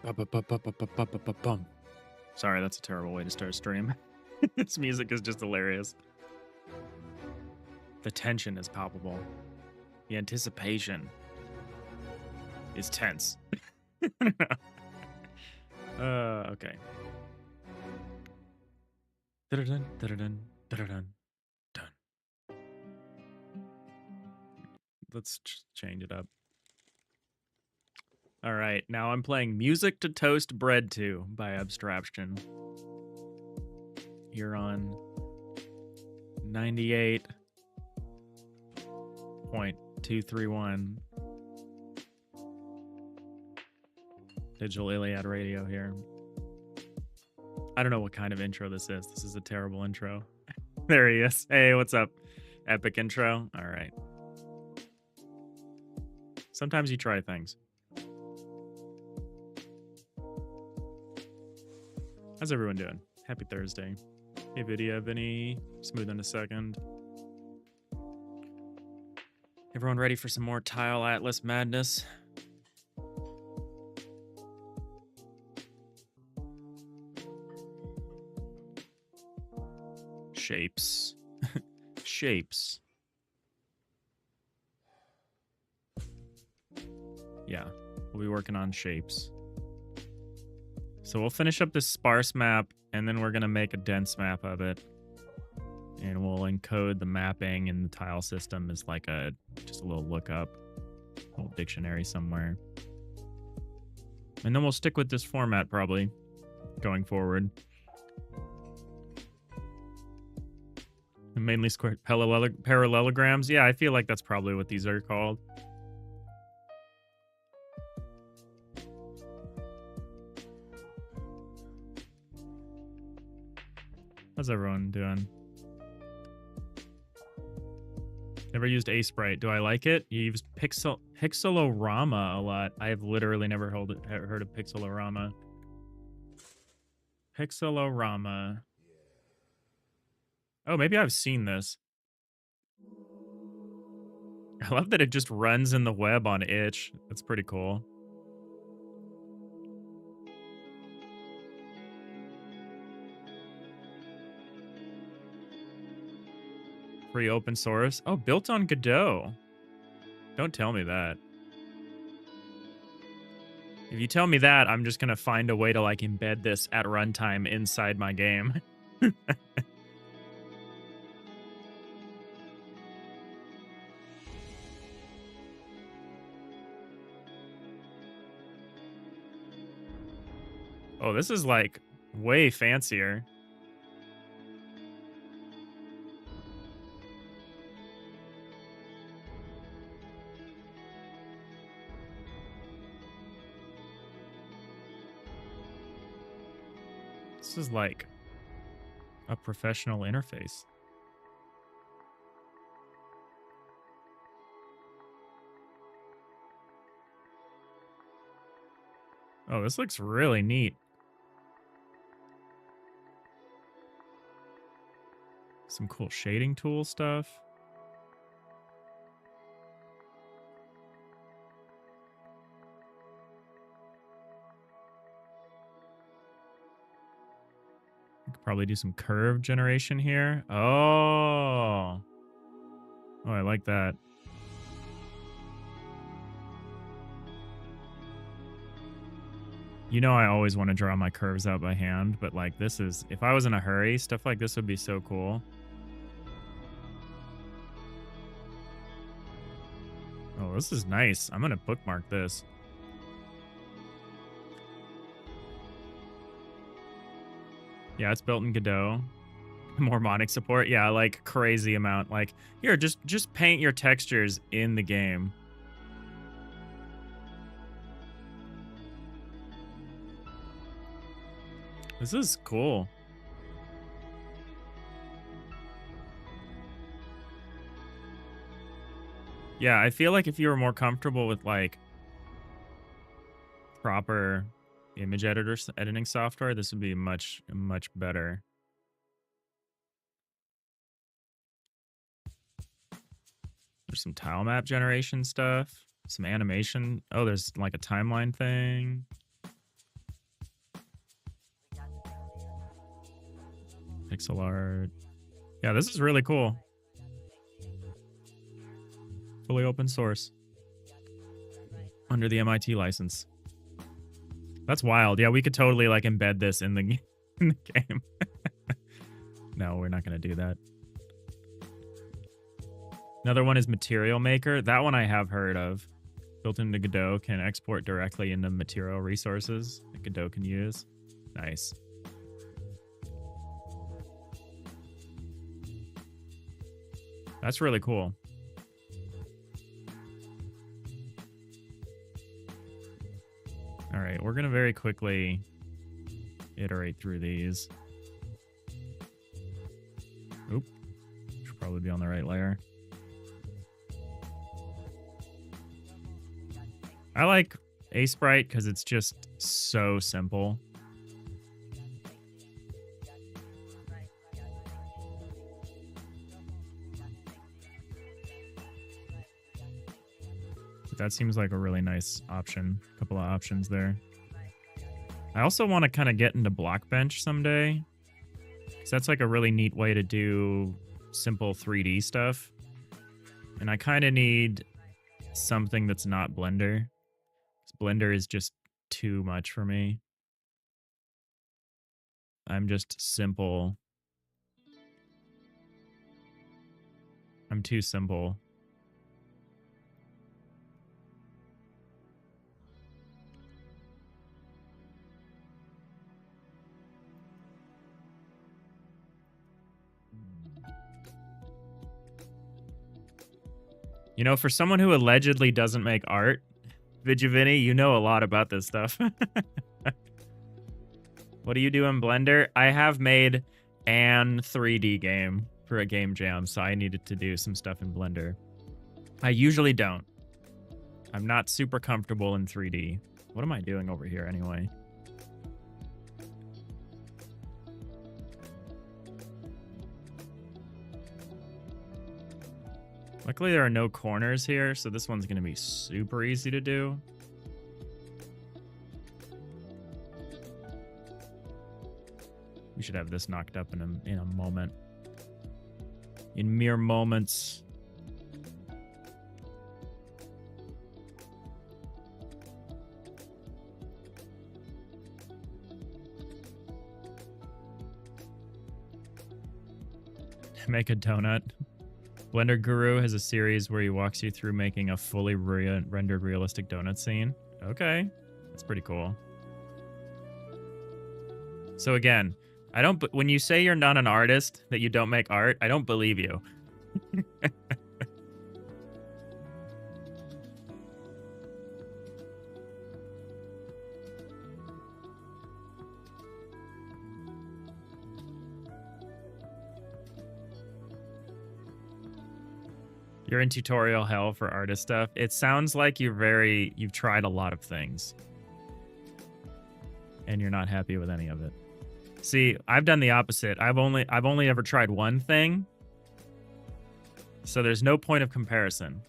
Bum. Sorry, that's a terrible way to start a stream. This music is just hilarious. The tension is palpable. The anticipation is tense. Okay. Dun, dun, dun, dun. Let's change it up. All right, now I'm playing Music to Toast Bread To by Abstraction. Here on 98.231 Digital Iliad Radio here. I don't know what kind of intro this is. This is a terrible intro. There he is. Hey, what's up? Epic intro. All right. Sometimes you try things. How's everyone doing? Happy Thursday. Hey, video, Vinny. Smooth in a second. Everyone ready for some more Tile Atlas madness? Shapes. Shapes. Yeah, we'll be working on shapes. So we'll finish up this sparse map, and then we're going to make a dense map of it. And we'll encode the mapping in the tile system as like just a little lookup, a little dictionary somewhere. And then we'll stick with this format probably going forward. And mainly square parallelograms. Yeah, I feel like that's probably what these are called. How's everyone doing? Never used Sprite. Do I like it? You use Pixelorama a lot. I have literally never heard of Pixelorama. Pixelorama. Oh, maybe I've seen this. I love that it just runs in the web on itch. That's pretty cool. Free open source. Oh, built on Godot. Don't tell me that. If you tell me that, I'm just going to find a way to like embed this at runtime inside my game. Oh, this is like way fancier. This is like a professional interface. Oh, this looks really neat. Some cool shading tool stuff. I could probably do some curve generation here. Oh, I like that. You know, I always want to draw my curves out by hand, but like this is, if I was in a hurry, stuff like this would be so cool. Oh, this is nice. I'm going to bookmark this. Yeah, it's built in Godot. More modding support. Yeah, like crazy amount. Like, here, just paint your textures in the game. This is cool. Yeah, I feel like if you were more comfortable with like proper image editing software, this would be much better. There's some tile map generation stuff, some animation. Oh, there's like a timeline thing. Pixel art. Yeah, this is really cool. Fully open source. Under the MIT license. That's wild. Yeah, we could totally like embed this in the, in the game. No, we're not going to do that. Another one is Material Maker. That one I have heard of. Built into Godot, can export directly into material resources that Godot can use. Nice. That's really cool. All right, we're going to very quickly iterate through these. Oop. Should probably be on the right layer. I like Sprite because it's just so simple. That seems like a really nice option. A couple of options there. I also want to kind of get into Blockbench someday. Because that's like a really neat way to do simple 3D stuff. And I kind of need something that's not Blender. Blender is just too much for me. I'm just simple. I'm too simple. You know, for someone who allegedly doesn't make art, Vigivini, you know a lot about this stuff. What do you do in Blender? I have made an 3D game for a game jam, so I needed to do some stuff in Blender. I usually don't. I'm not super comfortable in 3D. What am I doing over here anyway? Luckily, there are no corners here, so this one's going to be super easy to do. We should have this knocked up in a moment. In mere moments. Make a donut. Blender Guru has a series where he walks you through making a fully rendered realistic donut scene. Okay, that's pretty cool. So again, when you say you're not an artist, that you don't make art, I don't believe you. You're in tutorial hell for artist stuff. It sounds like you've tried a lot of things. And you're not happy with any of it. See, I've done the opposite. I've only ever tried one thing. So there's no point of comparison.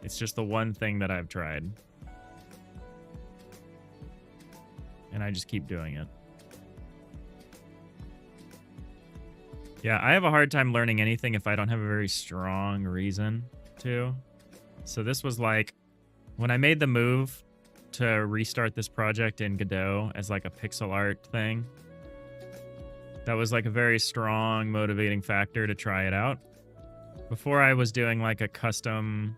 It's just the one thing that I've tried. And I just keep doing it. Yeah, I have a hard time learning anything if I don't have a very strong reason to. So this was like, when I made the move to restart this project in Godot as like a pixel art thing, that was like a very strong motivating factor to try it out. Before I was doing like a custom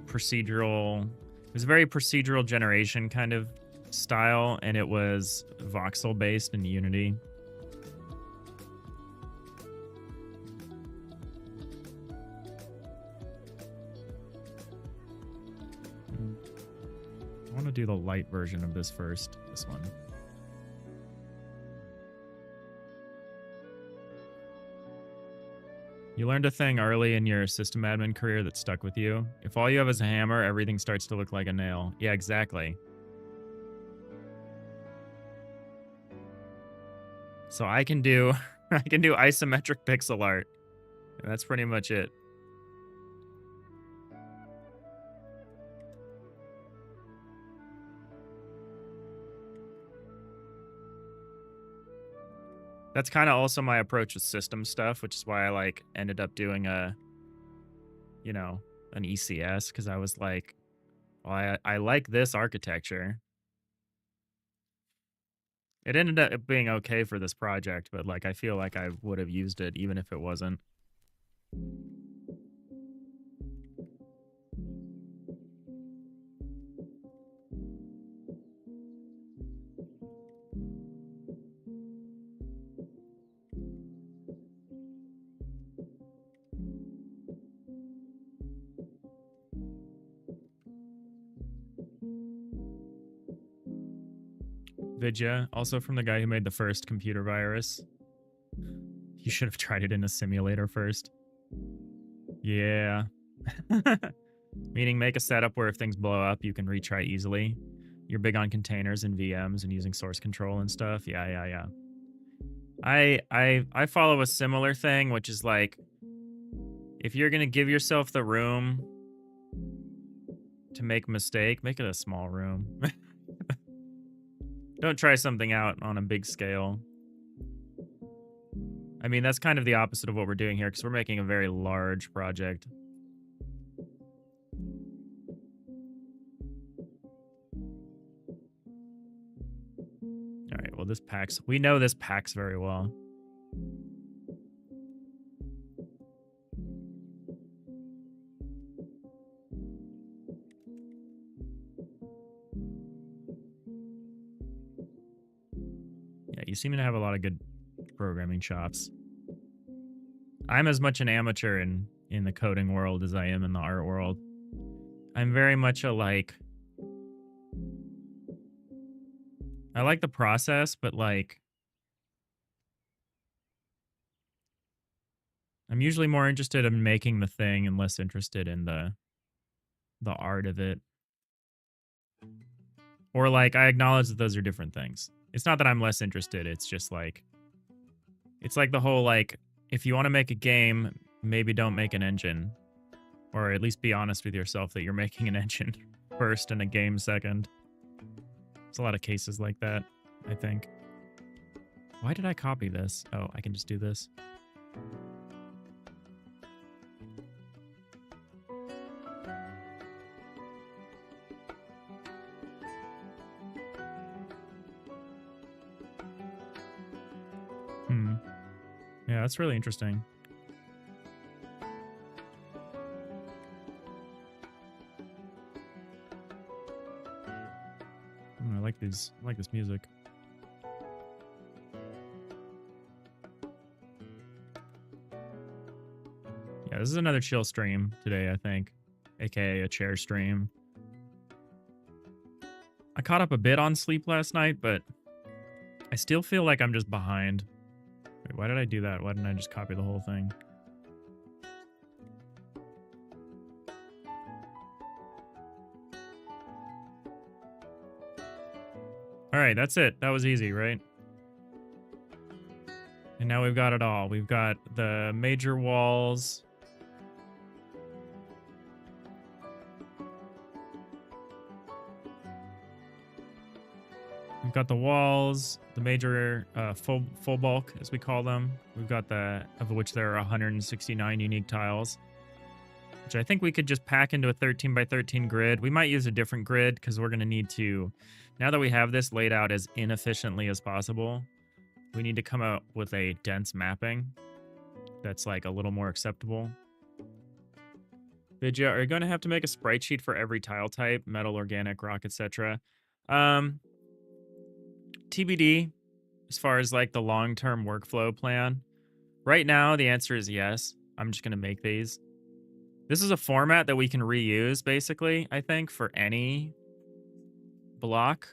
procedural, it was a very procedural generation kind of style, and it was voxel based in Unity. I want to do the light version of this first, this one. You learned a thing early in your system admin career that stuck with you. If all you have is a hammer, everything starts to look like a nail. Yeah, exactly. So I can do isometric pixel art. And that's pretty much it. That's kind of also my approach with system stuff, which is why I like ended up doing an ECS, because I was like, well, I like this architecture. It ended up being okay for this project, but like I feel like I would have used it even if it wasn't. Vidya, also from the guy who made the first computer virus. You should have tried it in a simulator first. Yeah. Meaning make a setup where if things blow up, you can retry easily. You're big on containers and VMs and using source control and stuff. Yeah. I follow a similar thing, which is like, if you're gonna give yourself the room to make a mistake, make it a small room. Don't try something out on a big scale. I mean, that's kind of the opposite of what we're doing here, because we're making a very large project. All right, well, this packs. We know this packs very well. Yeah, you seem to have a lot of good programming chops. I'm as much an amateur in the coding world as I am in the art world. I'm very much a like... I like the process, but like... I'm usually more interested in making the thing and less interested in the art of it. Or like, I acknowledge that those are different things. It's not that I'm less interested, it's just like... It's like the whole like, if you want to make a game, maybe don't make an engine. Or at least be honest with yourself that you're making an engine first and a game second. There's a lot of cases like that, I think. Why did I copy this? Oh, I can just do this. Yeah, that's really interesting. I like this music. Yeah, this is another chill stream today, I think. AKA a chair stream. I caught up a bit on sleep last night, but I still feel like I'm just behind. Wait, why did I do that? Why didn't I just copy the whole thing? All right, that's it. That was easy, right? And now we've got it all. We've got the major walls. We've got the walls, the major full bulk, as we call them. We've got of which there are 169 unique tiles, which I think we could just pack into a 13 by 13 grid. We might use a different grid because we're going to need to, now that we have this laid out as inefficiently as possible, we need to come up with a dense mapping that's like a little more acceptable. Vidya, are you going to have to make a sprite sheet for every tile type, metal, organic, rock, etc.? TBD, as far as like the long-term workflow plan. Right now, the answer is yes. I'm just going to make these. This is a format that we can reuse, basically, I think, for any block.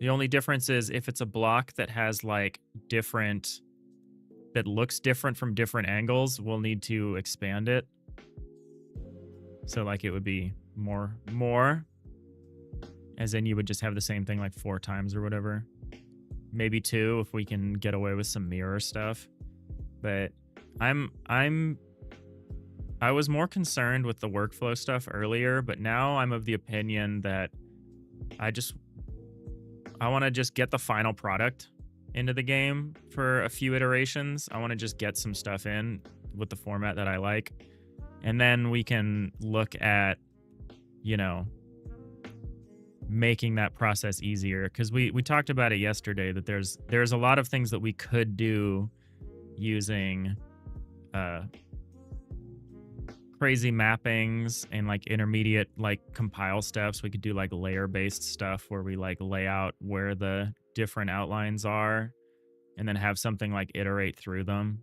The only difference is if it's a block that has like that looks different from different angles, we'll need to expand it. So like it would be more, as in you would just have the same thing like 4 times or whatever. Maybe 2 if we can get away with some mirror stuff. But I was more concerned with the workflow stuff earlier, but now I'm of the opinion that I want to just get the final product into the game for a few iterations. I want to just get some stuff in with the format that I like. And then we can look at, you know, making that process easier. Because we talked about it yesterday, that there's a lot of things that we could do using crazy mappings and like intermediate like compile steps. We could do like layer based stuff where we like lay out where the different outlines are and then have something like iterate through them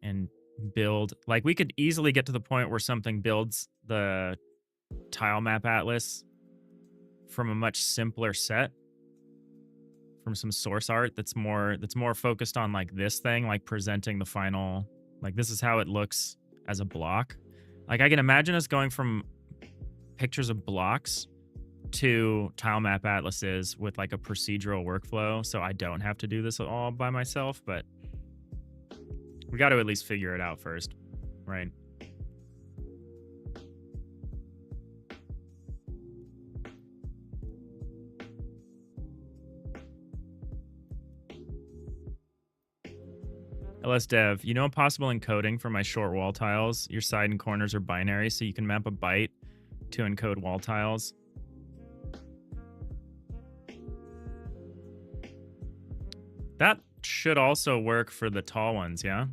and build. Like we could easily get to the point where something builds the tile map atlas from a much simpler set, from some source art that's more focused on like this thing, like presenting the final, like this is how it looks as a block. Like I can imagine us going from pictures of blocks to tile map atlases with like a procedural workflow, so I don't have to do this all by myself, but we got to at least figure it out first, right? LS Dev, you know possible encoding for my short wall tiles? Your side and corners are binary, so you can map a byte to encode wall tiles. That should also work for the tall ones, yeah?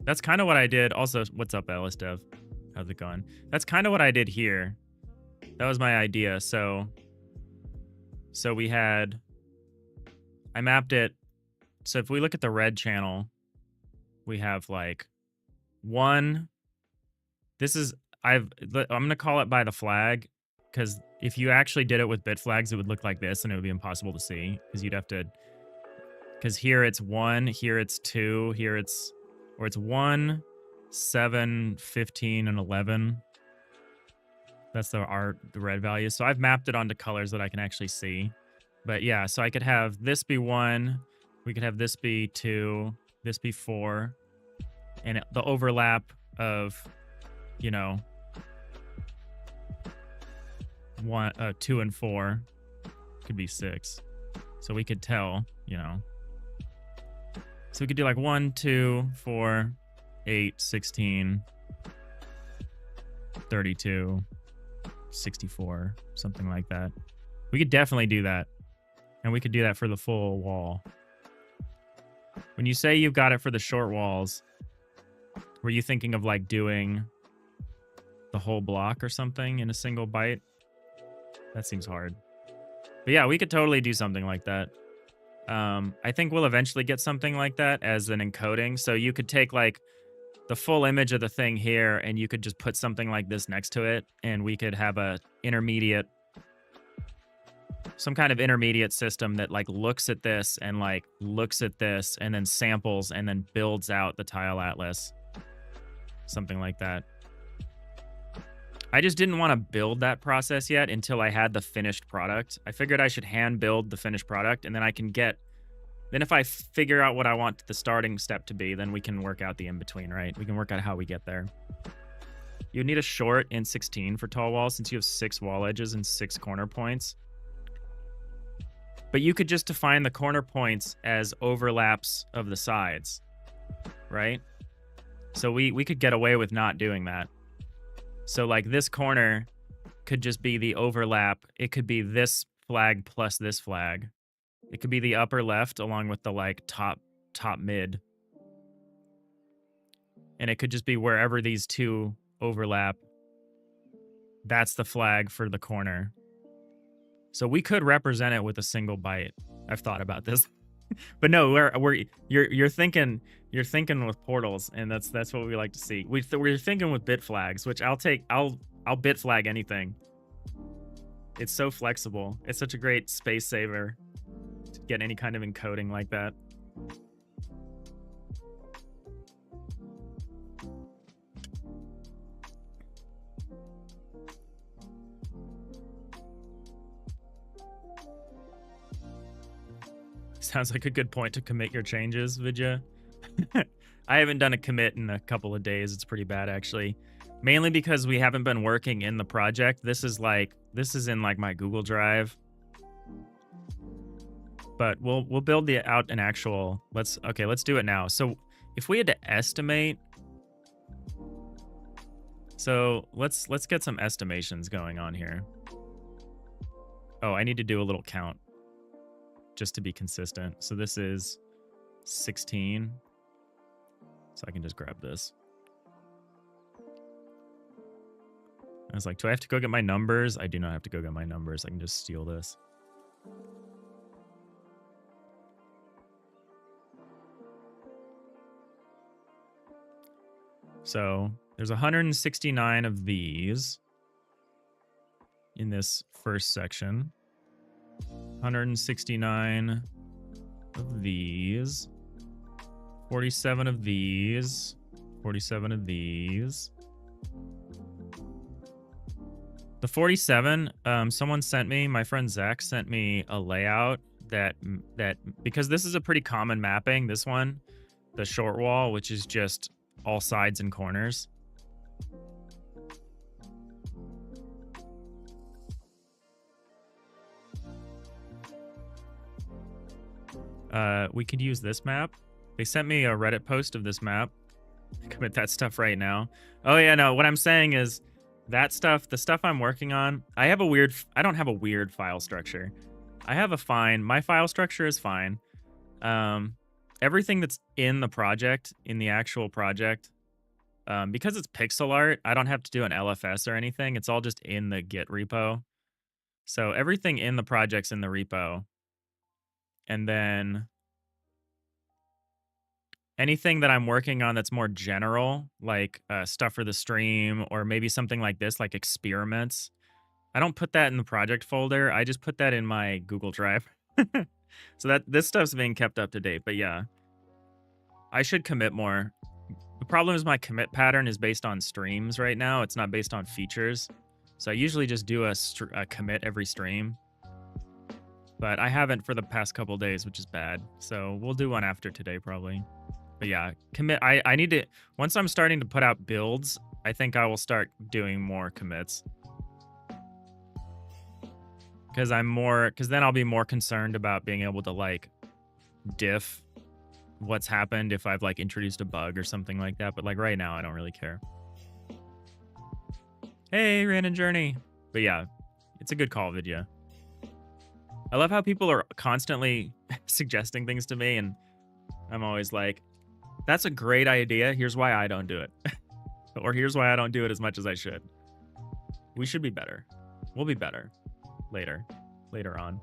That's kind of what I did. Also, what's up, LS Dev? How's it going? That's kind of what I did here. That was my idea. So we had, I mapped it. So if we look at the red channel, we have like one, this is, I'm going to call it by the flag, because if you actually did it with bit flags, it would look like this and it would be impossible to see, because you'd have to, because here it's 1, here it's 2, here it's, or it's 1, 7, 15, and 11. That's the red value. So I've mapped it onto colors that I can actually see. But yeah, so I could have this be 1, we could have this be 2, this be 4, and the overlap of, you know, 2 and 4 could be 6. So we could tell, you know. So we could do like 1, 2, 4, 8, 16, 32, 64, something like that. We could definitely do that. And we could do that for the full wall. When you say you've got it for the short walls, were you thinking of like doing the whole block or something in a single byte? That seems hard. But yeah, we could totally do something like that. I think we'll eventually get something like that as an encoding. So you could take like the full image of the thing here and you could just put something like this next to it, and we could have a intermediate, some kind of intermediate system that like looks at this and like looks at this and then samples and then builds out the tile atlas. Something like that. I just didn't want to build that process yet until I had the finished product. I figured I should hand build the finished product, and then I can get, then if I figure out what I want the starting step to be, then we can work out the in-between, right? We can work out how we get there. You would need a short in 16 for tall walls since you have 6 wall edges and 6 corner points. But you could just define the corner points as overlaps of the sides, right? So we could get away with not doing that. So like this corner could just be the overlap. It could be this flag plus this flag. It could be the upper left along with the like top mid. And it could just be wherever these two overlap. That's the flag for the corner. So we could represent it with a single byte. I've thought about this. But no, you're thinking with portals, and that's what we like to see. We're thinking with bit flags, which I'll bit flag anything. It's so flexible. It's such a great space saver to get any kind of encoding like that. Sounds like a good point to commit your changes, Vidya. I haven't done a commit in a couple of days. It's pretty bad, actually. Mainly because we haven't been working in the project. This is in like my Google Drive. but we'll build out an actual. Let's do it now. So if we had to estimate, so let's get some estimations going on here. Oh, I need to do a little count just to be consistent. So this is 16. So I can just grab this. I was like, do I have to go get my numbers? I do not have to go get my numbers. I can just steal this. So there's 169 of these in this first section. 169 of these. 47 of these. 47 of these. The 47, someone sent me, my friend Zach sent me a layout that because this is a pretty common mapping, this one, the short wall, which is just all sides and corners. We could use this map. They sent me a Reddit post of this map. Commit that stuff right now. Oh yeah, no, what I'm saying is that stuff, the stuff I'm working on, I don't have a weird file structure. I have a fine, my file structure is fine. Everything that's in the project, in the actual project, because it's pixel art, I don't have to do an LFS or anything. It's all just in the Git repo. So everything in the project's in the repo. And then anything that I'm working on that's more general, like stuff for the stream or maybe something like this, like experiments, I don't put that in the project folder. I just put that in my Google Drive. So that this stuff's being kept up to date. But yeah, I should commit more. The problem is my commit pattern is based on streams right now. It's not based on features. So I usually just do a commit every stream. But I haven't for the past couple days, which is bad. So we'll do one after today probably. But yeah, commit. I need to, once I'm starting to put out builds, I think I will start doing more commits. Because then I'll be more concerned about being able to like diff what's happened if I've like introduced a bug or something like that. But like right now, I don't really care. Hey, Random Journey. But yeah, it's a good call, Vidya. I love how people are constantly suggesting things to me, and I'm always like, that's a great idea. Here's why I don't do it. Or here's why I don't do it as much as I should. We should be better. We'll be better later on.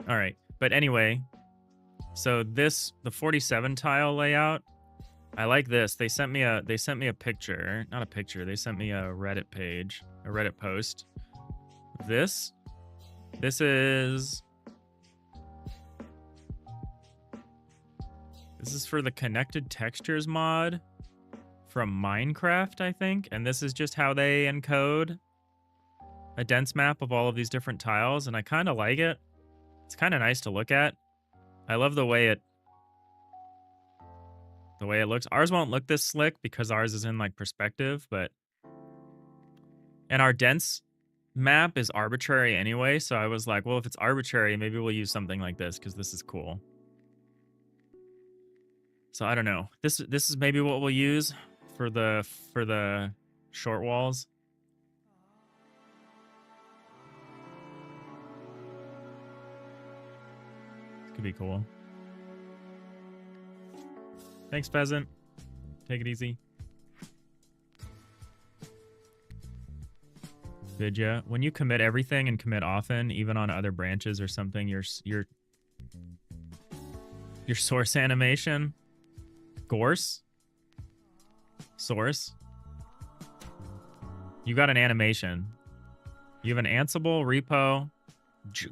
All right. But anyway, so the 47 tile layout, I like this. They sent me a picture, not a picture. They sent me a Reddit page, a Reddit post. This is for the connected textures mod from Minecraft, I think. And this is just how they encode a dense map of all of these different tiles. And I kind of like it. It's kind of nice to look at. I love the way it looks. Ours won't look this slick because ours is in like perspective, and our dense map is arbitrary anyway. So I was like, well, if it's arbitrary, maybe we'll use something like this because this is cool. So I don't know. This is maybe what we'll use for the short walls. This could be cool. Thanks, Pheasant. Take it easy. Vidya, when you commit everything and commit often, even on other branches or something, your source animation, source. You got an animation. You have an Ansible repo.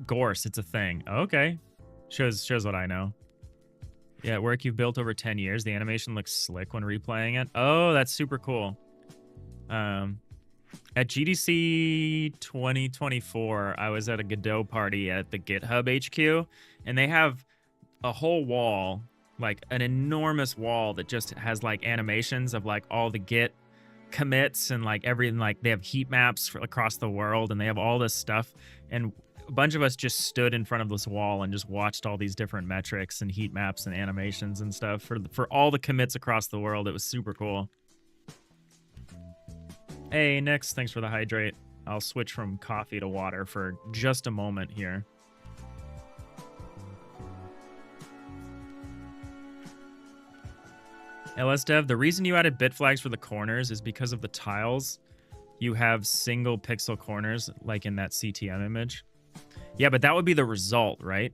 Gorse, it's a thing. Okay, shows what I know. Yeah, work you've built over 10 years. The animation looks slick when replaying it. Oh, that's super cool. At GDC 2024, I was at a Godot party at the GitHub HQ, and they have a whole wall, like an enormous wall that just has like animations of like all the Git commits and like everything. Like they have heat maps for, across the world, and they have all this stuff. And a bunch of us just stood in front of this wall and just watched all these different metrics and heat maps and animations and stuff for all the commits across the world. It was super cool. Hey, Nix, thanks for the hydrate. I'll switch from coffee to water for just a moment here. LSDev, the reason you added bit flags for the corners is because of the tiles. You have single pixel corners, like in that CTM image. Yeah, but that would be the result, right?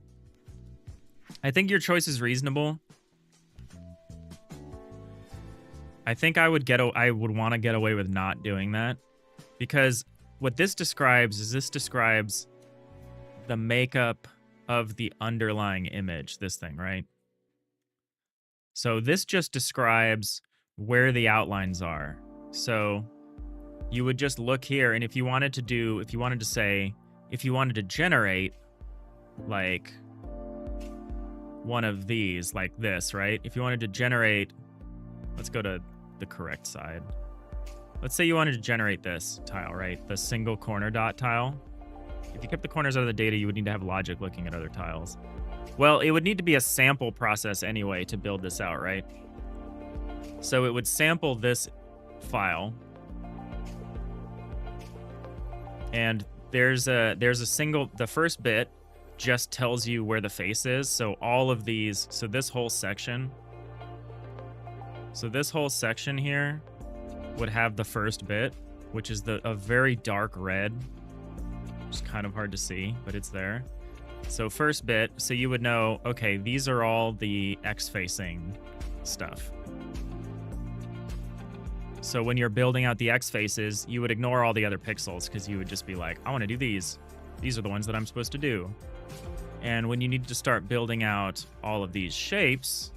I think your choice is reasonable. I think I would want to get away with not doing that, because what this describes is the makeup of the underlying image, this thing, right? So this just describes where the outlines are. So you would just look here, and if you wanted to generate like one of these, like this, right? If you wanted to generate, let's go to the correct side. Let's say you wanted to generate this tile, right? The single corner dot tile. If you kept the corners out of the data, you would need to have logic looking at other tiles. Well, it would need to be a sample process anyway to build this out, right? So it would sample this file. And there's a single, the first bit just tells you where the face is. So all of these, so this whole section here would have the first bit, which is a very dark red. It's kind of hard to see, but it's there. So first bit, so you would know, okay, these are all the X-facing stuff. So when you're building out the X faces, you would ignore all the other pixels because you would just be like, I want to do these. These are the ones that I'm supposed to do. And when you need to start building out all of these shapes,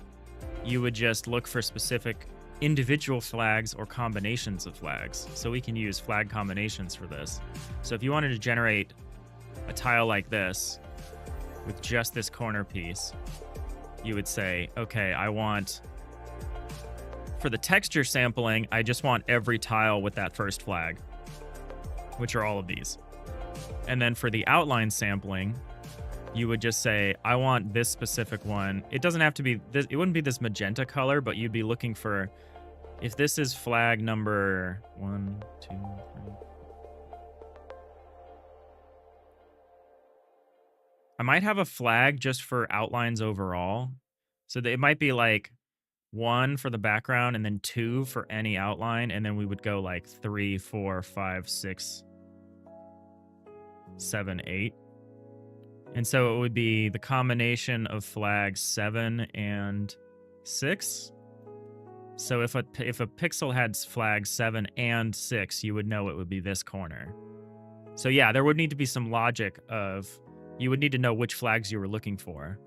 you would just look for specific individual flags or combinations of flags. So we can use flag combinations for this. So if you wanted to generate a tile like this with just this corner piece, you would say, okay, for the texture sampling, I just want every tile with that first flag, which are all of these. And then for the outline sampling, you would just say, I want this specific one. It doesn't have to be this, it wouldn't be this magenta color, but you'd be looking for, if this is flag number 1, 2, 3. I might have a flag just for outlines overall. So that it might be like 1 for the background and then 2 for any outline. And then we would go like 3, 4, 5, 6, 7, 8. And so it would be the combination of flags 7 and 6. So if a pixel had flags 7 and 6, you would know it would be this corner. So yeah, there would need to be some logic of, you would need to know which flags you were looking for.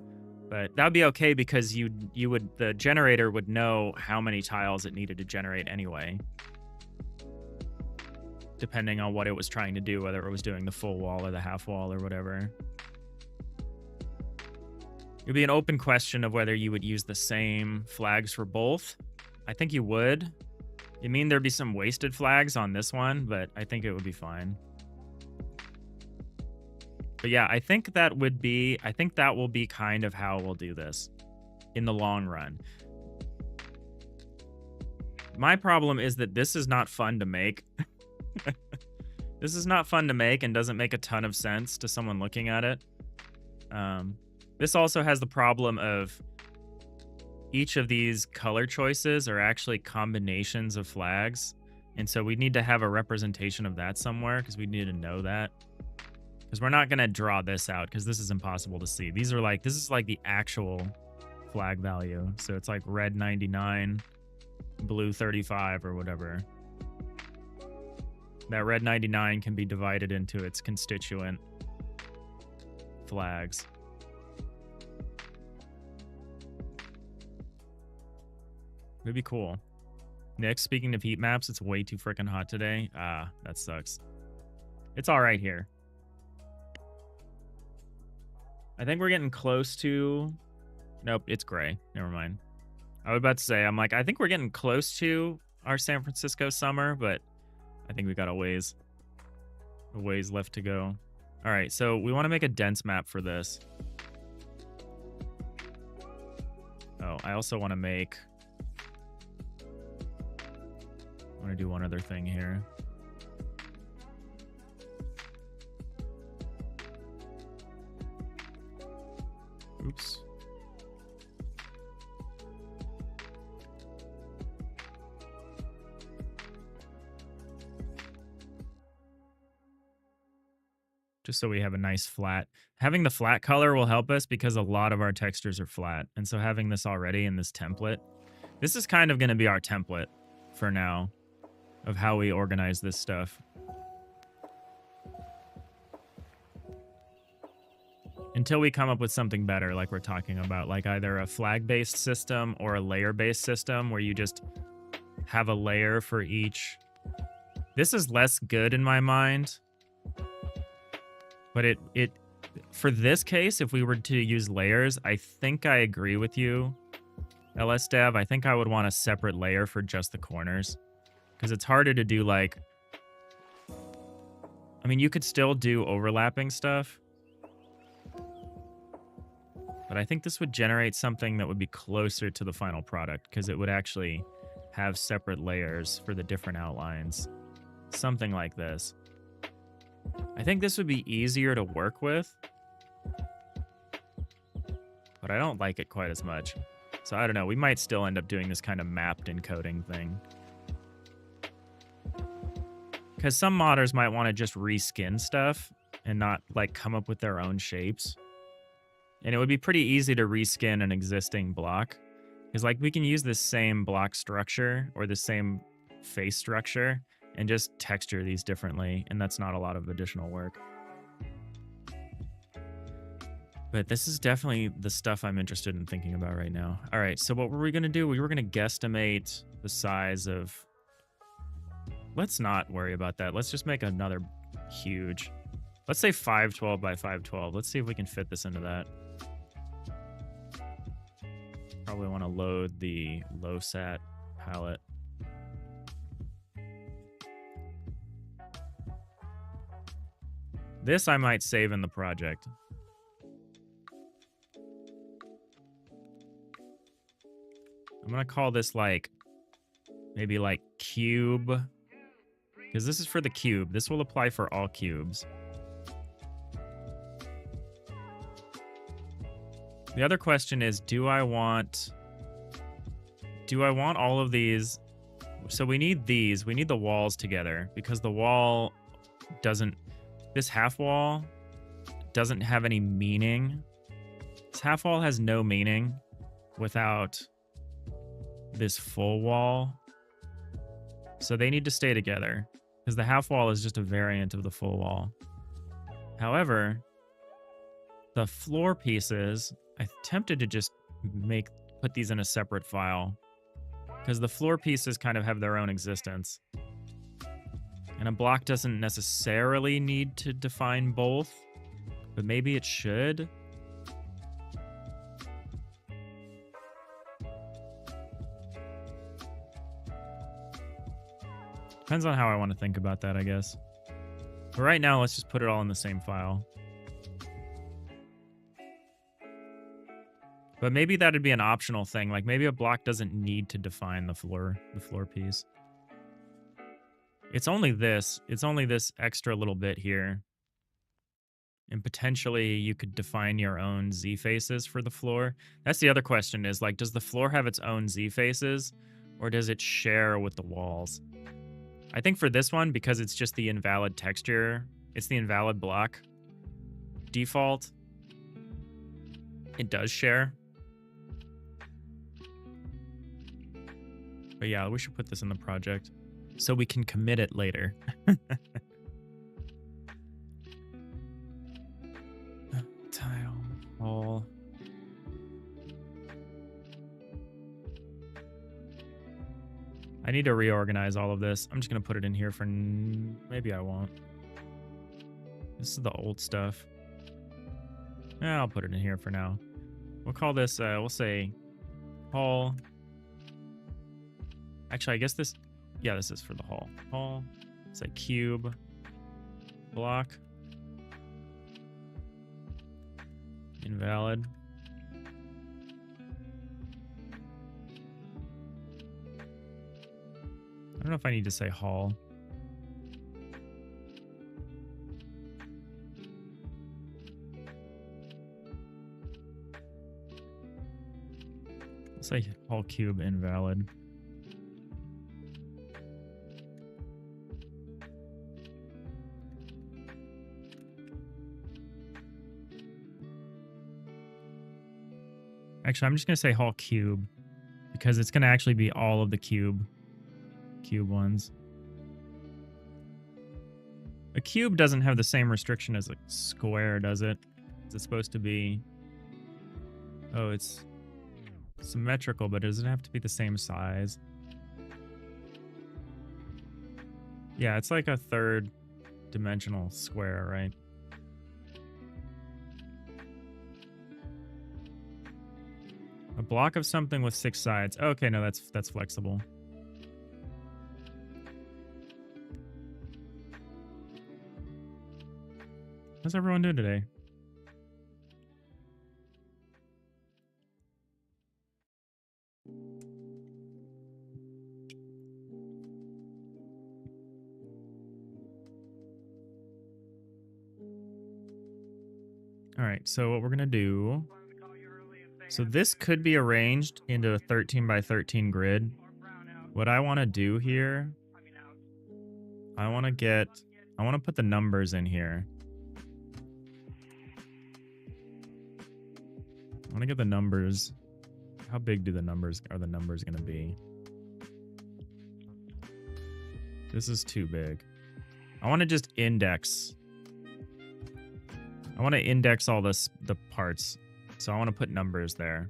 But that would be okay because the generator would know how many tiles it needed to generate anyway, depending on what it was trying to do, whether it was doing the full wall or the half wall or whatever. It would be an open question of whether you would use the same flags for both. I think you would. I mean, there'd be some wasted flags on this one, but I think it would be fine. But yeah, I think that will be kind of how we'll do this in the long run. My problem is that this is not fun to make. This is not fun to make and doesn't make a ton of sense to someone looking at it. This also has the problem of each of these color choices are actually combinations of flags. And so we need to have a representation of that somewhere because we need to know that. Because we're not going to draw this out because this is impossible to see. This is like the actual flag value. So it's like red 99, blue 35 or whatever. That red 99 can be divided into its constituent flags. It'd be cool. Nick, speaking of heat maps, it's way too freaking hot today. Ah, that sucks. It's all right here. I think we're getting close to... Nope, it's gray. Never mind. I was about to say, I'm like, I think we're getting close to our San Francisco summer, but I think we got a ways left to go. All right, so we want to make a dense map for this. Oh, I also want to make... I want to do one other thing here. Oops. Just so we have a nice flat. Having the flat color will help us because a lot of our textures are flat. And so having this already in this template, this is kind of going to be our template for now of how we organize this stuff. Until we come up with something better, like we're talking about, like either a flag-based system or a layer-based system where you just have a layer for each. This is less good in my mind. But it for this case, if we were to use layers, I think I agree with you, LSDev. I think I would want a separate layer for just the corners. Because it's harder to do, like... I mean, you could still do overlapping stuff. But I think this would generate something that would be closer to the final product, because it would actually have separate layers for the different outlines. Something like this. I think this would be easier to work with, but I don't like it quite as much. So I don't know, we might still end up doing this kind of mapped encoding thing. Because some modders might want to just reskin stuff and not like come up with their own shapes. And it would be pretty easy to reskin an existing block. Because like we can use this same block structure or the same face structure and just texture these differently, and that's not a lot of additional work. But this is definitely the stuff I'm interested in thinking about right now. All right, so what were we gonna do? We were gonna guesstimate the size of... Let's not worry about that. Let's just make another huge... Let's say 512 by 512. Let's see if we can fit this into that. Probably want to load the low-sat palette. This I might save in the project. I'm gonna call this like, maybe like cube. Because this is for the cube. This will apply for all cubes. The other question is, do I want all of these? So we need these. We need the walls together because the wall doesn't... This half wall doesn't have any meaning. This half wall has no meaning without this full wall. So they need to stay together because the half wall is just a variant of the full wall. However, the floor pieces, I'm tempted to just put these in a separate file because the floor pieces kind of have their own existence. And a block doesn't necessarily need to define both, but maybe it should. Depends on how I want to think about that, I guess. But right now, let's just put it all in the same file. But maybe that'd be an optional thing. Like maybe a block doesn't need to define the floor piece. It's only this extra little bit here. And potentially you could define your own Z faces for the floor. That's the other question is like, does the floor have its own Z faces or does it share with the walls? I think for this one, because it's just the invalid texture, it's the invalid block default, it does share. But yeah, we should put this in the project so we can commit it later. Tile, wall. I need to reorganize all of this. I'm just going to put it in here for... Maybe I won't. This is the old stuff. Yeah, I'll put it in here for now. We'll call this, we'll say, hall. Actually, I guess this... Yeah, this is for the hull. Hull. Say cube. Block. Invalid. I don't know if I need to say hull. I'll say hull cube invalid. Actually, I'm just going to say hull cube because it's going to actually be all of the cube ones. A cube doesn't have the same restriction as a square, does it? Is it supposed to be... Oh, it's symmetrical, but does it have to be the same size? Yeah, it's like a third dimensional square, right? A block of something with 6 sides. Okay, no, that's flexible. How's everyone doing today? All right, so what we're gonna do... So this could be arranged into a 13 by 13 grid. What I want to do here... I want to put the numbers in here. I want to get the numbers. How big are the numbers going to be? This is too big. I want to just index. I want to index all the parts. So I want to put numbers there.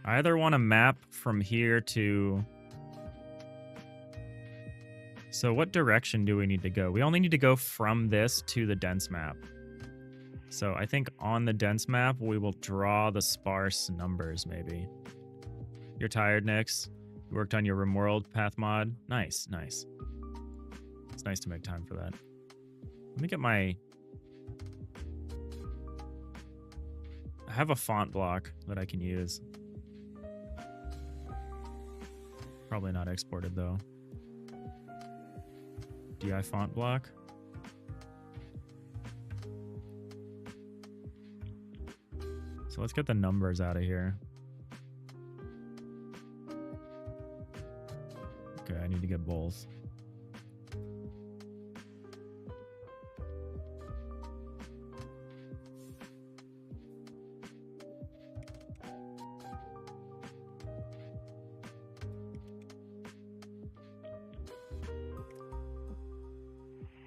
I either want to map from here to... So what direction do we need to go? We only need to go from this to the dense map. So I think on the dense map, we will draw the sparse numbers, maybe. You're tired, Nix? You worked on your RimWorld path mod? Nice, nice. It's nice to make time for that. Let me get my... I have a font block that I can use. Probably not exported, though. DI font block. So let's get the numbers out of here. Okay, I need to get both.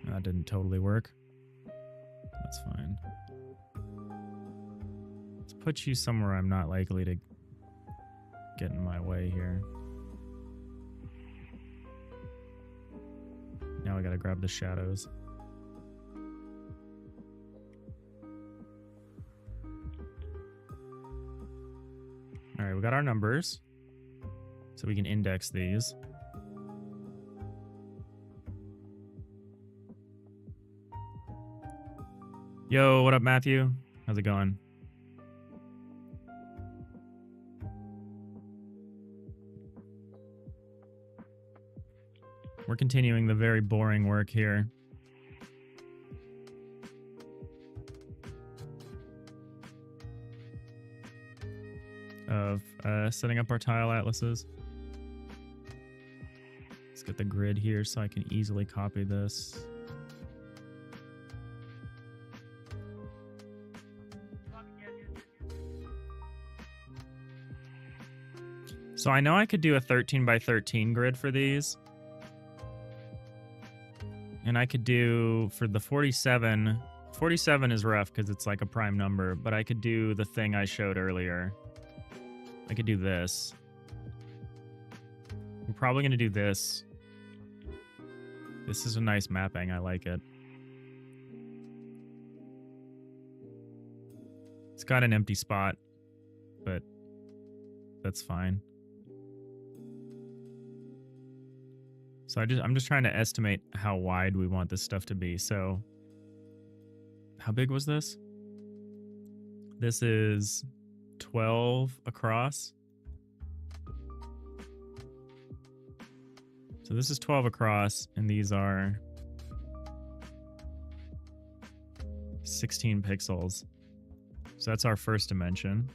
That didn't totally work. That's fine. Let's put you somewhere I'm not likely to get in my way here. Now I gotta grab the shadows. Alright, we got our numbers. So we can index these. Yo, what up, Matthew? How's it going? We're continuing the very boring work here. Of setting up our tile atlases. Let's get the grid here so I can easily copy this. So I know I could do a 13 by 13 grid for these. And I could do for the 47. 47 is rough because it's like a prime number, but I could do the thing I showed earlier. I could do this. We're probably going to do this. This is a nice mapping. I like it. It's got an empty spot, but That's fine. So I'm just trying to estimate how wide we want this stuff to be. So how big was this? This is 12 across. So this is 12 across, and these are 16 pixels. So that's our first dimension.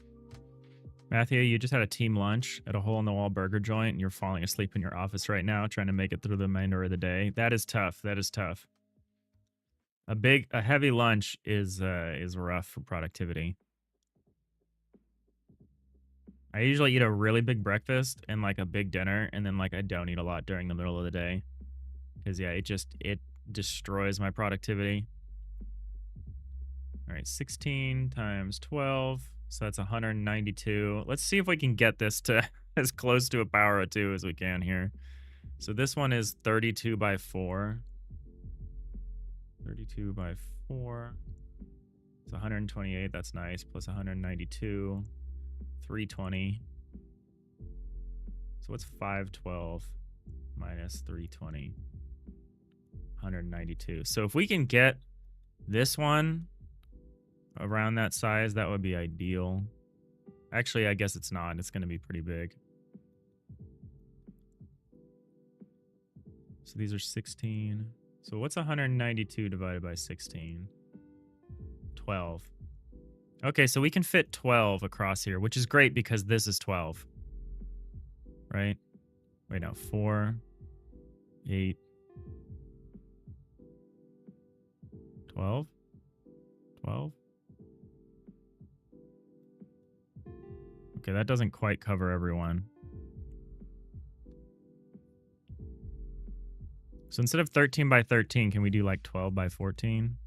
Matthew, you just had a team lunch at a hole-in-the-wall burger joint, and you're falling asleep in your office right now, trying to make it through the remainder of the day. That is tough. That is tough. A heavy lunch is rough for productivity. I usually eat a really big breakfast and like a big dinner, and then like I don't eat a lot during the middle of the day. Because yeah, it destroys my productivity. All right, 16 times 12. So that's 192. Let's see if we can get this to as close to a power of 2 as we can here. So this one is 32 by 4. 32 by 4. It's 128. That's nice. Plus 192. 320. So what's 512 minus 320? 192. So if we can get this one around that size, that would be ideal. Actually, I guess it's not. It's going to be pretty big. So these are 16. So what's 192 divided by 16? 12. Okay, so we can fit 12 across here, which is great because this is 12. Right? Wait, no. 4, 8, 12? 12? Okay, that doesn't quite cover everyone. So instead of 13 by 13, can we do like 12 by 14?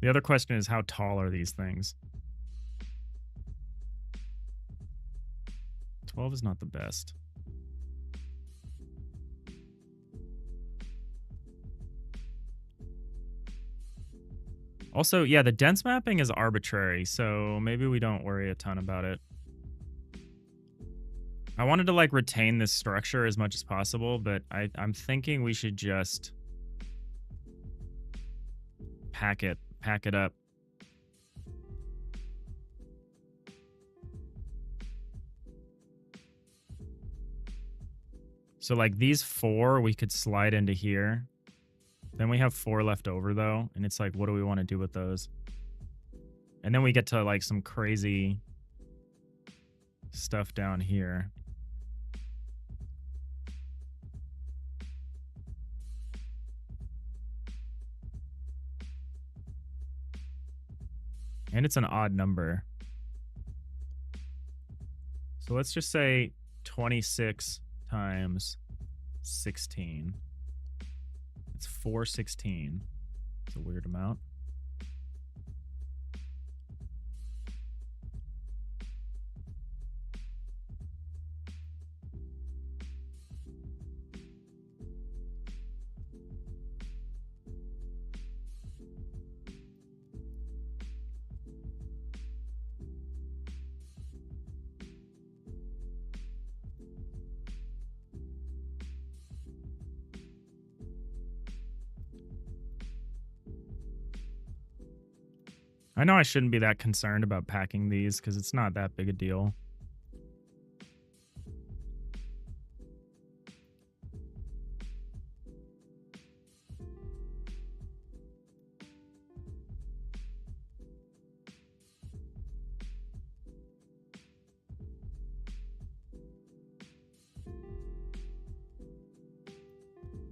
The other question is, how tall are these things? 12 is not the best. Also, yeah, the dense mapping is arbitrary, so maybe we don't worry a ton about it. I wanted to like retain this structure as much as possible, but I'm thinking we should just pack it up. So like these 4 we could slide into here. Then we have 4 left over though, and it's like, what do we want to do with those? And then we get to like some crazy stuff down here. And it's an odd number. So let's just say 26 times 16. It's 416. It's a weird amount. I know I shouldn't be that concerned about packing these because it's not that big a deal.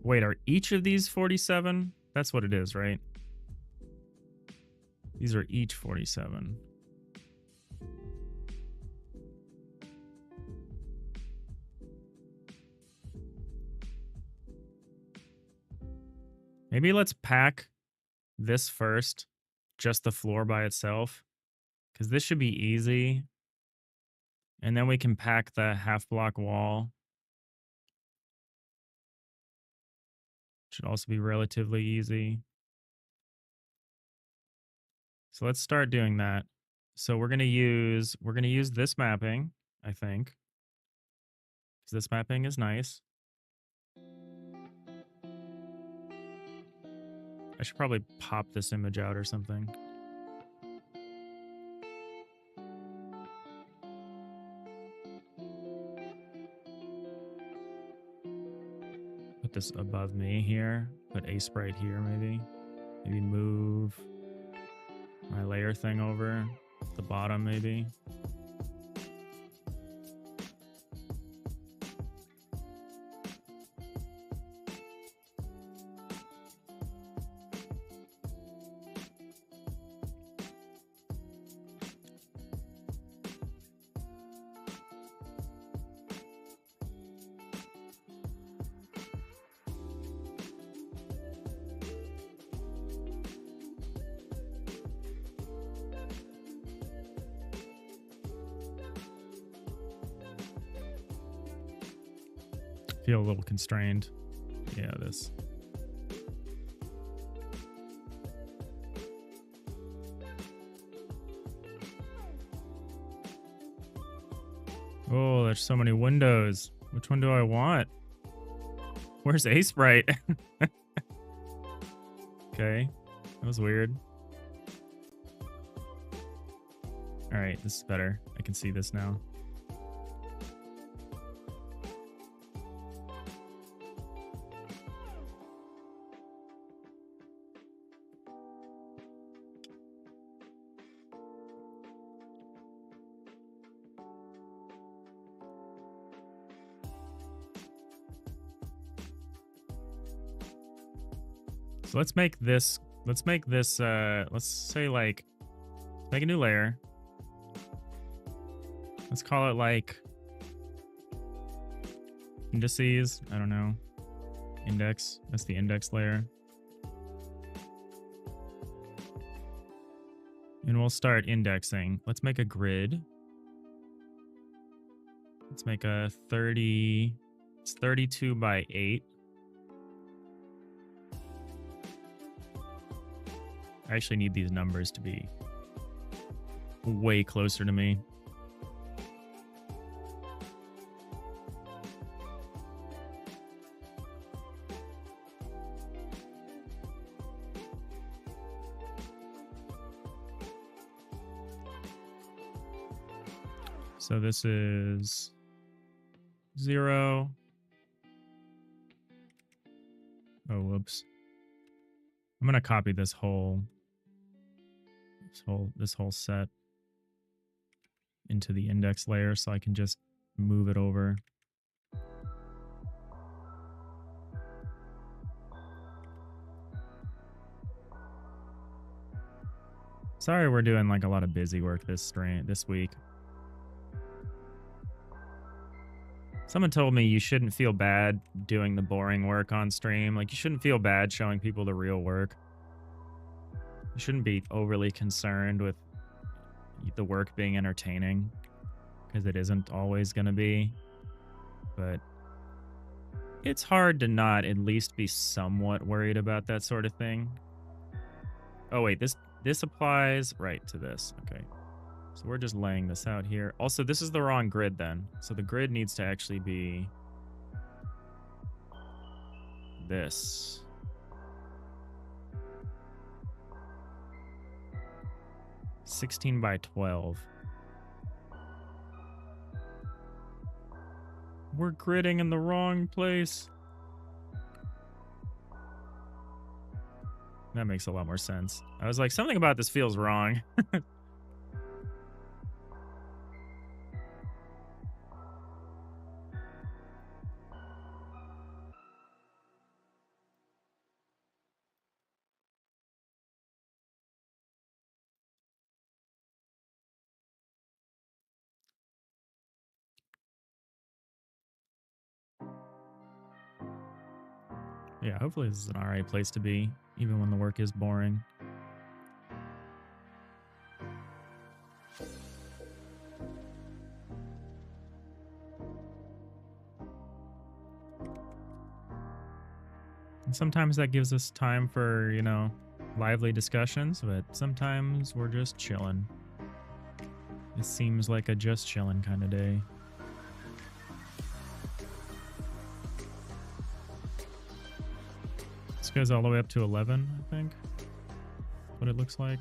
Wait, are each of these 47? That's what it is, right? These are each 47. Maybe let's pack this first, just the floor by itself, because this should be easy. And then we can pack the half block wall. Should also be relatively easy. So let's start doing that. So we're gonna use this mapping, I think. 'Cause this mapping is nice. I should probably pop this image out or something. Put this above me here. Put a sprite here, maybe. Maybe move my layer thing over the bottom, maybe. Feel a little constrained. Yeah, this. Oh, there's so many windows. Which one do I want? Where's A sprite? Okay, that was weird. All right, this is better. I can see this now. So let's make this, let's say like, make a new layer. Let's call it like indices. I don't know. Index. That's the index layer. And we'll start indexing. Let's make a grid. Let's make a 30, it's 32 by 8. I actually need these numbers to be way closer to me. So this is 0. Oh, whoops. I'm gonna copy this whole set into the index layer so I can just move it over. Sorry, we're doing like a lot of busy work this week. Someone told me you shouldn't feel bad doing the boring work on stream. Like, you shouldn't feel bad showing people the real work. You shouldn't be overly concerned with the work being entertaining, because it isn't always going to be. But it's hard to not at least be somewhat worried about that sort of thing. Oh, wait, this applies right to this. Okay. So we're just laying this out here. Also, this is the wrong grid then. So the grid needs to actually be this. (16 by 12). We're gridding in the wrong place. That makes a lot more sense. I was like, something about this feels wrong. Yeah, hopefully this is an alright place to be, even when the work is boring. Sometimes that gives us time for, you know, lively discussions, but sometimes we're just chilling. It seems like a just chilling kind of day. This goes all the way up to 11, I think. What it looks like.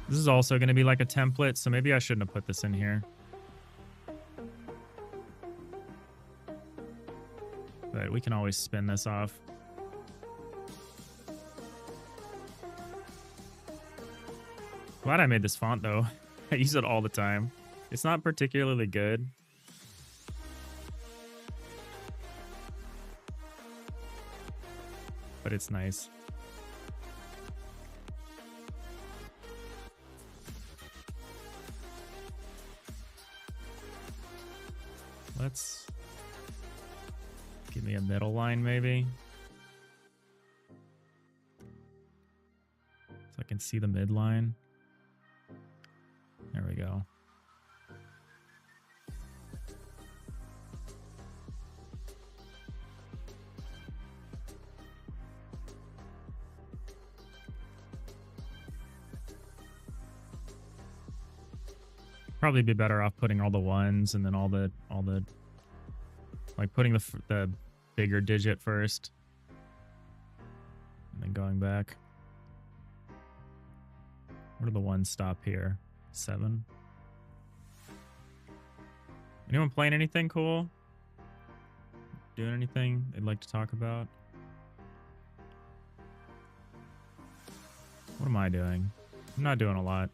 This is also going to be like a template, so maybe I shouldn't have put this in here. But we can always spin this off. Glad I made this font, though. I use it all the time. It's not particularly good. But it's nice. Let's give me a middle line, maybe. So I can see the midline. There we go. Probably be better off putting all the ones and then all the like putting the bigger digit first and then going back. Where do the ones stop here? 7. Anyone playing anything cool? Doing anything they'd like to talk about? What am I doing? I'm not doing a lot.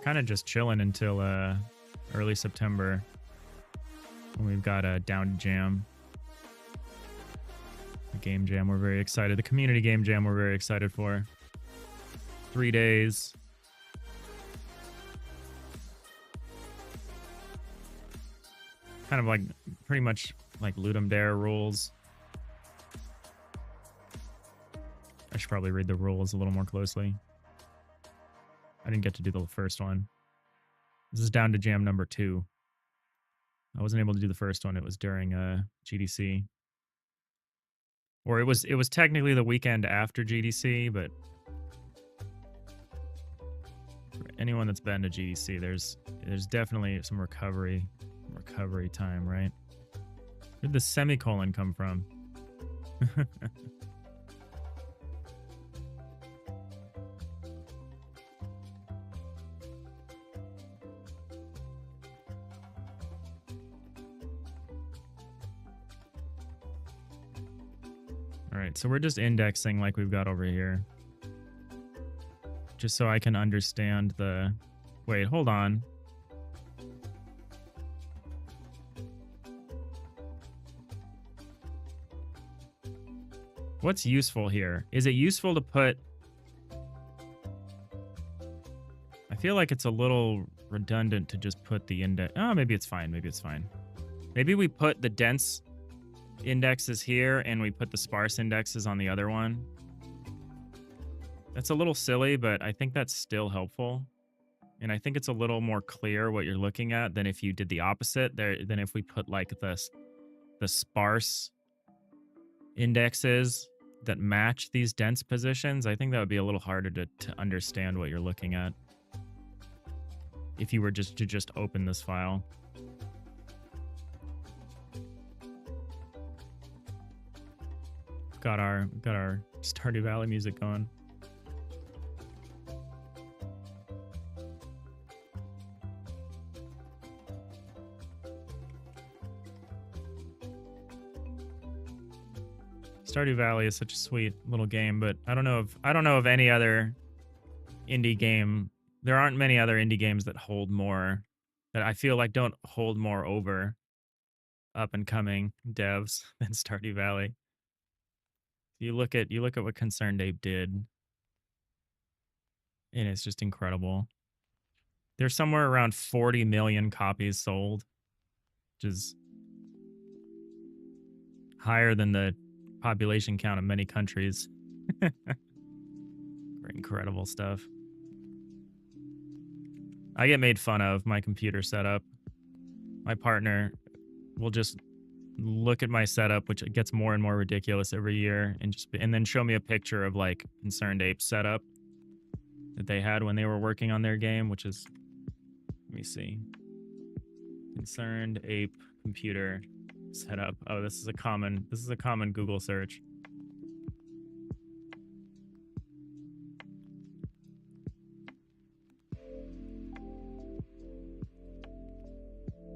Kind of just chilling until early September when we've got a down jam, a game jam we're very excited, the community game jam we're very excited for. 3 days. Kind of like pretty much like Ludum Dare rules. I should probably read the rules a little more closely. I didn't get to do the first one. This is down to jam number 2. I wasn't able to do the first one. It was during GDC. Or it was technically the weekend after GDC, but for anyone that's been to GDC, there's definitely some recovery time, right? Where'd the semicolon come from? Alright, so we're just indexing like we've got over here. Just so I can understand the... Wait, hold on. What's useful here? Is it useful to put... I feel like it's a little redundant to just put the index... Oh, maybe it's fine. Maybe it's fine. Maybe we put the dense indexes here and we put the sparse indexes on the other one. That's a little silly, but I think that's still helpful. And I think it's a little more clear what you're looking at than if you did the opposite there, than if we put like the sparse indexes that match these dense positions. I think that would be a little harder to understand what you're looking at if you were just open this file. Got our Stardew Valley music going. Stardew Valley is such a sweet little game, but I don't know of any other indie game. There aren't many other indie games that hold more, that I feel like don't hold more over up and coming devs than Stardew Valley. You look at what Concerned Ape did, and it's just incredible. There's somewhere around 40 million copies sold, which is higher than the population count of many countries. Incredible stuff. I get made fun of my computer setup. My partner will just look at my setup, which gets more and more ridiculous every year, and then show me a picture of like Concerned Ape's setup that they had when they were working on their game, which is, let me see, Concerned Ape computer setup. Oh, this is a common Google search.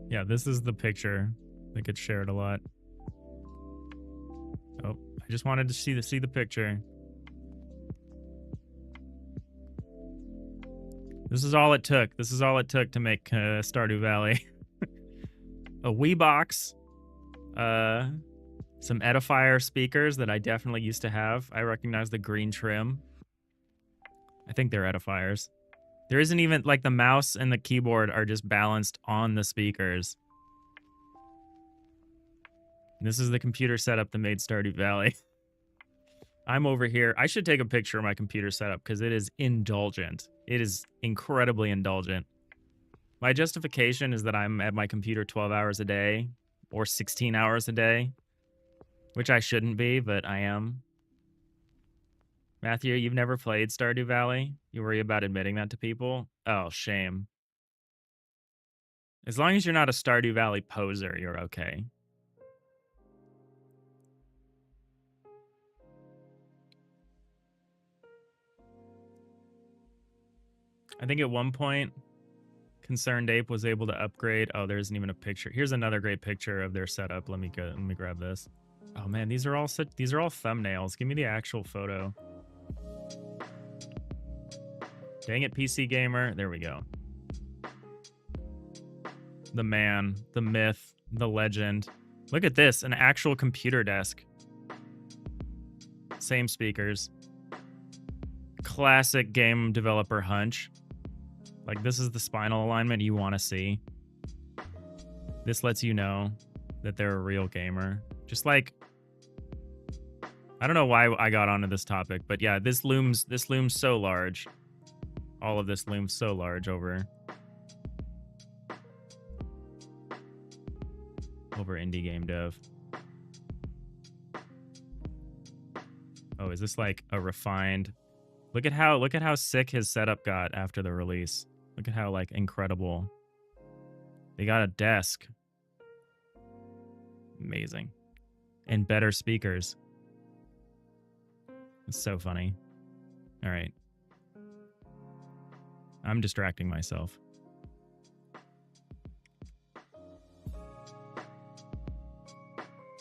Yeah, this is the picture that gets shared a lot. Oh, I just wanted to see the picture. This is all it took. This is all it took to make Stardew Valley. A Wii box, some Edifier speakers that I definitely used to have. I recognize the green trim. I think they're Edifiers. There isn't even, like, the mouse and the keyboard are just balanced on the speakers. This is the computer setup that made Stardew Valley. I'm over here. I should take a picture of my computer setup because it is indulgent. It is incredibly indulgent. My justification is that I'm at my computer 12 hours a day or 16 hours a day, which I shouldn't be, but I am. Matthew, you've never played Stardew Valley? You worry about admitting that to people? Oh, shame. As long as you're not a Stardew Valley poser, you're okay. I think at one point, Concerned Ape was able to upgrade. Oh, there isn't even a picture. Here's another great picture of their setup. Let me grab this. Oh man, these are all thumbnails. Give me the actual photo. Dang it, PC Gamer. There we go. The man, the myth, the legend. Look at this, an actual computer desk. Same speakers. Classic game developer hunch. Like, this is the spinal alignment you want to see. This lets you know that they're a real gamer. Just like, I don't know why I got onto this topic, but yeah, this looms so large. All of this looms so large over indie game dev. Oh, is this like a refined? Look at how sick his setup got after the release. Look at how, like, incredible. They got a desk. Amazing. And better speakers. It's so funny. All right. I'm distracting myself.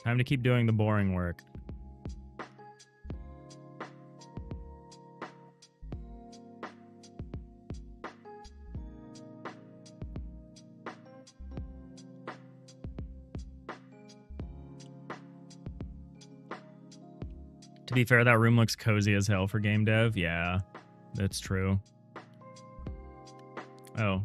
Time to keep doing the boring work. To be fair, that room looks cozy as hell for game dev. Yeah, that's true. Oh.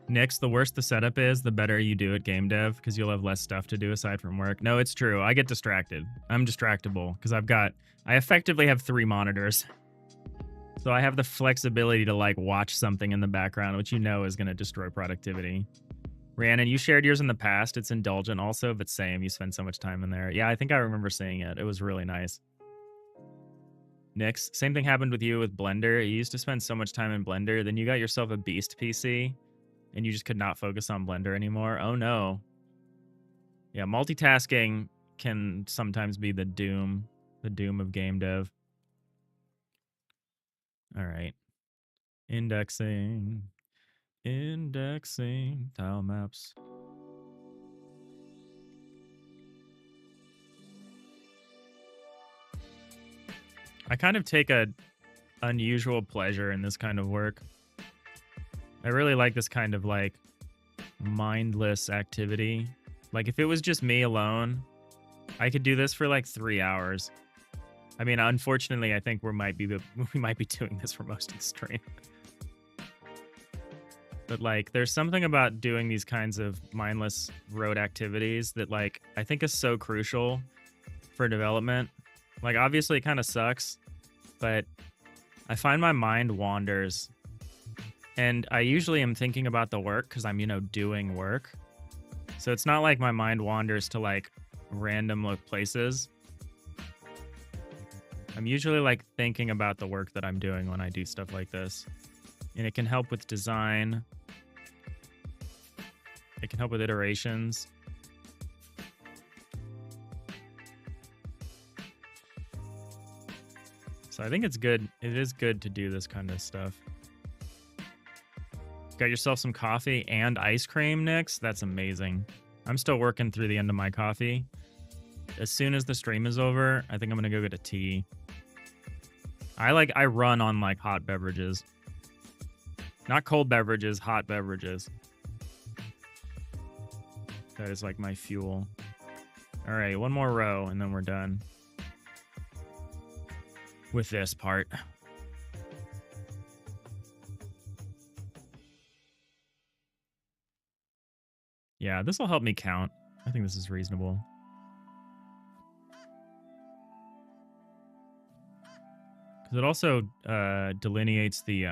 Nix, the worse the setup is, the better you do at game dev, because you'll have less stuff to do aside from work. No, it's true. I get distracted. I'm distractible, because I effectively have 3 monitors. So I have the flexibility to, like, watch something in the background, which you know is going to destroy productivity. Rhiannon, you shared yours in the past. It's indulgent also, but same. You spend so much time in there. Yeah, I think I remember seeing it. It was really nice. Nix, same thing happened with you with Blender. You used to spend so much time in Blender, then you got yourself a beast PC, and you just could not focus on Blender anymore. Oh no. Yeah, multitasking can sometimes be the doom of game dev. All right. Indexing tile maps. I kind of take a unusual pleasure in this kind of work. I really like this kind of, like, mindless activity. Like, if it was just me alone, I could do this for like 3 hours. I mean, unfortunately, I think we might be doing this for most of the stream. But like, there's something about doing these kinds of mindless road activities that like I think is so crucial for development. Like, obviously, it kind of sucks, but I find my mind wanders, and I usually am thinking about the work because I'm, doing work. So it's not like my mind wanders to like random places. I'm usually like thinking about the work that I'm doing when I do stuff like this. And it can help with design. It can help with iterations. So I think it's good. It is good to do this kind of stuff. Got yourself some coffee and ice cream, Nix? That's amazing. I'm still working through the end of my coffee. As soon as the stream is over, I think I'm gonna go get a tea. I run on like hot beverages. Not cold beverages, hot beverages. That is like my fuel. All right, one more row and then we're done with this part. Yeah, this will help me count. I think this is reasonable. Because it also delineates the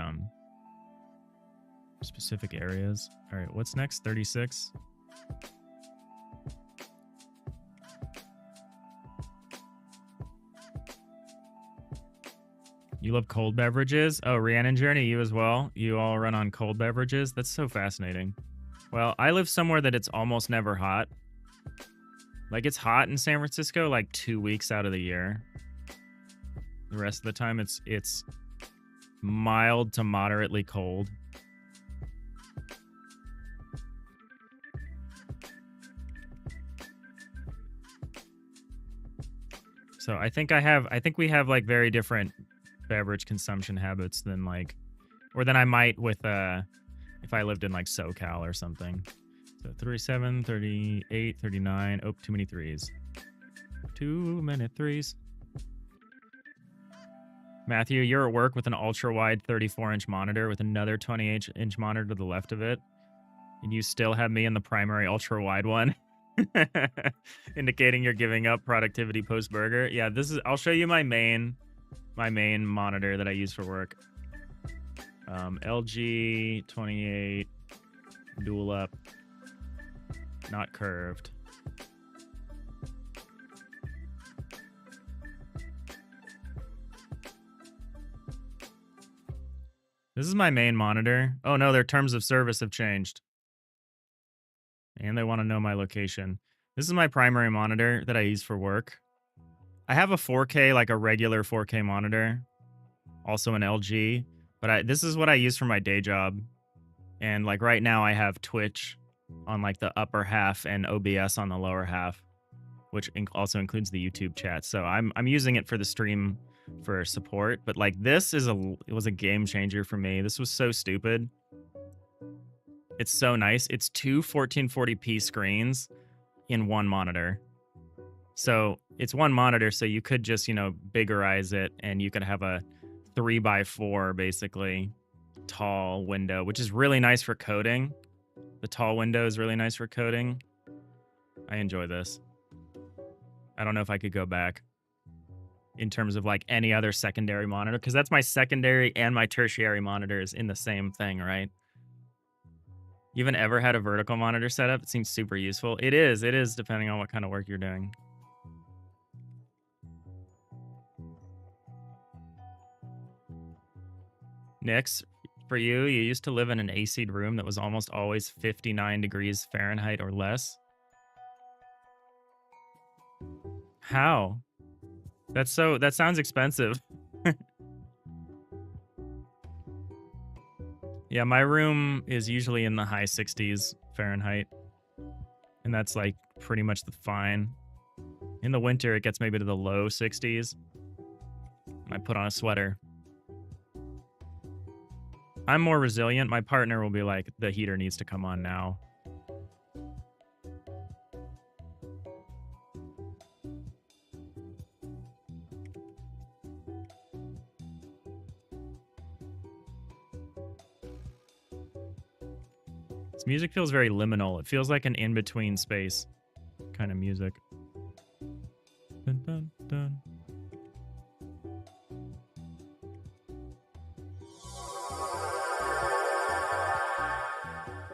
specific areas. All right, what's next? 36. You love cold beverages? Oh, Rhiannon Journey, you as well? You all run on cold beverages? That's so fascinating. Well, I live somewhere that it's almost never hot. Like, it's hot in San Francisco like 2 weeks out of the year. The rest of the time, it's mild to moderately cold. So I think we have like very different beverage consumption habits than like, or than I might with if I lived in like SoCal or something. So 37, 38, 39. Oh, too many threes. Too many threes. Matthew, you're at work with an ultra-wide 34-inch monitor with another 28-inch monitor to the left of it, and you still have me in the primary ultra-wide one, indicating you're giving up productivity post-burger. Yeah, I'll show you my main monitor that I use for work. LG 28 dual up, not curved. This is my main monitor. Oh no, their terms of service have changed. And they want to know my location. This is my primary monitor that I use for work. I have a 4K, like a regular 4K monitor, also an LG, but this is what I use for my day job. And like right now I have Twitch on like the upper half and OBS on the lower half, which also includes the YouTube chat. So I'm using it for the stream for support, but like this it was a game changer for me. This was so stupid. It's so nice. It's two 1440p screens in one monitor. So it's one monitor, so you could just, biggerize it and you could have a 3x4 basically tall window, which is really nice for coding. The tall window is really nice for coding. I enjoy this. I don't know if I could go back in terms of like any other secondary monitor, because that's my secondary and my tertiary monitors in the same thing, right? You even ever had a vertical monitor setup? It seems super useful. It is depending on what kind of work you're doing. Nix, for you used to live in an AC'd room that was almost always 59 degrees Fahrenheit or less. How? That sounds expensive. Yeah, my room is usually in the high 60s Fahrenheit. And that's like pretty much the fine. In the winter, it gets maybe to the low 60s. And I put on a sweater. I'm more resilient. My partner will be like, the heater needs to come on now. This music feels very liminal. It feels like an in-between space kind of music. Dun, dun, dun.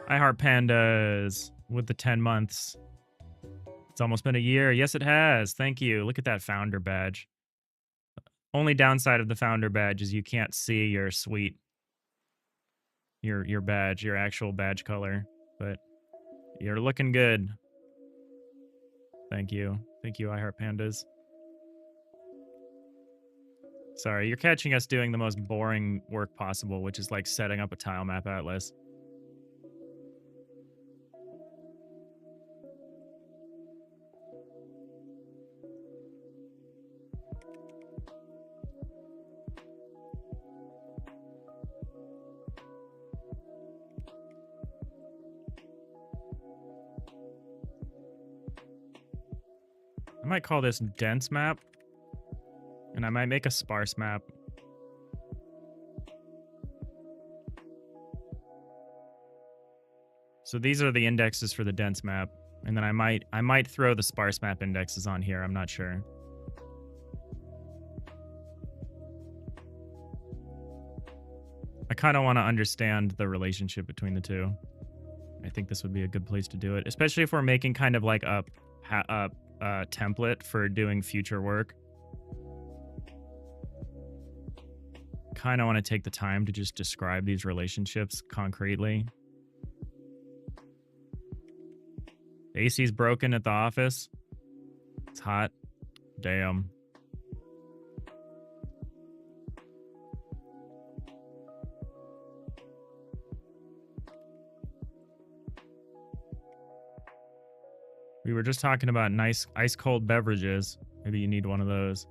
I heart pandas with the 10 months. It's almost been a year. Yes, it has. Thank you. Look at that founder badge. Only downside of the founder badge is you can't see your suite, your badge, your actual badge color, but you're looking good. Thank you. Thank you, I heart pandas. Sorry, you're catching us doing the most boring work possible, which is like setting up a tile map atlas. I might call this dense map, and I might make a sparse map. So these are the indexes for the dense map, and then I might throw the sparse map indexes on here. I'm not sure. I kind of want to understand the relationship between the two. I think this would be a good place to do it, especially if we're making kind of like a template for doing future work. Kind of want to take the time to just describe these relationships concretely. AC's broken at the office. It's hot. Damn. We were just talking about nice ice cold beverages. Maybe you need one of those.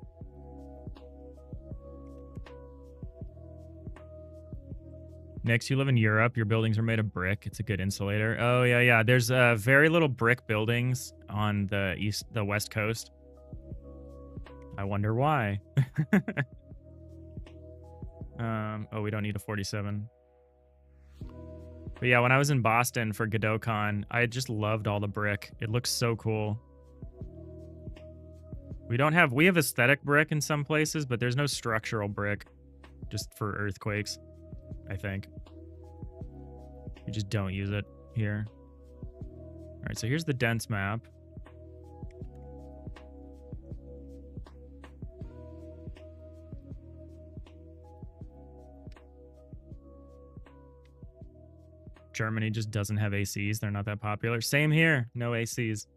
Next, you live in Europe. Your buildings are made of brick. It's a good insulator. Oh, yeah, yeah. There's very little brick buildings on the west coast. I wonder why. Oh, we don't need a 47. But yeah, when I was in Boston for GodotCon, I just loved all the brick. It looks so cool. We have aesthetic brick in some places, but there's no structural brick just for earthquakes, I think. We just don't use it here. All right, so here's the dense map. Germany just doesn't have ACs. They're not that popular. Same here. No ACs.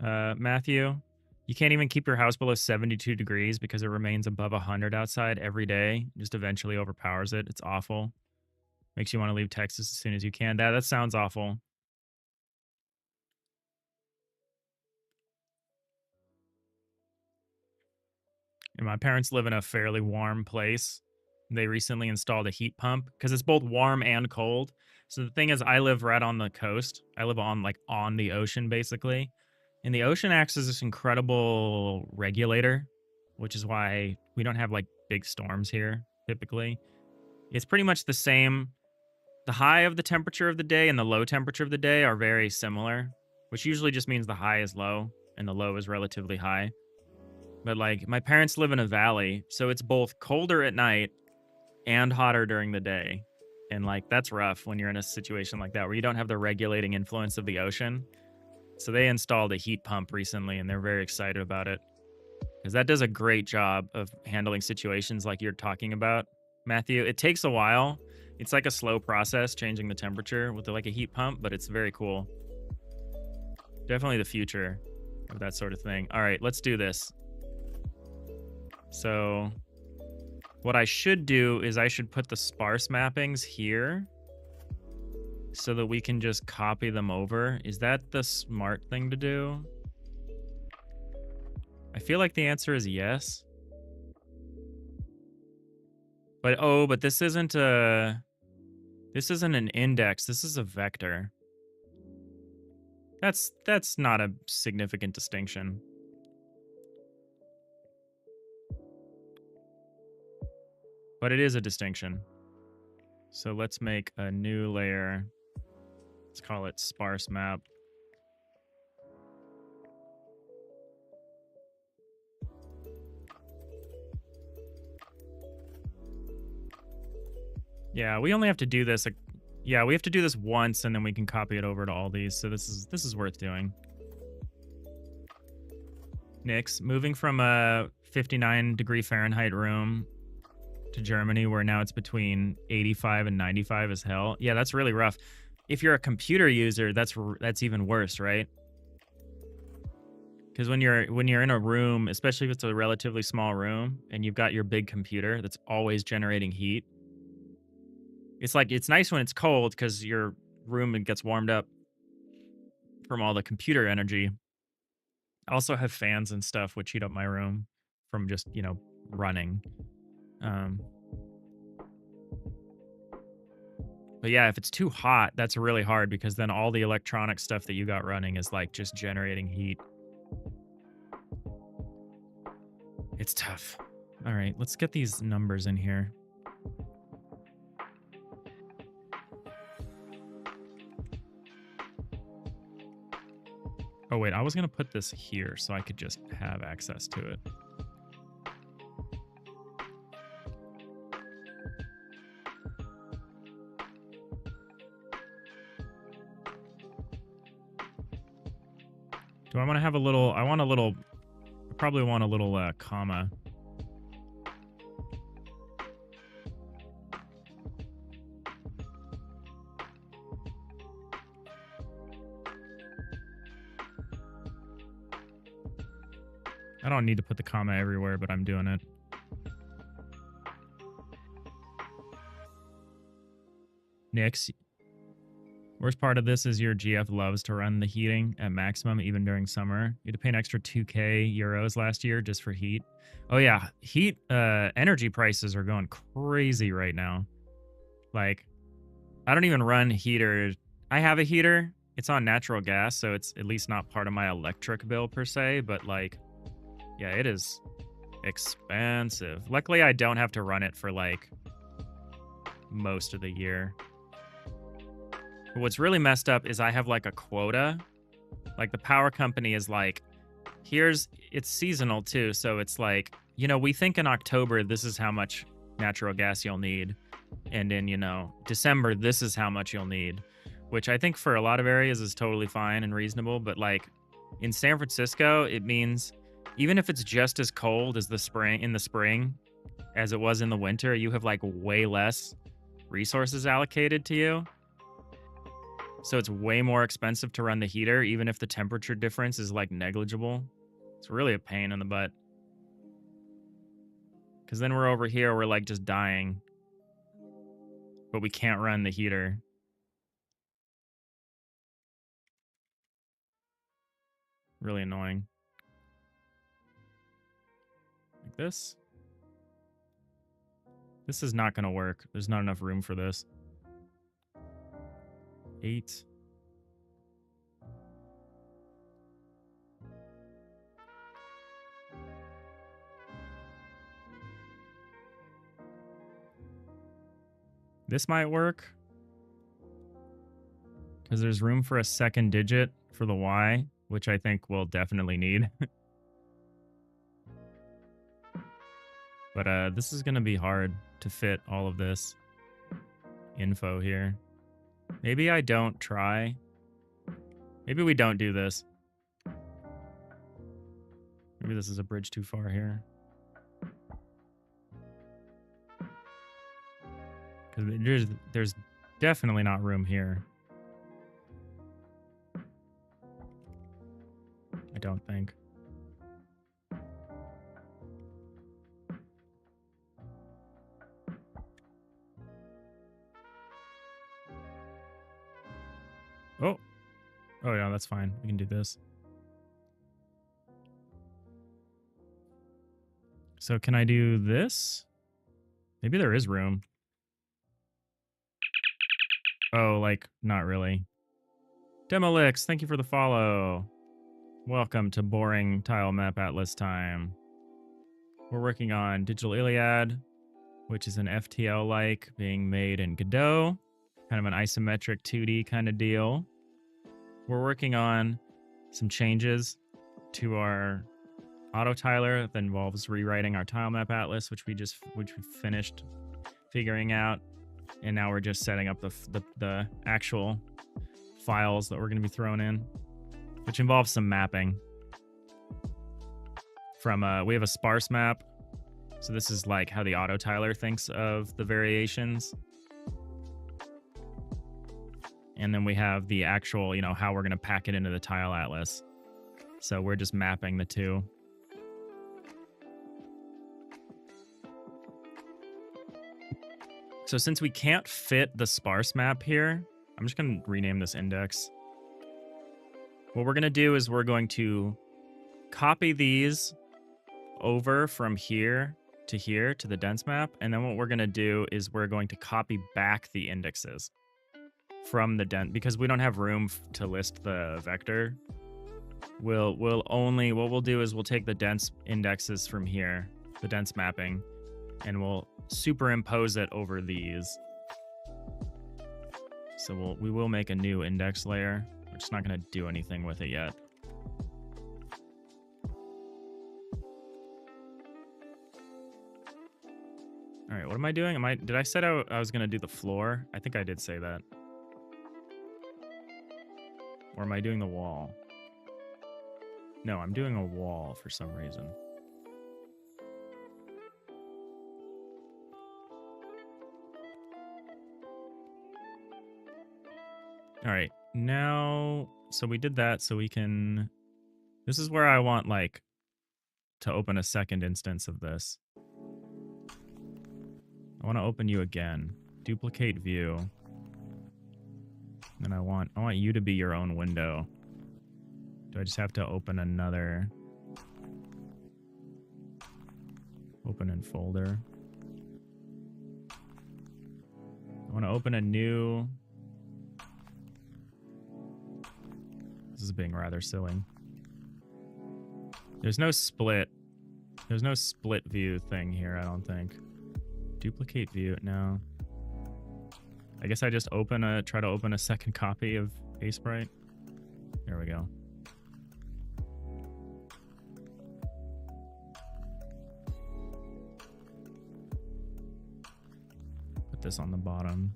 Matthew, you can't even keep your house below 72 degrees because it remains above 100 outside every day. Just eventually overpowers it. It's awful. Makes you want to leave Texas as soon as you can. That sounds awful. And my parents live in a fairly warm place. They recently installed a heat pump because it's both warm and cold. So the thing is, I live right on the coast. I live on the ocean, basically. And the ocean acts as this incredible regulator, which is why we don't have like big storms here, typically. It's pretty much the same. The high of the temperature of the day and the low temperature of the day are very similar, which usually just means the high is low and the low is relatively high. But like my parents live in a valley, so it's both colder at night and hotter during the day. And like that's rough when you're in a situation like that where you don't have the regulating influence of the ocean. So they installed a heat pump recently and they're very excited about it because that does a great job of handling situations like you're talking about, Matthew. It takes a while. It's like a slow process changing the temperature with like a heat pump, but it's very cool. Definitely the future of that sort of thing. All right, let's do this. So what I should do is I should put the sparse mappings here so that we can just copy them over. Is that the smart thing to do? I feel like the answer is yes. But this isn't an index. This is a vector. That's not a significant distinction. But it is a distinction. So let's make a new layer. Let's call it sparse map. Yeah, we only have to do this. Yeah, we have to do this once, and then we can copy it over to all these. So this is worth doing. Nix, moving from a 59-degree Fahrenheit room to Germany, where now it's between 85 and 95 is hell. Yeah, that's really rough. If you're a computer user, that's even worse, right? Because when you're in a room, especially if it's a relatively small room, and you've got your big computer that's always generating heat, it's like it's nice when it's cold because your room gets warmed up from all the computer energy. I also have fans and stuff which heat up my room from just, running. But yeah, if it's too hot, that's really hard because then all the electronic stuff that you got running is like just generating heat. It's tough. All right, let's get these numbers in here. Oh, wait, I was going to put this here so I could just have access to it. Do I want to have a little... I probably want a little comma. I don't need to put the comma everywhere, but I'm doing it. Nix, worst part of this is your GF loves to run the heating at maximum even during summer. You had to pay an extra 2k euros last year just for heat. Oh yeah, heat energy prices are going crazy right now. Like, I don't even run heaters. I have a heater. It's on natural gas, so it's at least not part of my electric bill per se, but like, yeah, it is expensive. Luckily, I don't have to run it for like most of the year. But what's really messed up is I have like a quota. Like the power company is like, it's seasonal too. So it's like, we think in October, this is how much natural gas you'll need. And in, December, this is how much you'll need, which I think for a lot of areas is totally fine and reasonable. But like in San Francisco, it means even if it's just as cold as in the spring as it was in the winter, you have like way less resources allocated to you. So it's way more expensive to run the heater, even if the temperature difference is like negligible. It's really a pain in the butt. Because then we're over here, we're like just dying. But we can't run the heater. Really annoying. Like this. This is not going to work. There's not enough room for this. 8. This might work. Because there's room for a second digit for the Y, which I think we'll definitely need. But this is going to be hard to fit all of this info here. Maybe I don't try. Maybe we don't do this. Maybe this is a bridge too far here. Because there's definitely not room here. I don't think. Oh yeah, that's fine. We can do this. So can I do this? Maybe there is room. Oh, like, not really. Demolix, thank you for the follow. Welcome to boring tile map atlas time. We're working on Digital Iliad, which is an FTL-like being made in Godot. kind of an isometric 2D kind of deal. We're working on some changes to our autotiler that involves rewriting our tile map atlas, which we finished figuring out, and now we're just setting up the actual files that we're going to be throwing in, which involves some mapping. From we have a sparse map, so this is like how the autotiler thinks of the variations, and then we have the actual, you know, how we're going to pack it into the tile atlas. So we're just mapping the two. So since we can't fit the sparse map here, I'm just going to rename this index. What we're going to do is we're going to copy these over from here to the dense map. And then what we're going to do is we're going to copy back the indexes from the dense, because we don't have room to list the vector. What we'll do is we'll take the dense indexes from here, the dense mapping, and we'll superimpose it over these. So we will make a new index layer. We're just not going to do anything with it yet. All right, what am I doing? Did I say I was going to do the floor? I think I did say that. Or am I doing the wall? No, I'm doing a wall for some reason. All right, now, so we did that, so we can, this is where I want, like, to open a second instance of this. I want to open you again. Duplicate view. And I want you to be your own window. Do I just have to open another? Open in folder. I want to open a new. This is being rather silly. There's no split. There's no split view thing here, I don't think. Duplicate view, no. I guess I just try to open a second copy of Sprite. There we go. Put this on the bottom.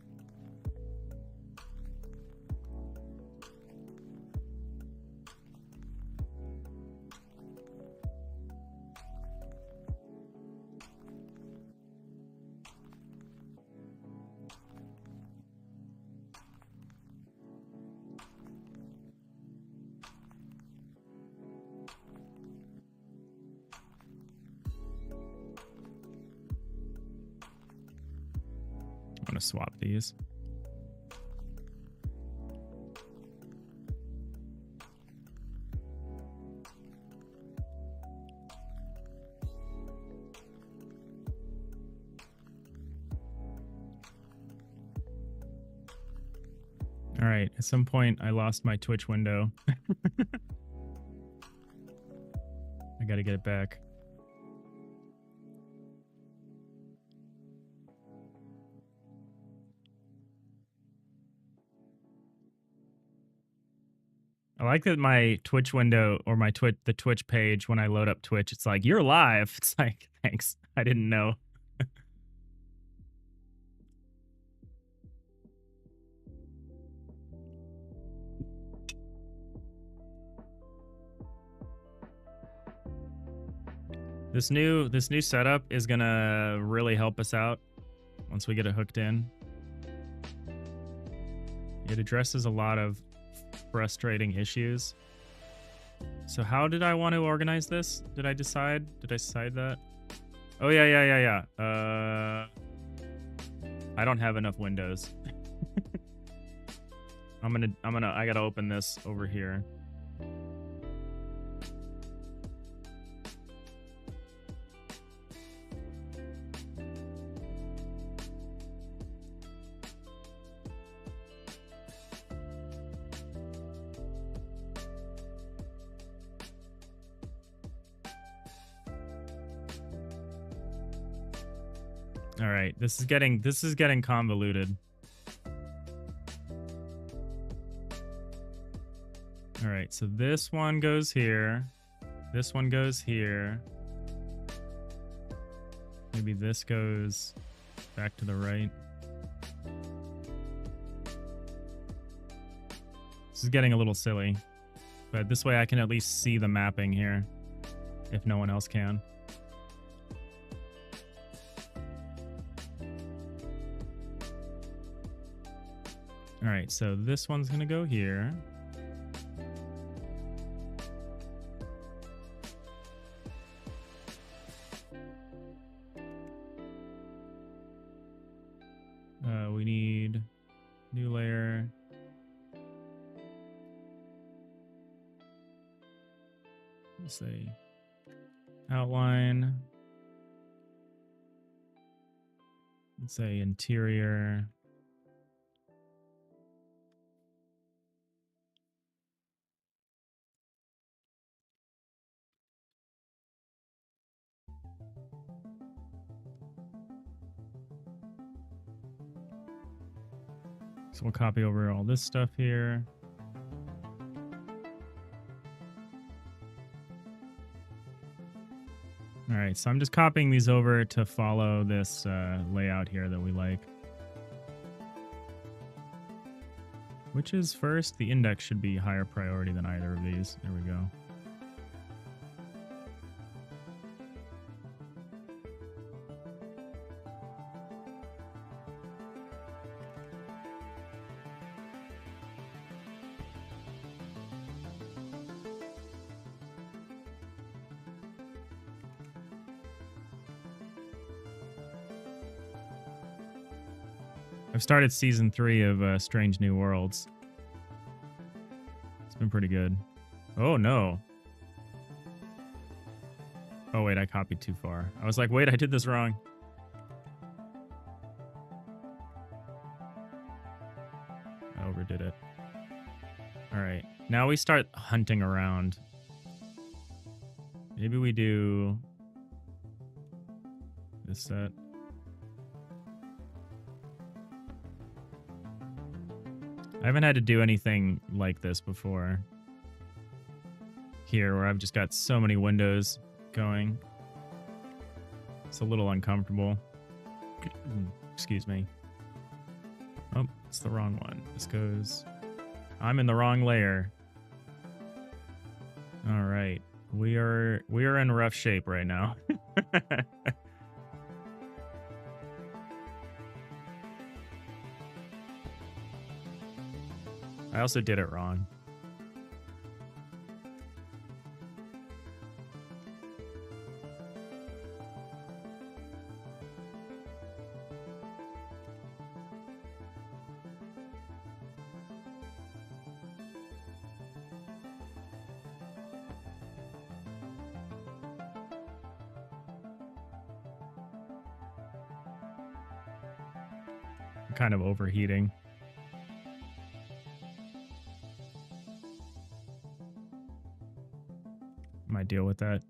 I'm gonna swap these. All right, at some point I lost my Twitch window. I gotta get it back. I like that my Twitch window, or the Twitch page, when I load up Twitch, it's like, you're live. It's like, thanks. I didn't know. This new setup is gonna really help us out once we get it hooked in. It addresses a lot of frustrating issues. So how did I want to organize this? Did I decide that? Oh yeah. I don't have enough windows. I gotta open this over here. All right, this is getting convoluted. All right, so this one goes here. This one goes here. Maybe this goes back to the right. This is getting a little silly, but this way I can at least see the mapping here if no one else can. All right, so this one's gonna go here. We need new layer. Let's say outline. Let's say interior. So we'll copy over all this stuff here. All right, so I'm just copying these over to follow this layout here that we like. Which is first? The index should be higher priority than either of these. There we go. I've started season 3 of Strange New Worlds. It's been pretty good. Oh, no. Oh, wait, I copied too far. I was like, wait, I did this wrong. I overdid it. All right, now we start hunting around. Maybe we do this set. I haven't had to do anything like this before. Here, where I've just got so many windows going. It's a little uncomfortable. Excuse me. Oh, it's the wrong one. This goes... I'm in the wrong layer. All right. We are in rough shape right now. I also did it wrong. I'm kind of overheating. Might deal with that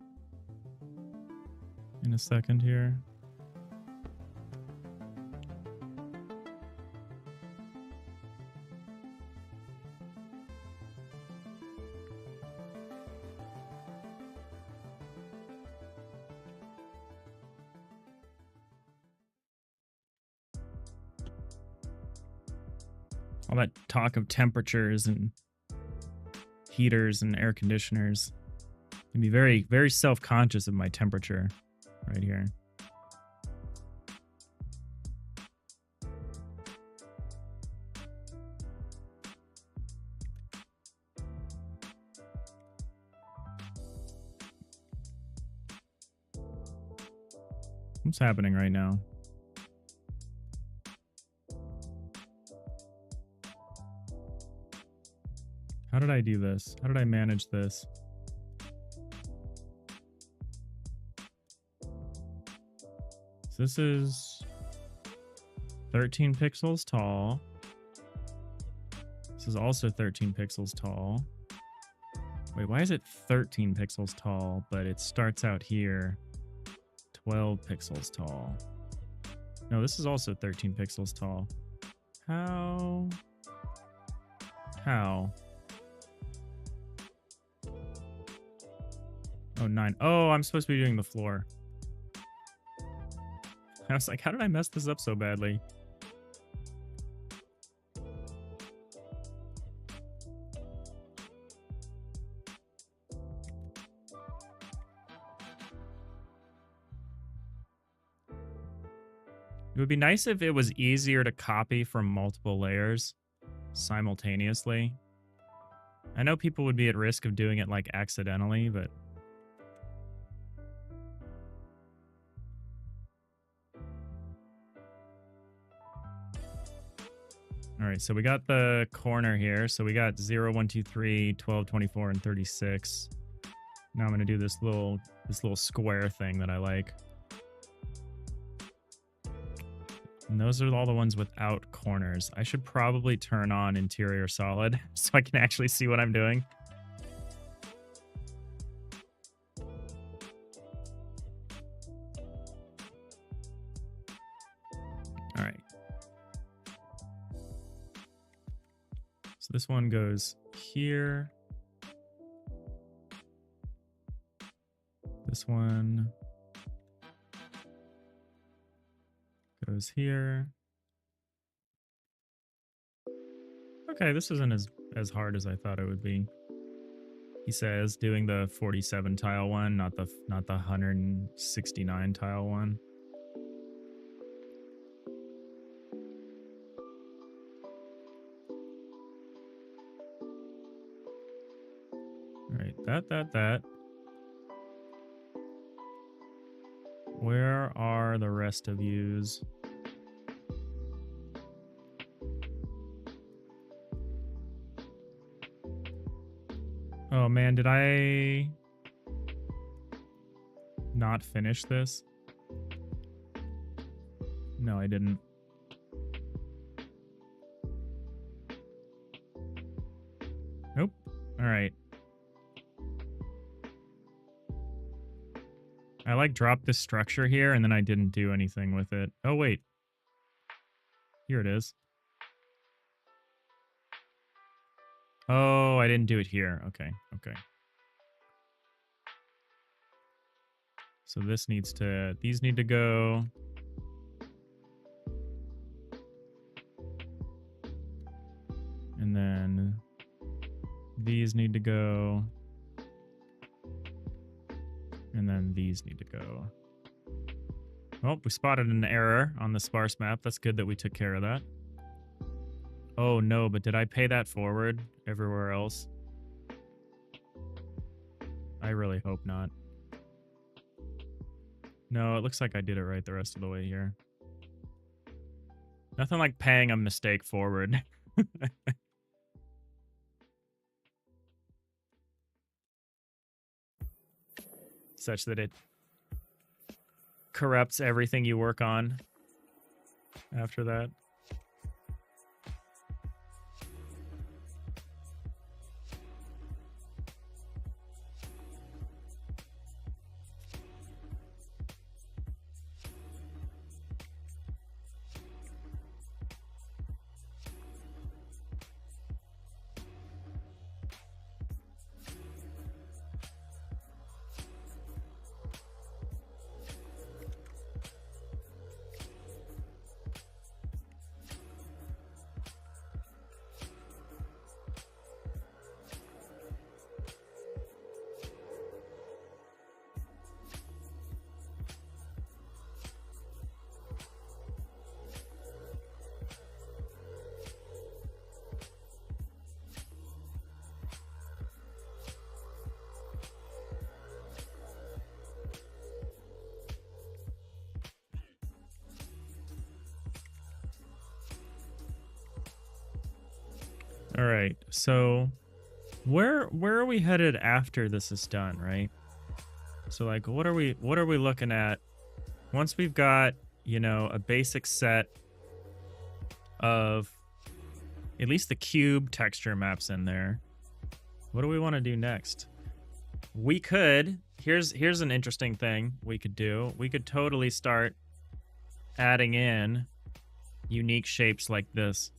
in a second here. All that talk of temperatures and heaters and air conditioners. I'd be very, very self-conscious of my temperature right here. What's happening right now? How did I do this? How did I manage this? So this is 13 pixels tall. This is also 13 pixels tall. Wait, why is it 13 pixels tall, but it starts out here 12 pixels tall? No, this is also 13 pixels tall. How? Oh, 9. Oh, I'm supposed to be doing the floor. I was like, how did I mess this up so badly? It would be nice if it was easier to copy from multiple layers simultaneously. I know people would be at risk of doing it like accidentally, but all right, so we got the corner here. So we got 0, 1, 2, 3, 12, 24, and 36. Now I'm going to do this little square thing that I like. And those are all the ones without corners. I should probably turn on interior solid so I can actually see what I'm doing. All right. So this one goes here. This one goes here. Okay, this isn't as hard as I thought it would be. He says doing the 47 tile one, not the 169 tile one. All right, that. Where are the rest of yous? Oh man, did I not finish this? No, I didn't. Nope. All right. I like dropped this structure here and then I didn't do anything with it. Oh, wait. Here it is. Oh, I didn't do it here. Okay. So these need to go. And then these need to go. And then these need to go. Oh, we spotted an error on the sparse map. That's good that we took care of that. Oh no, but did I pay that forward everywhere else? I really hope not. No, it looks like I did it right the rest of the way here. Nothing like paying a mistake forward. Such that it corrupts everything you work on after that. All right, so where are we headed after this is done, right? So like, what are we looking at once we've got, you know, a basic set of at least the cube texture maps in there? What do we want to do next? We could, here's an interesting thing we could do. We could totally start adding in unique shapes like this.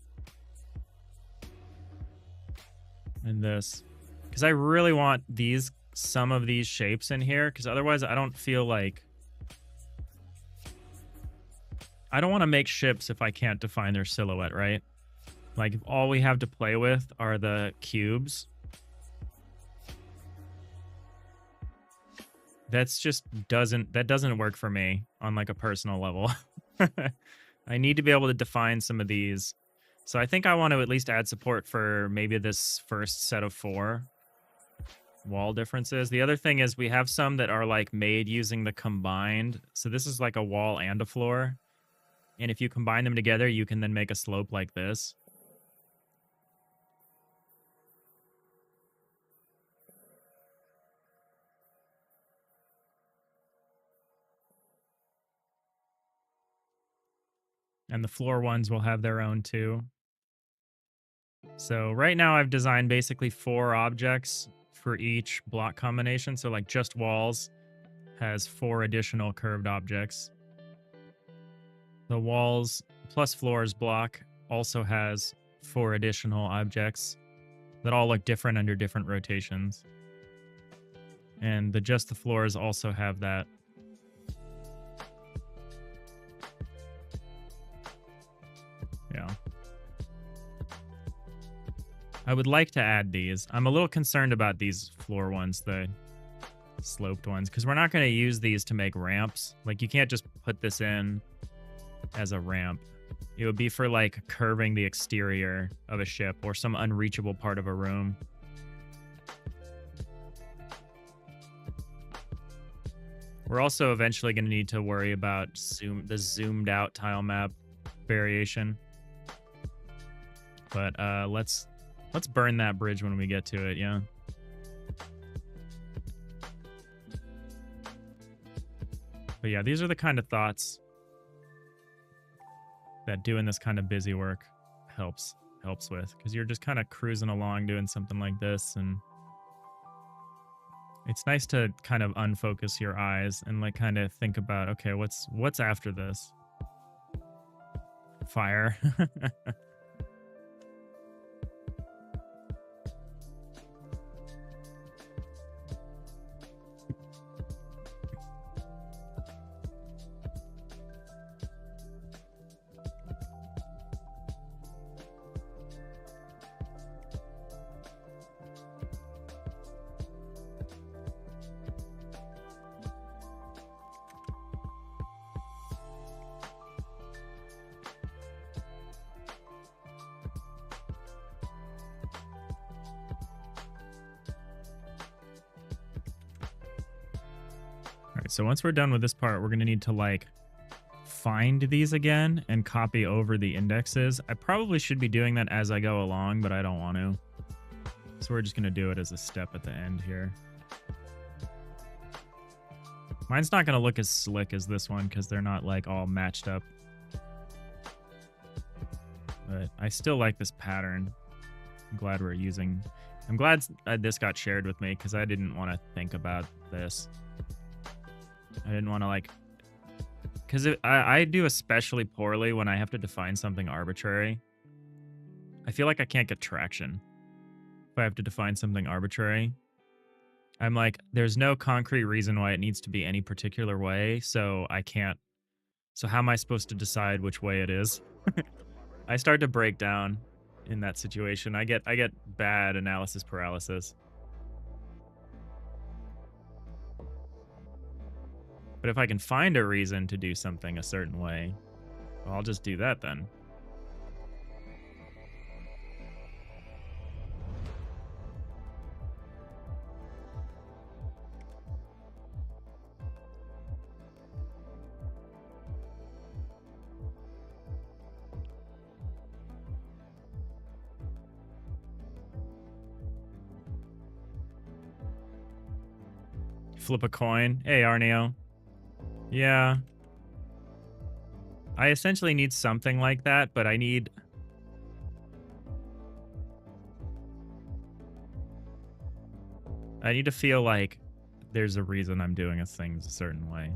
And this, because I really want these some of these shapes in here, because otherwise I don't feel like... I don't want to make ships if I can't define their silhouette, right? Like, if all we have to play with are the cubes, that's just doesn't work for me on like a personal level. I need to be able to define some of these. So I think I want to at least add support for maybe this first set of 4 wall differences. The other thing is we have some that are like made using the combined. So this is like a wall and a floor. And if you combine them together, you can then make a slope like this. And the floor ones will have their own too. So right now I've designed basically 4 objects for each block combination. So like just walls has 4 additional curved objects. The walls plus floors block also has 4 additional objects that all look different under different rotations. And just the floors also have that. Yeah. I would like to add these. I'm a little concerned about these floor ones, the sloped ones, because we're not going to use these to make ramps. Like, you can't just put this in as a ramp. It would be for, like, curving the exterior of a ship or some unreachable part of a room. We're also eventually going to need to worry about the zoomed out tile map variation. But let's burn that bridge when we get to it, yeah. But yeah, these are the kind of thoughts that doing this kind of busy work helps with, because you're just kind of cruising along doing something like this, and it's nice to kind of unfocus your eyes and like kind of think about, okay, what's after this? Fire. So once we're done with this part, we're going to need to like find these again and copy over the indexes. I probably should be doing that as I go along, but I don't want to. So we're just going to do it as a step at the end here. Mine's not going to look as slick as this one because they're not like all matched up. But I still like this pattern. I'm glad this got shared with me because I didn't want to think about this. I didn't want to like, because I do especially poorly when I have to define something arbitrary. I feel like I can't get traction if I have to define something arbitrary. I'm like, there's no concrete reason why it needs to be any particular way, so I can't. So how am I supposed to decide which way it is? I start to break down in that situation. I get bad analysis paralysis. But if I can find a reason to do something a certain way, well, I'll just do that then. Flip a coin. Hey, Arneo. Yeah. I essentially need something like that, but I need... to feel like there's a reason I'm doing things a certain way.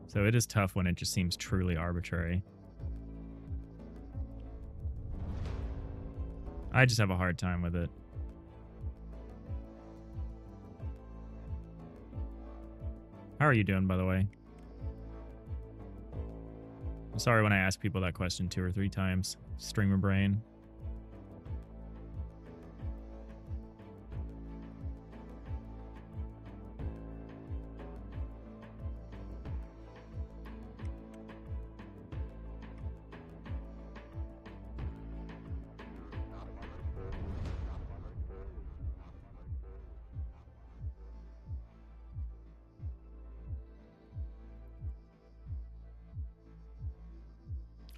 So it is tough when it just seems truly arbitrary. I just have a hard time with it. How are you doing, by the way? I'm sorry when I ask people that question 2 or 3 times. Streamer brain.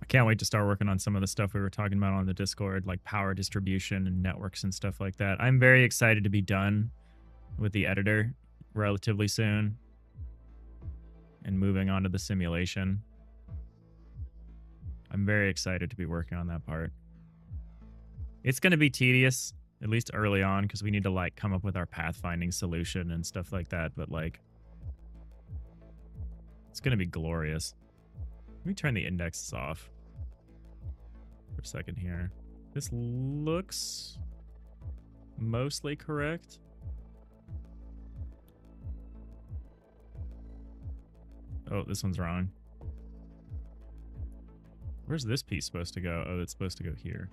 Can't wait to start working on some of the stuff we were talking about on the Discord, like power distribution and networks and stuff like that. I'm very excited to be done with the editor relatively soon and moving on to the simulation. I'm very excited to be working on that part. It's going to be tedious, at least early on, because we need to like come up with our pathfinding solution and stuff like that, but like it's going to be glorious. Let me turn the indexes off for a second here. This looks mostly correct. Oh, this one's wrong. Where's this piece supposed to go? Oh, it's supposed to go here.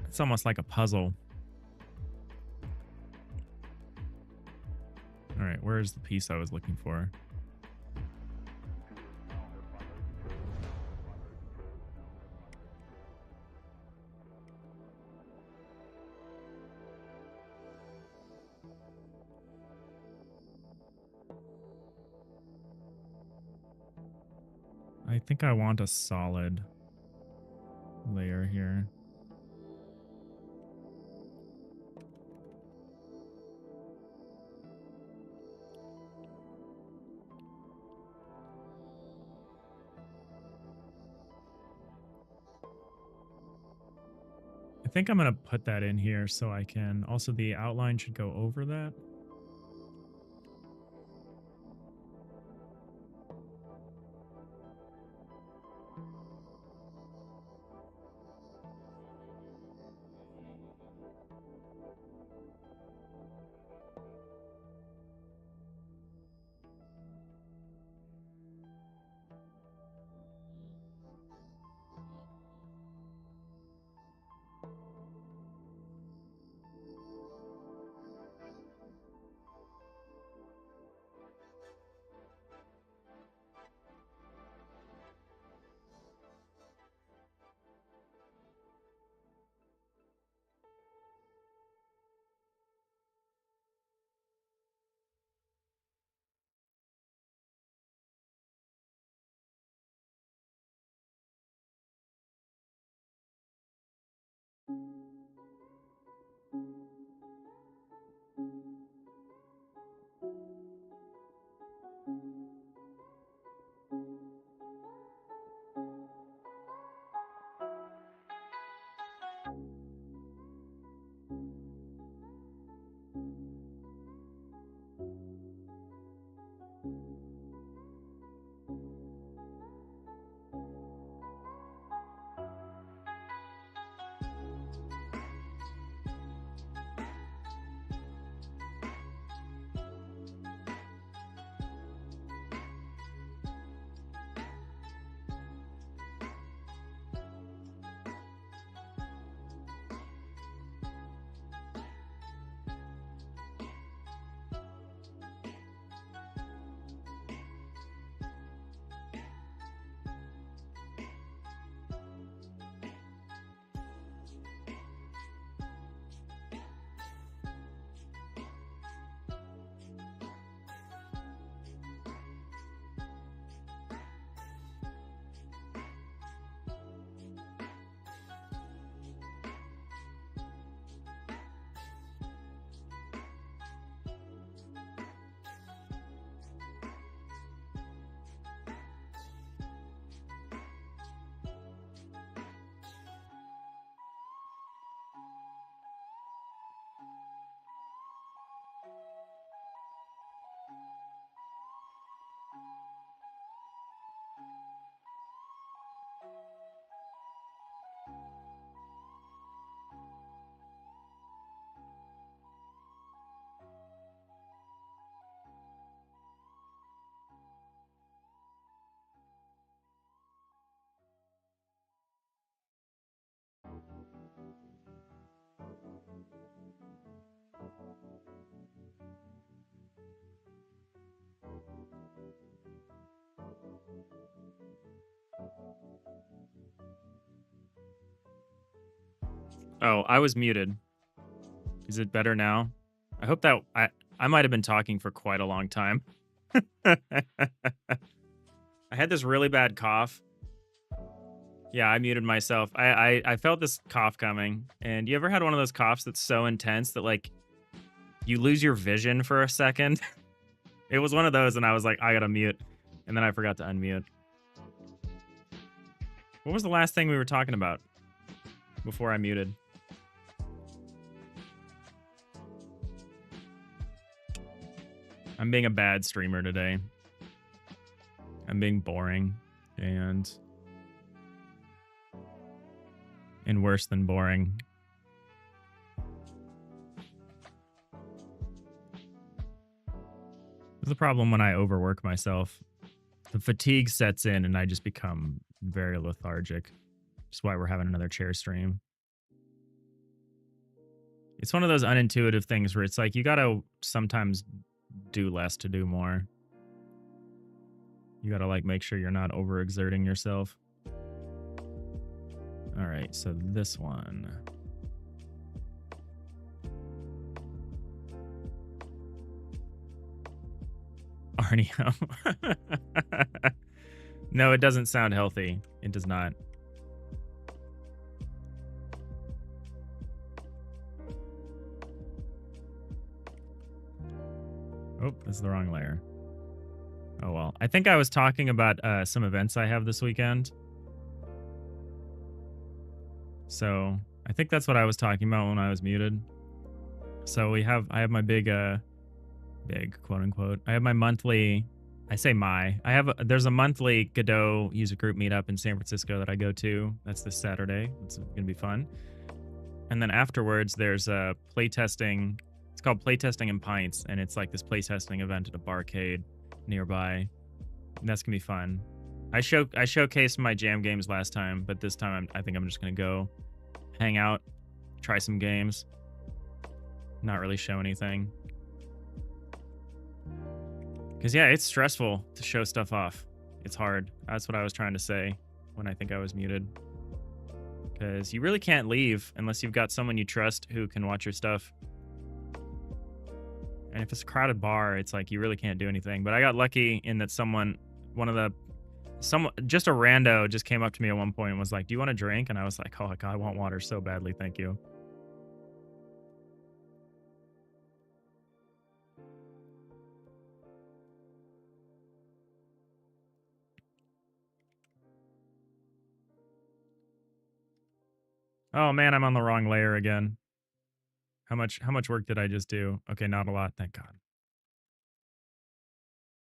It's almost like a puzzle. All right, where's the piece I was looking for? I think I want a solid layer here. I think I'm going to put that in here so I can... Also, the outline should go over that. Oh, I was muted. Is it better now? I hope that I might have been talking for quite a long time. I had this really bad cough. Yeah, I muted myself. I felt this cough coming. And you ever had one of those coughs that's so intense that like you lose your vision for a second? It was one of those, and I was like, I gotta mute. And then I forgot to unmute. What was the last thing we were talking about before I muted? I'm being a bad streamer today. I'm being boring and worse than boring. There's a problem when I overwork myself. The fatigue sets in and I just become very lethargic. That's why we're having another chair stream. It's one of those unintuitive things where it's like you gotta sometimes do less to do more. You gotta like make sure you're not overexerting yourself. All right, so this one. Arneo. No, it doesn't sound healthy. It does not. Oh, that's the wrong layer. Oh, well. I think I was talking about some events I have this weekend. So I think that's what I was talking about when I was muted. So I have my big quote unquote. I have my monthly, there's a monthly Godot user group meetup in San Francisco that I go to. That's this Saturday. It's going to be fun. And then afterwards, there's a playtesting. It's called Playtesting and Pints, and it's like this playtesting event at a barcade nearby. And that's going to be fun. I showcased my jam games last time, but this time I think I'm just going to go hang out, try some games, not really show anything. Because, yeah, it's stressful to show stuff off. It's hard. That's what I was trying to say when I think I was muted. Because you really can't leave unless you've got someone you trust who can watch your stuff. And if it's a crowded bar, it's like you really can't do anything. But I got lucky in that just a rando just came up to me at one point and was like, do you want a drink? And I was like, oh, God, I want water so badly. Thank you. Oh, man, I'm on the wrong layer again. How much work did I just do? Okay, not a lot, thank God.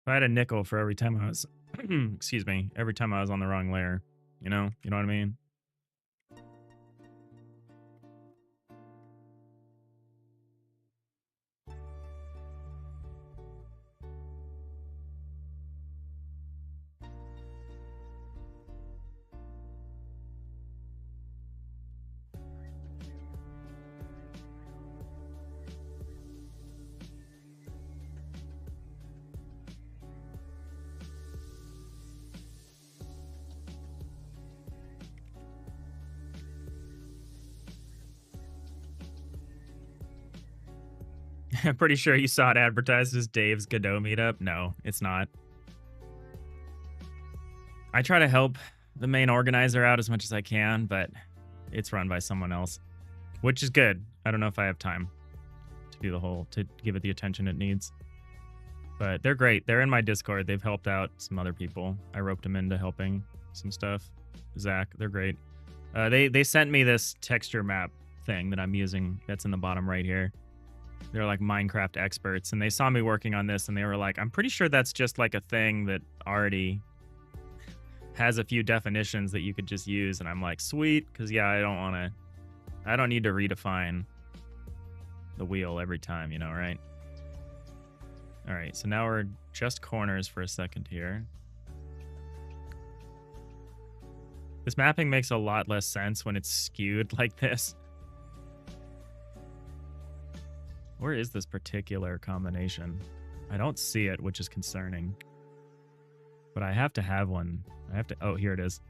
If I had a nickel for every time I was, excuse me, every time I was on the wrong layer, you know what I mean? I'm pretty sure you saw it advertised as Dave's Godot meetup. No, it's not. I try to help the main organizer out as much as I can, but it's run by someone else, which is good. I don't know if I have time to do to give it the attention it needs. But they're great. They're in my Discord. They've helped out some other people. I roped them into helping some stuff. Zach, they're great. They sent me this texture map thing that I'm using that's in the bottom right here. They're like Minecraft experts, and they saw me working on this, and they were like, I'm pretty sure that's just like a thing that already has a few definitions that you could just use. And I'm like, sweet, because yeah, I don't need to redefine the wheel every time, right? All right, so now we're just corners for a second here. This mapping makes a lot less sense when it's skewed like this. Where is this particular combination? I don't see it, which is concerning. But I have to have one. Oh, here it is.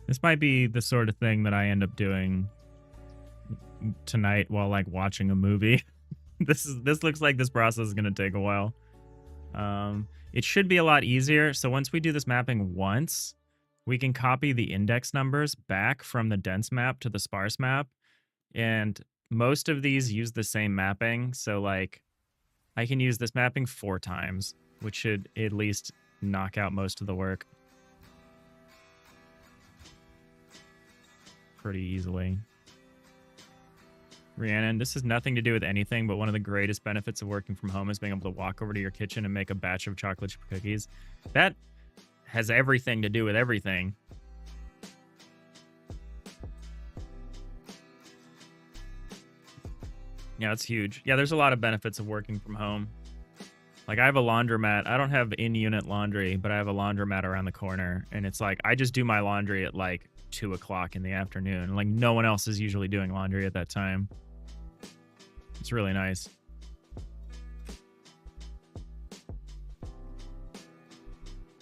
This might be the sort of thing that I end up doing tonight while like watching a movie. This looks like this process is going to take a while. It should be a lot easier. So once we do this mapping once, we can copy the index numbers back from the dense map to the sparse map. And most of these use the same mapping. So like I can use this mapping 4 times, which should at least knock out most of the work pretty easily. Rhiannon, this has nothing to do with anything, but one of the greatest benefits of working from home is being able to walk over to your kitchen and make a batch of chocolate chip cookies. That has everything to do with everything. Yeah, it's huge. Yeah, there's a lot of benefits of working from home. Like, I have a laundromat. I don't have in-unit laundry, but I have a laundromat around the corner. And it's like, I just do my laundry at like 2 o'clock in the afternoon. Like, no one else is usually doing laundry at that time. It's really nice.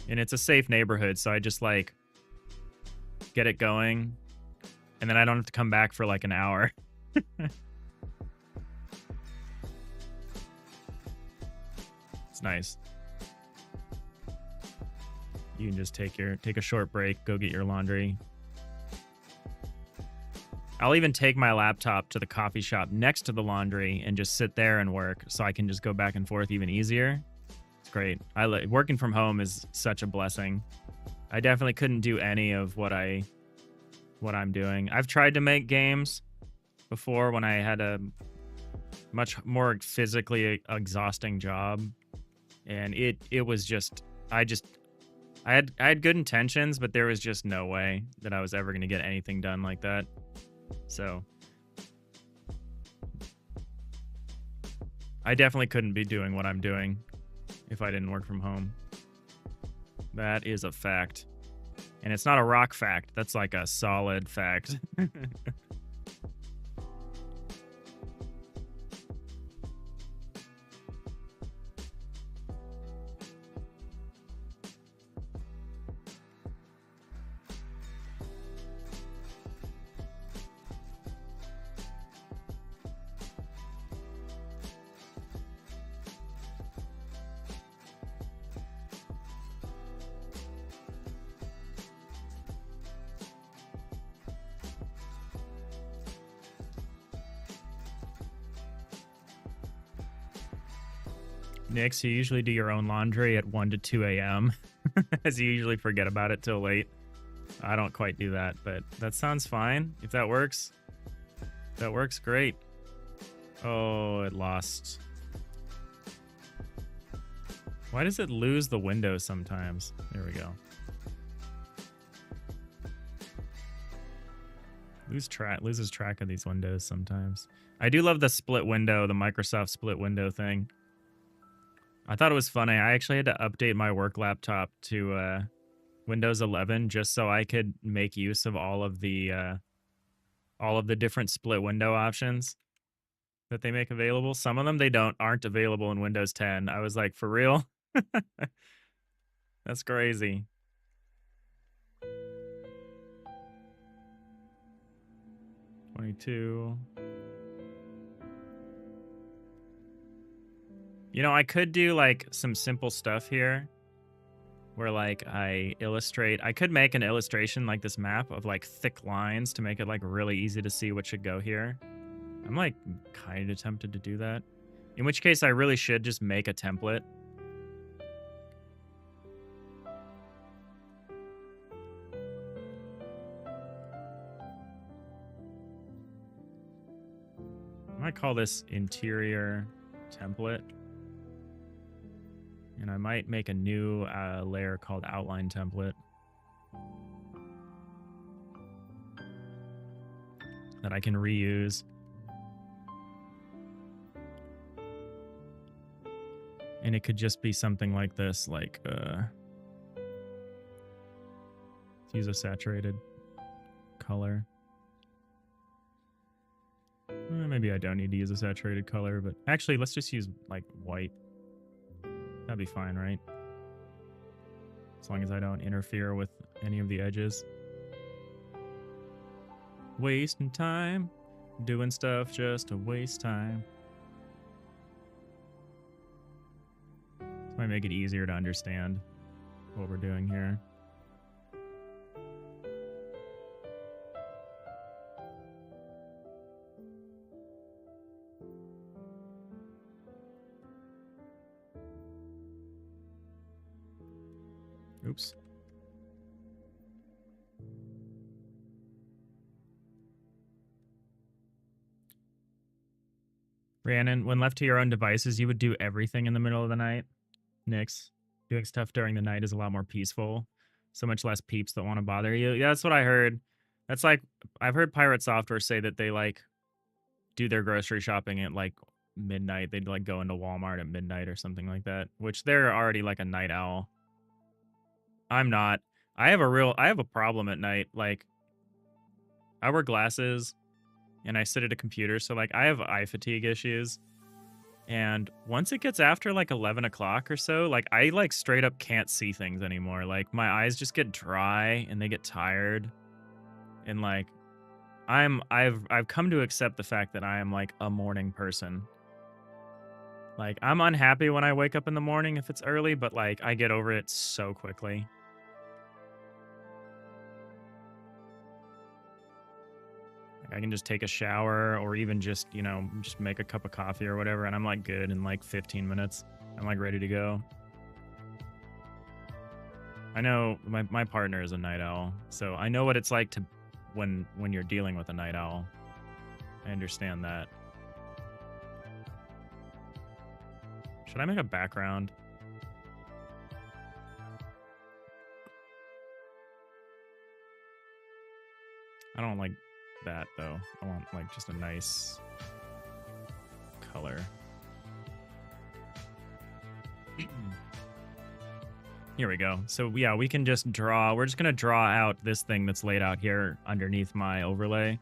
And it's a safe neighborhood, so I just like get it going, and then I don't have to come back for like an hour. It's nice. You can just take a short break, go get your laundry. I'll even take my laptop to the coffee shop next to the laundry and just sit there and work, so I can just go back and forth even easier. It's great. Working from home is such a blessing. I definitely couldn't do any of what I'm doing. I've tried to make games before when I had a much more physically exhausting job, and it was just I had good intentions, but there was just no way that I was ever going to get anything done like that. So I definitely couldn't be doing what I'm doing if I didn't work from home. That is a fact. And it's not a rock fact. That's like a solid fact. Nix, you usually do your own laundry at 1 to 2 a.m. as you usually forget about it till late. I don't quite do that, but that sounds fine. If that works, great. Oh, it lost. Why does it lose the window sometimes? There we go. Loses track of these windows sometimes. I do love the split window, the Microsoft split window thing. I thought it was funny. I actually had to update my work laptop to Windows 11 just so I could make use of all of the different split window options that they make available. Some of them aren't available in Windows 10. I was like, for real? That's crazy. $22. You know, I could do like some simple stuff here where like I could make an illustration like this map of like thick lines to make it like really easy to see what should go here. I'm like kind of tempted to do that. In which case I really should just make a template. I might call this interior template. And I might make a new layer called outline template that I can reuse. And it could just be something like this, like use a saturated color. Maybe I don't need to use a saturated color, but actually let's just use like white. That'd be fine, right? As long as I don't interfere with any of the edges. Wasting time. Doing stuff just to waste time. This might make it easier to understand what we're doing here. Oops. Rhiannon, when left to your own devices, you would do everything in the middle of the night. Nyx, doing stuff during the night is a lot more peaceful. So much less peeps that want to bother you. Yeah, that's what I heard. That's like, I've heard Pirate Software say that they like do their grocery shopping at like midnight. They'd like go into Walmart at midnight or something like that, which they're already like a night owl. I'm not. I have a problem at night. Like, I wear glasses and I sit at a computer, so like I have eye fatigue issues. And once it gets after like 11 o'clock or so, like I like straight up can't see things anymore. Like my eyes just get dry and they get tired. And like I've come to accept the fact that I am like a morning person. Like I'm unhappy when I wake up in the morning if it's early, but like I get over it so quickly. I can just take a shower or even just, you know, just make a cup of coffee or whatever, and I'm like good in like 15 minutes. I'm like ready to go. I know my partner is a night owl, so I know what it's like to when you're dealing with a night owl. I understand that. Should I make a background? I don't like that though. I want like just a nice color. Here we go. So yeah, we can just draw. We're just gonna draw out this thing that's laid out here underneath my overlay.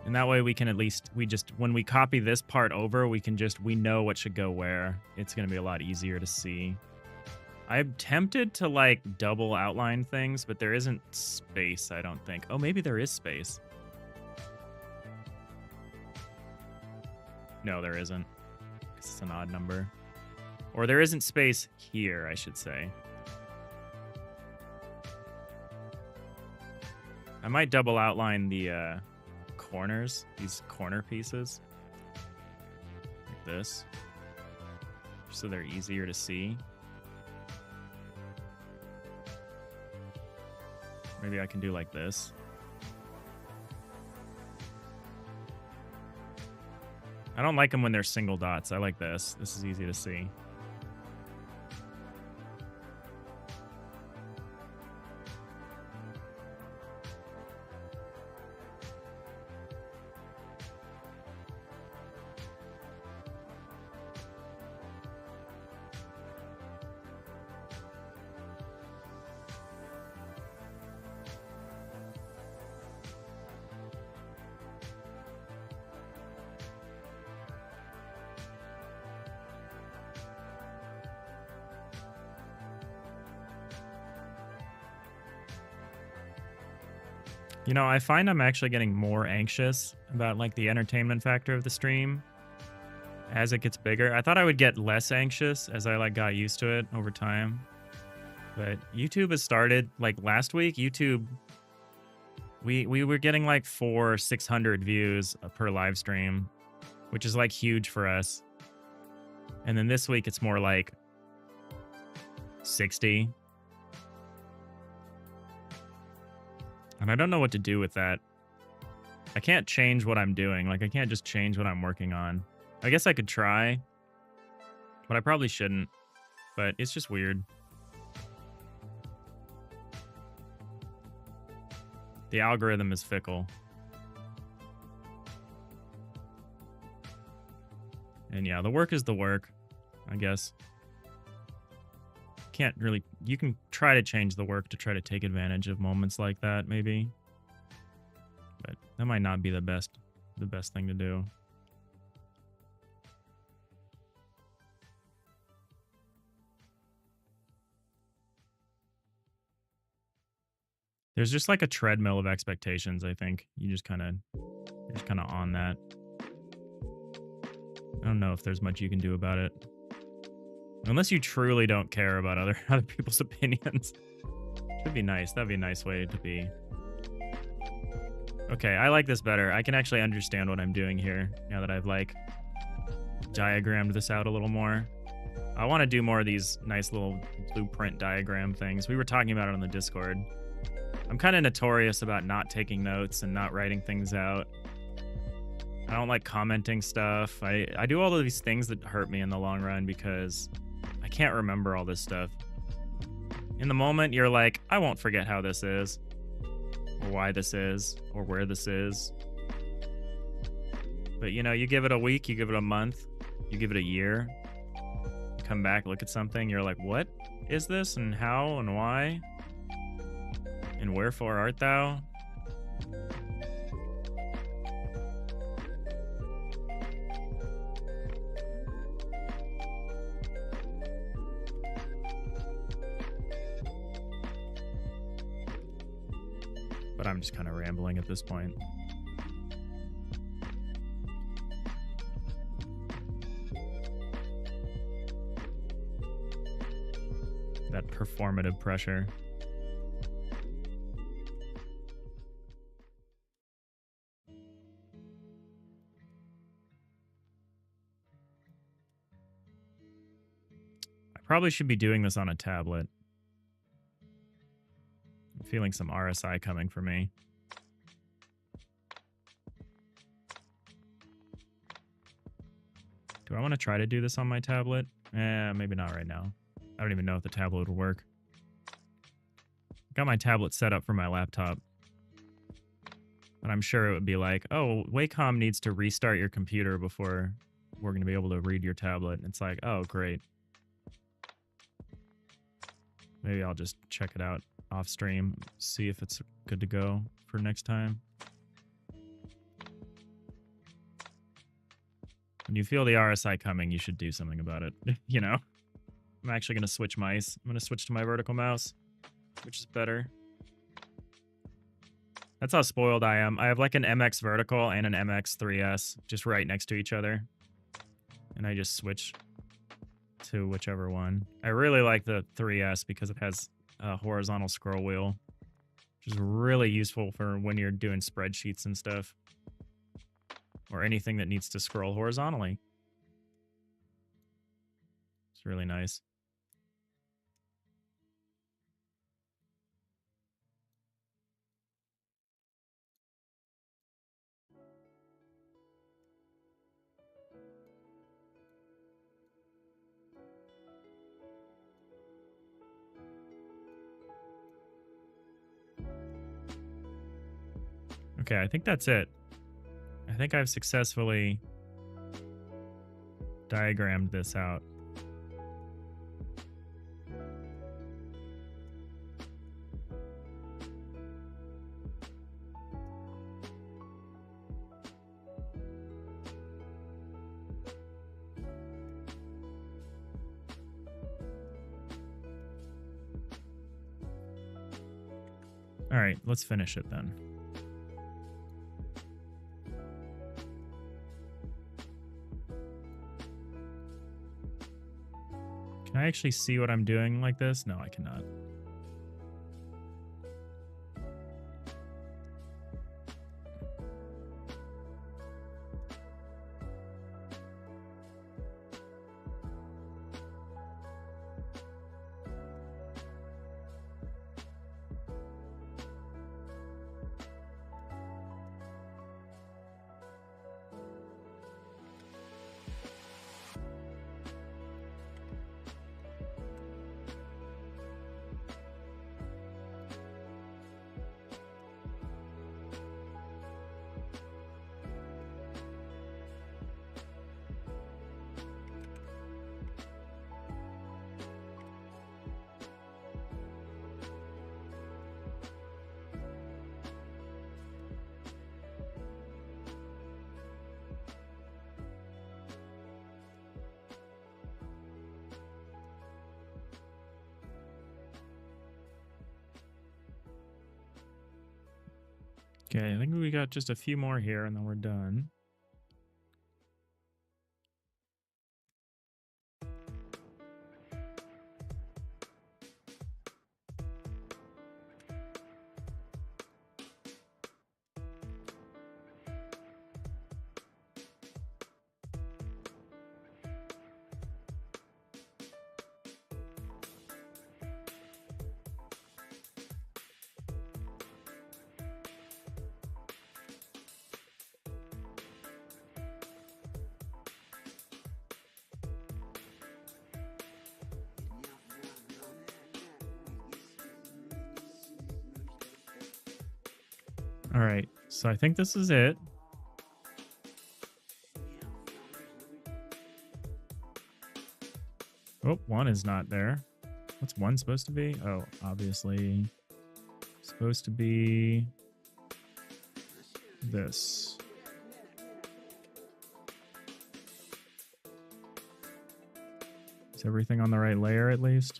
And that way we can at least, when we copy this part over, we know what should go where. It's gonna be a lot easier to see. I'm tempted to like double outline things, but there isn't space, I don't think. Oh, maybe there is space. No, there isn't. It's an odd number. Or there isn't space here, I should say. I might double outline the corners, these corner pieces. Like this. So they're easier to see. Maybe I can do like this. I don't like them when they're single dots. I like this. This is easy to see. You know, I find I'm actually getting more anxious about like the entertainment factor of the stream as it gets bigger. I thought I would get less anxious as I like got used to it over time. But YouTube has started like last week, YouTube we were getting like 600 views per live stream, which is like huge for us. And then this week it's more like 60. And I don't know what to do with that. I can't change what I'm doing. Like, I can't just change what I'm working on. I guess I could try, but I probably shouldn't. But it's just weird. The algorithm is fickle. And yeah, the work is the work, I guess. Can't really, you can try to change the work to try to take advantage of moments like that, maybe. But that might not be the best thing to do. There's just like a treadmill of expectations, I think. You're just kind of on that. I don't know if there's much you can do about it. Unless you truly don't care about other people's opinions. Should be nice. That'd be a nice way to be. Okay, I like this better. I can actually understand what I'm doing here now that I've like diagrammed this out a little more. I want to do more of these nice little blueprint diagram things. We were talking about it on the Discord. I'm kind of notorious about not taking notes and not writing things out. I don't like commenting stuff. I do all of these things that hurt me in the long run because I can't remember all this stuff. In the moment, you're like, I won't forget how this is, or why this is, or where this is. But, you know, you give it a week, you give it a month, you give it a year, you come back, look at something, you're like, what is this, and how, and why? And wherefore art thou? But I'm just kind of rambling at this point. That performative pressure. I probably should be doing this on a tablet. I'm feeling some RSI coming for me. Do I want to try to do this on my tablet? Maybe not right now. I don't even know if the tablet would work. Got my tablet set up for my laptop. But I'm sure it would be like, oh, Wacom needs to restart your computer before we're going to be able to read your tablet. And it's like, oh, great. Maybe I'll just check it out off stream, see if it's good to go for next time. When you feel the RSI coming, you should do something about it. You know? I'm actually going to switch mice. I'm going to switch to my vertical mouse, which is better. That's how spoiled I am. I have like an MX vertical and an MX 3S just right next to each other. And I just switch to whichever one. I really like the 3S because it has a horizontal scroll wheel, which is really useful for when you're doing spreadsheets and stuff. Or anything that needs to scroll horizontally. It's really nice. Okay, I think that's it. I think I've successfully diagrammed this out. All right, let's finish it then. Can I actually see what I'm doing like this? No, I cannot. Okay, I think we got just a few more here and then we're done. All right, so I think this is it. Oh, one is not there. What's one supposed to be? Oh, obviously supposed to be this. Is everything on the right layer at least?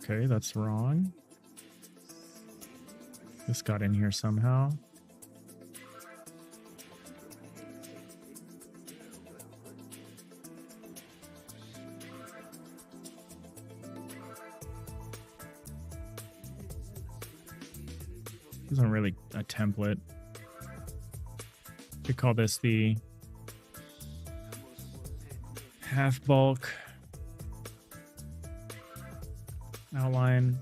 Okay, that's wrong. This got in here somehow. Isn't really a template. We call this the half bulk outline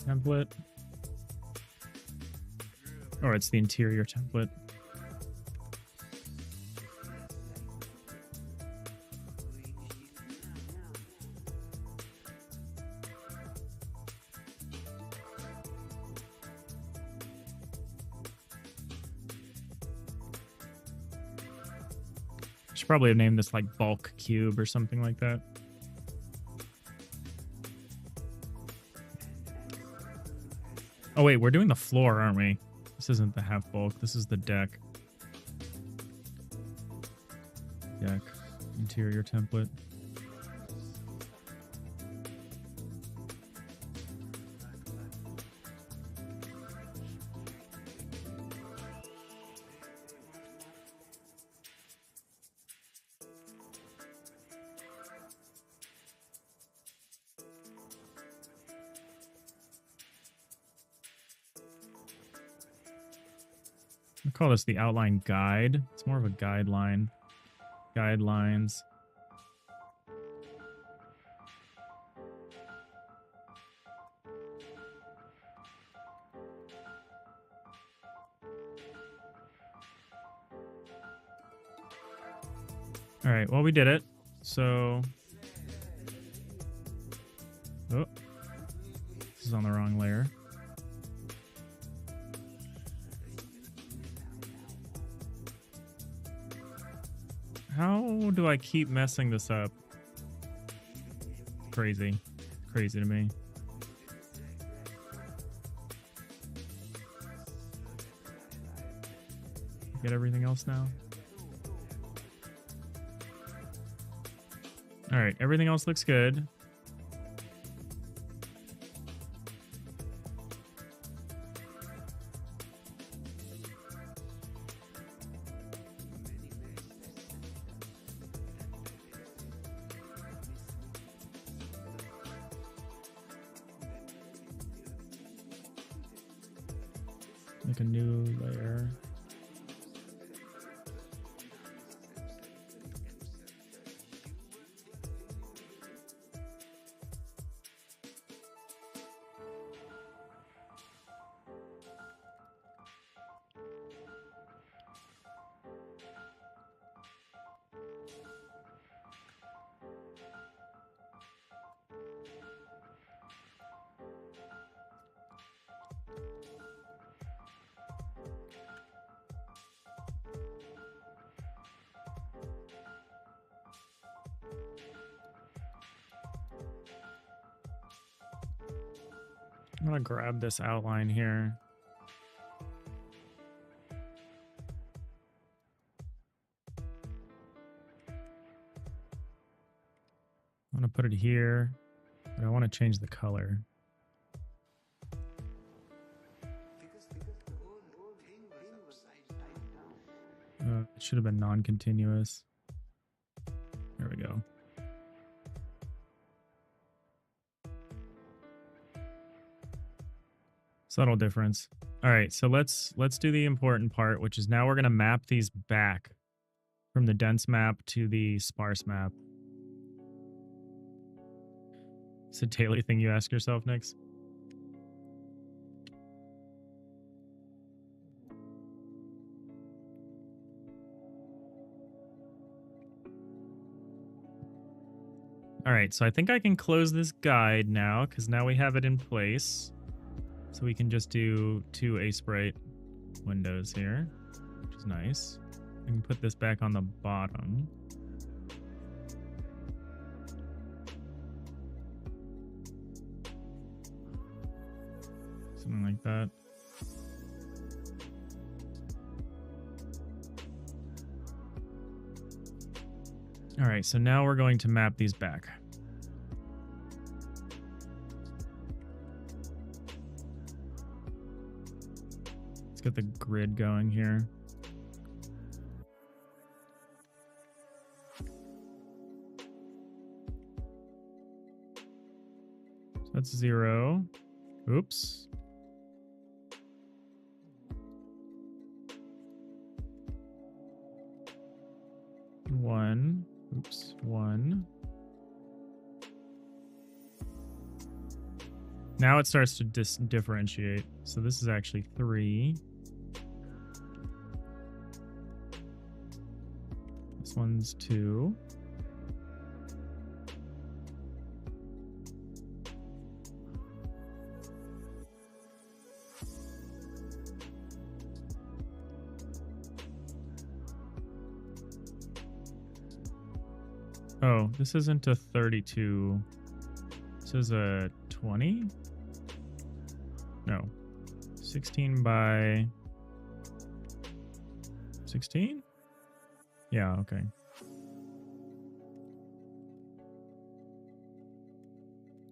template. Or it's the interior template. Should probably have named this like bulk cube or something like that. Oh wait, we're doing the floor, aren't we? This isn't the half bulk. This is the deck. Deck. Interior template. I call this the outline guide. It's more of a guideline. Guidelines. All right, well, we did it. So, oh, this is on the wrong layer. How do I keep messing this up? Crazy. Crazy to me. Get everything else now? All right, everything else looks good. Make a new layer. I'm gonna grab this outline here. I'm gonna put it here. But I want to change the color. It should have been non-continuous. There we go. Subtle difference. All right, so let's do the important part, which is now we're going to map these back from the dense map to the sparse map. It's a daily thing you ask yourself, Nix. All right, so I think I can close this guide now because now we have it in place. So we can just do 2 Aseprite windows here, which is nice. I can put this back on the bottom. Something like that. All right, so now we're going to map these back. Let's get the grid going here. So that's 0. Oops. 1. Oops, 1. Now it starts to differentiate. So this is actually 3. This one's 2. Oh, this isn't a 32. This is a 20? No. 16 by 16? Yeah, okay.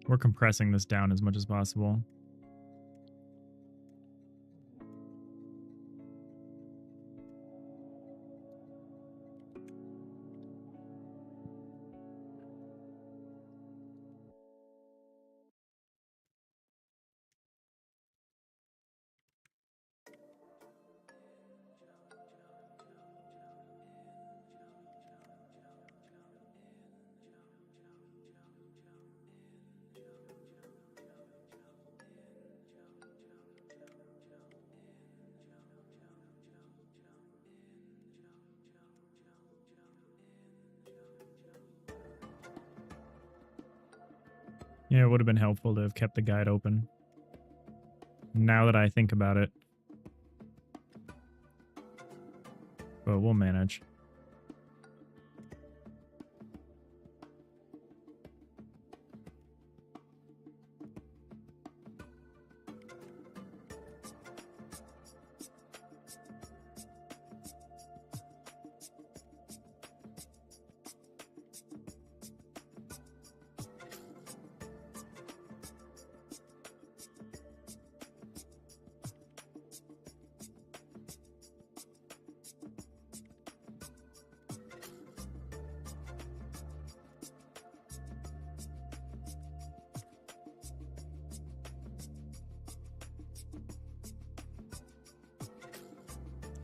We're compressing this down as much as possible. Yeah, it would have been helpful to have kept the guide open. Now that I think about it. But we'll manage.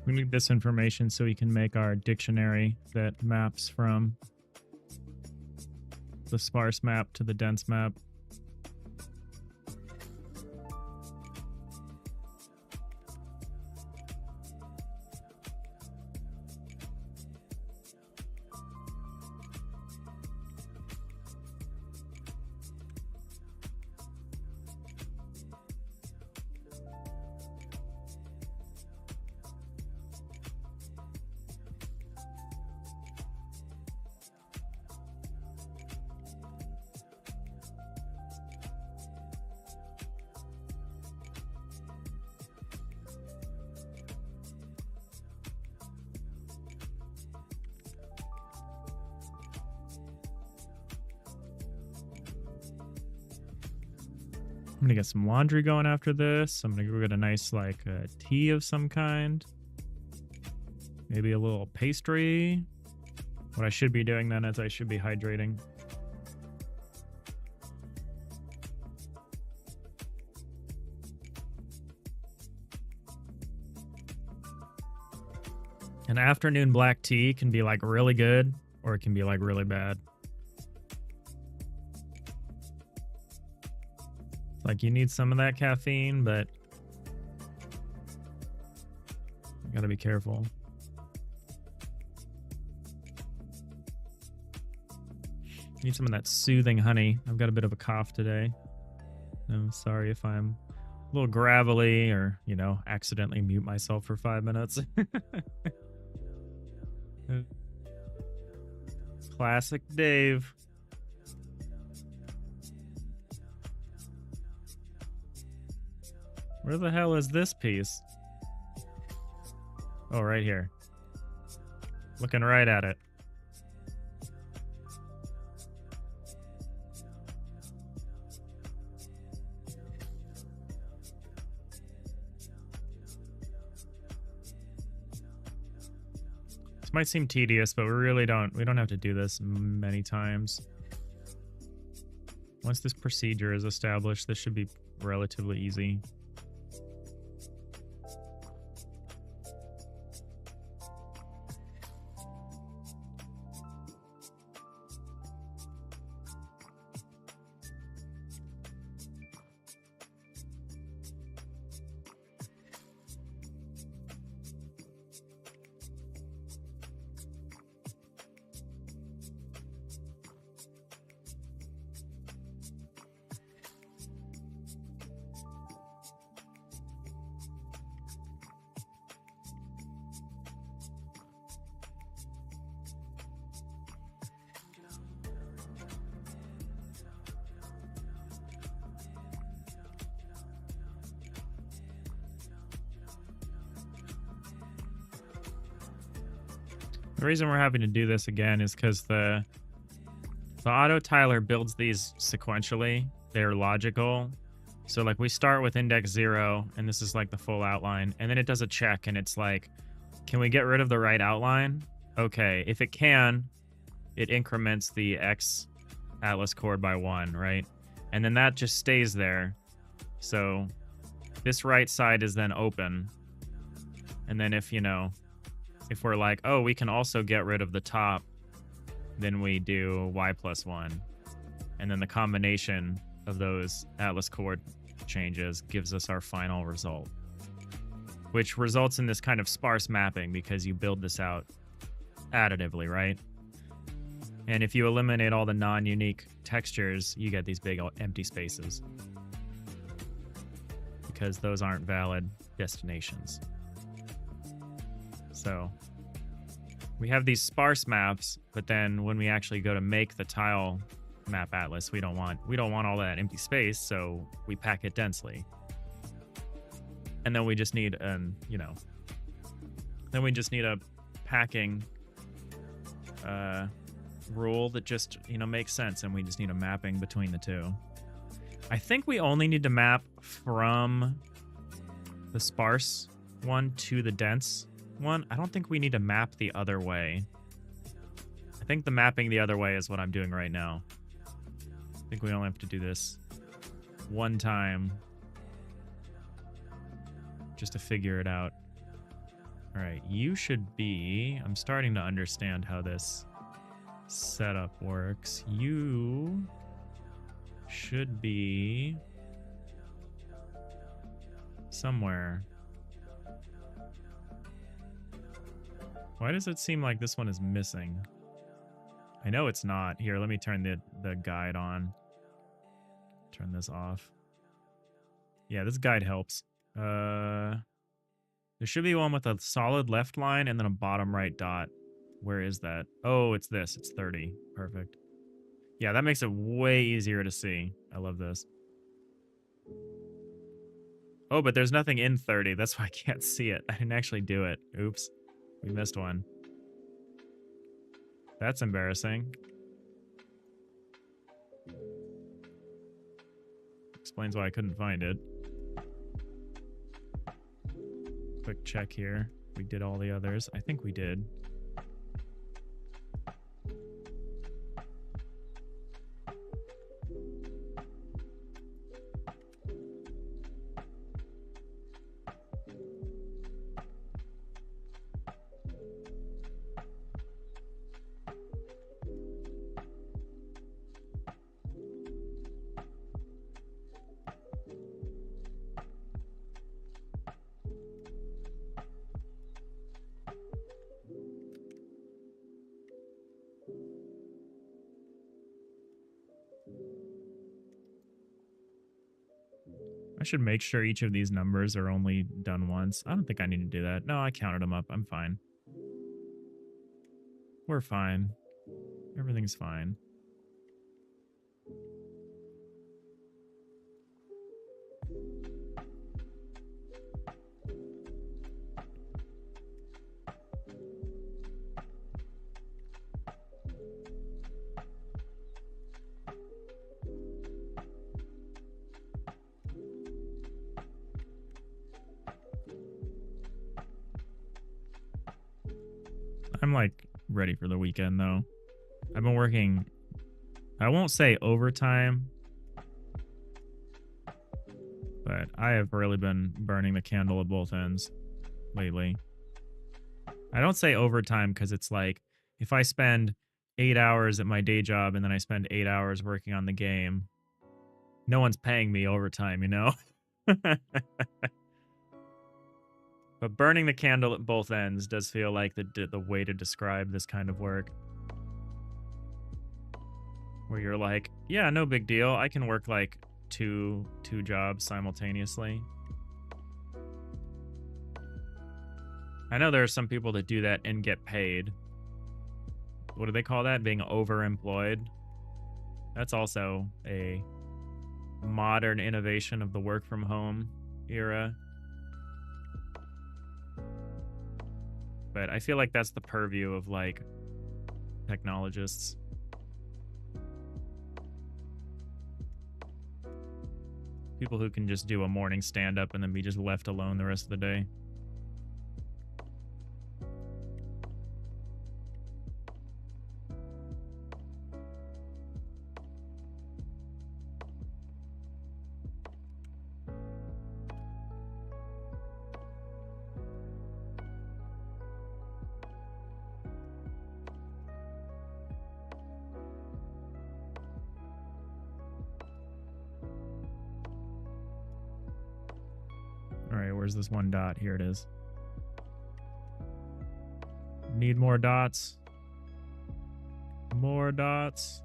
We need this information so we can make our dictionary that maps from the sparse map to the dense map. I'm gonna get some laundry going after this. I'm gonna go get a nice like tea of some kind. Maybe a little pastry. What I should be doing then is I should be hydrating. An afternoon black tea can be like really good or it can be like really bad. Like you need some of that caffeine, but you gotta be careful. Need some of that soothing honey. I've got a bit of a cough today. I'm sorry if I'm a little gravelly or, you know, accidentally mute myself for 5 minutes. Classic Dave. Where the hell is this piece? Oh, right here. Looking right at it. This might seem tedious, but we don't have to do this many times. Once this procedure is established, this should be relatively easy. The reason we're having to do this again is because the autotiler builds these sequentially. They're logical. So like we start with index 0, and this is like the full outline, and then it does a check, and it's like, can we get rid of the right outline? Okay, if it can, it increments the X atlas chord by 1, right? And then that just stays there. So this right side is then open. And then if, you know, if we're like, oh, we can also get rid of the top, then we do Y plus 1. And then the combination of those atlas chord changes gives us our final result, which results in this kind of sparse mapping because you build this out additively, right? And if you eliminate all the non-unique textures, you get these big empty spaces because those aren't valid destinations. So we have these sparse maps, but then when we actually go to make the tile map atlas, we don't want all that empty space, so we pack it densely. And then we just need a packing rule that just, you know, makes sense, and we just need a mapping between the two. I think we only need to map from the sparse one to the dense one. I don't think we need to map the other way. I think the mapping the other way is what I'm doing right now. I think we only have to do this one time just to figure it out. All right, you should be... I'm starting to understand how this setup works. You should be somewhere. Why does it seem like this one is missing? I know it's not. Here, let me turn the guide on. Turn this off. Yeah, this guide helps. There should be one with a solid left line and then a bottom right dot. Where is that? Oh, it's this. It's 30. Perfect. Yeah, that makes it way easier to see. I love this. Oh, but there's nothing in 30. That's why I can't see it. I didn't actually do it. Oops. We missed one. That's embarrassing. explains why I couldn't find it. Quick check here. We did all the others. I think we did. I should make sure each of these numbers are only done once. I don't think I need to do that. No, I counted them up. I'm fine. We're fine. Everything's fine. I'm like ready for the weekend though. I've been working, I won't say overtime, but I have really been burning the candle at both ends lately. I don't say overtime because it's like if I spend 8 hours at my day job and then I spend 8 hours working on the game, no one's paying me overtime, you know? But burning the candle at both ends does feel like the way to describe this kind of work. Where you're like, yeah, no big deal. I can work like two jobs simultaneously. I know there are some people that do that and get paid. What do they call that? Being overemployed. That's also a modern innovation of the work from home era. But I feel like that's the purview of like technologists. People who can just do a morning stand-up and then be just left alone the rest of the day. Where's this one dot? Here it is. Need more dots. More dots.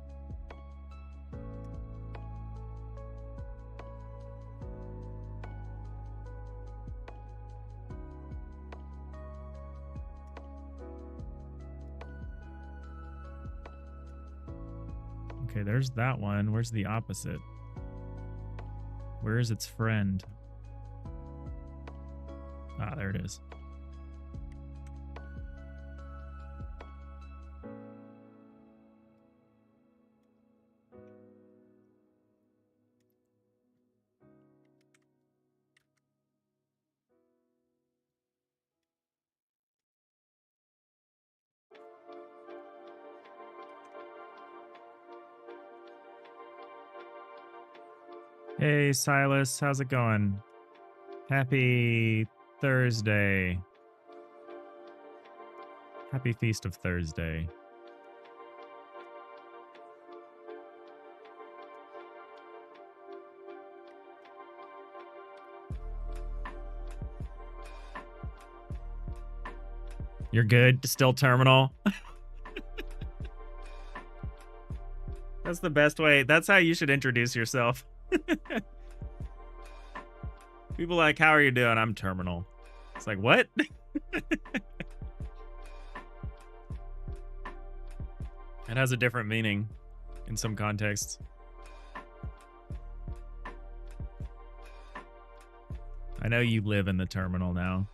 Okay, there's that one. Where's the opposite? Where is its friend? Ah, there it is. Hey, Silas, how's it going? Happy Thursday. Happy Feast of Thursday. You're good? Still terminal? That's the best way. That's how you should introduce yourself. People like, how are you doing? I'm terminal. It's like, what? It has a different meaning in some contexts. I know you live in the terminal now.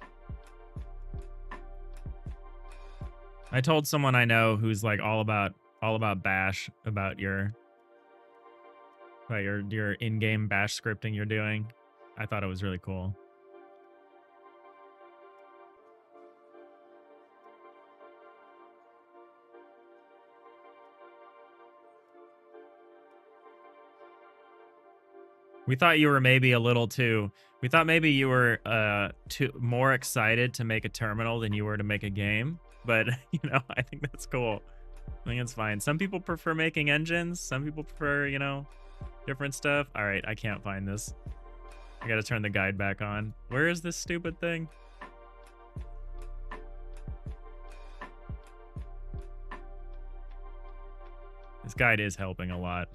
I told someone I know who's like all about bash about your Like your in-game bash scripting you're doing. I thought it was really cool. We thought you were maybe a little too. We thought maybe you were too more excited to make a terminal than you were to make a game. But you know, I think that's cool. I think it's fine. Some people prefer making engines. Some people prefer, you know, different stuff. All right, I can't find this. I gotta turn the guide back on. Where is this stupid thing? This guide is helping a lot.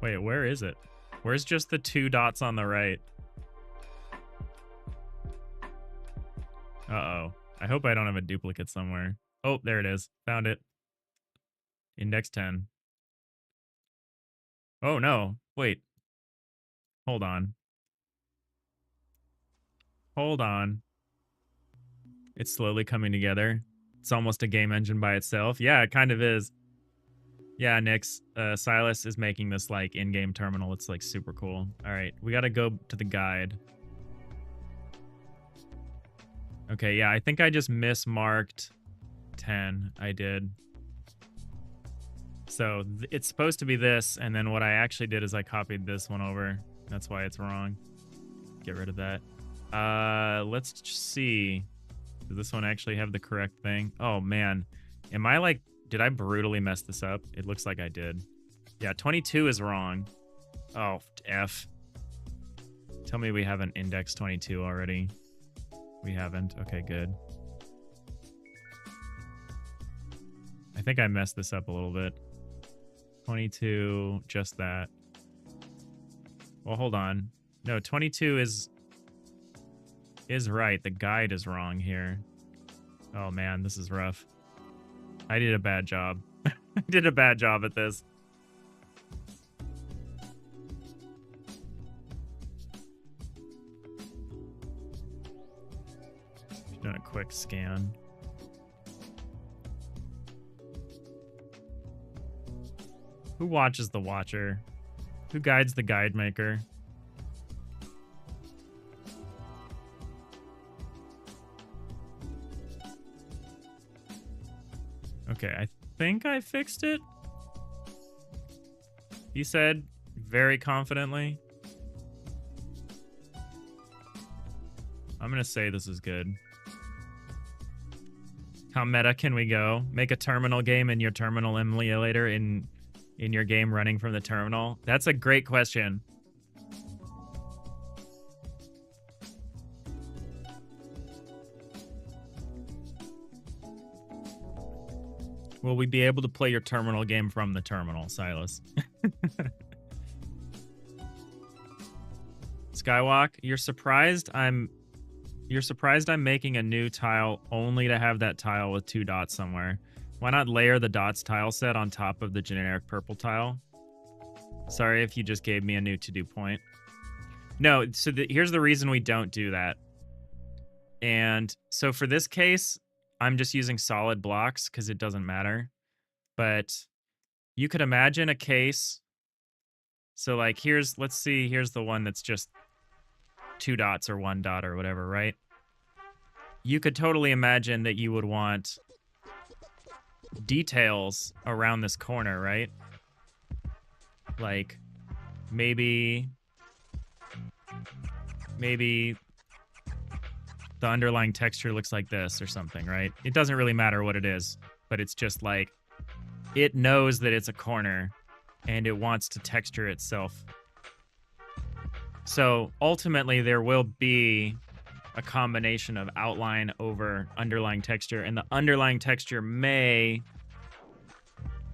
Wait, where is it? Where's just the 2 dots on the right? Uh-oh. I hope I don't have a duplicate somewhere. Oh, there it is. Found it. Index 10. Oh, no. Wait. Hold on. Hold on. It's slowly coming together. It's almost a game engine by itself. Yeah, it kind of is. Yeah, Nix, Silas is making this like in-game terminal. It's like super cool. All right, we got to go to the guide. Okay, yeah, I think I just mismarked 10. I did. So it's supposed to be this, and then what I actually did is I copied this one over. That's why it's wrong. Get rid of that. Let's just see. Does this one actually have the correct thing? Oh, man. Am I like... Did I brutally mess this up? It looks like I did. Yeah, 22 is wrong. Oh, F. Tell me we haven't indexed 22 already. We haven't. Okay, good. I think I messed this up a little bit. 22, just that. Well, hold on. No, 22 is right. The guide is wrong here. Oh, man, this is rough. I did a bad job. I did a bad job at this. Just doing a quick scan. Who watches the watcher? Who guides the guide maker? Okay, I think I fixed it. He said very confidently. I'm gonna say this is good. How meta can we go? Make a terminal game in your terminal emulator in your game running from the terminal? That's a great question. Will we be able to play your terminal game from the terminal, Silas? Skywalk, you're surprised I'm making a new tile only to have that tile with 2 dots somewhere. Why not layer the dots tile set on top of the generic purple tile? Sorry if you just gave me a new to-do point. No, so here's the reason we don't do that. And so for this case, I'm just using solid blocks because it doesn't matter. But you could imagine a case. So like let's see, here's the one that's just 2 dots or 1 dot or whatever, right? You could totally imagine that you would want details around this corner, right? Like maybe the underlying texture looks like this or something, right? It doesn't really matter what it is, but it's just like it knows that it's a corner and it wants to texture itself. So ultimately there will be a combination of outline over underlying texture, and the underlying texture may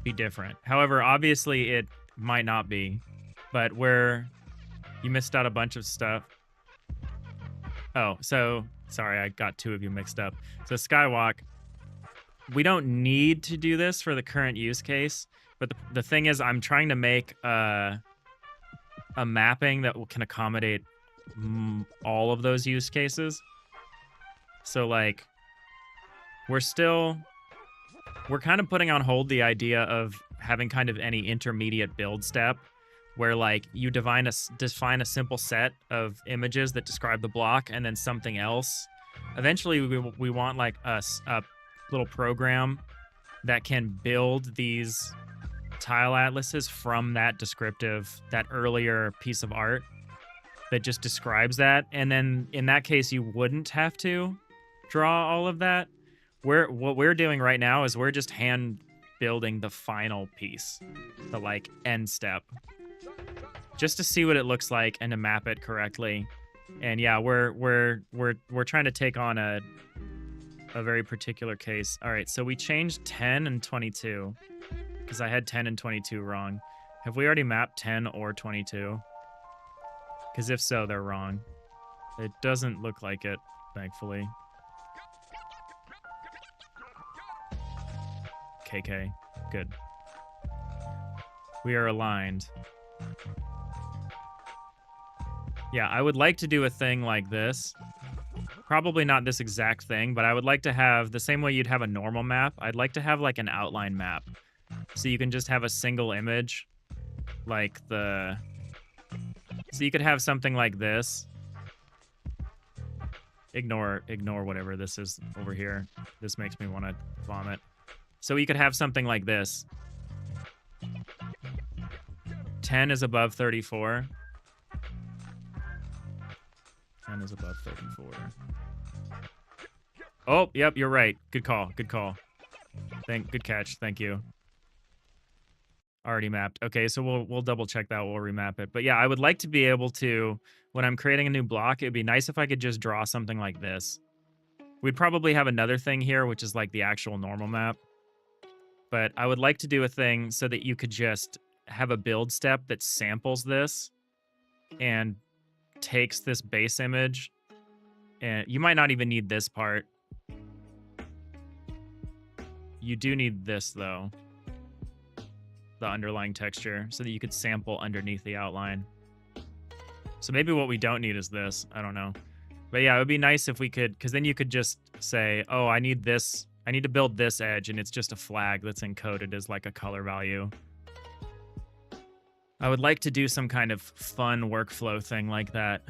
be different. However, obviously it might not be, but where you missed out a bunch of stuff. Oh, so sorry, I got 2 of you mixed up. So Skywalk, we don't need to do this for the current use case, but the thing is I'm trying to make a mapping that can accommodate all of those use cases. So like we're kind of putting on hold the idea of having kind of any intermediate build step where like you define a simple set of images that describe the block and then something else. Eventually we want like a little program that can build these tile atlases from that earlier piece of art that just describes that. And then in that case, you wouldn't have to draw all of that. What we're doing right now is we're just hand building the final piece, the like end step, just to see what it looks like and to map it correctly. And yeah, we're trying to take on a very particular case. All right, so we changed 10 and 22 because I had 10 and 22 wrong. Have we already mapped 10 or 22? Because if so, they're wrong. It doesn't look like it, thankfully. KK, good. We are aligned. Yeah, I would like to do a thing like this. Probably not this exact thing, but I would like to have, the same way you'd have a normal map, I'd like to have like an outline map. So you can just have a single image, like so you could have something like this. Ignore whatever this is over here. This makes me want to vomit. So you could have something like this. 10 is above 34. 10 is above 34. Oh, yep, you're right. Good call. Good call. Good catch. Thank you. Already mapped. Okay, so we'll double check that. We'll remap it. But yeah, I would like to be able to, when I'm creating a new block, it'd be nice if I could just draw something like this. We'd probably have another thing here, which is like the actual normal map. But I would like to do a thing so that you could just have a build step that samples this and takes this base image. And you might not even need this part. You do need this, though. The underlying texture, so that you could sample underneath the outline. So maybe what we don't need is this. I don't know. But yeah, it would be nice if we could, because then you could just say, oh, I need this. I need to build this edge, and it's just a flag that's encoded as like a color value. I would like to do some kind of fun workflow thing like that,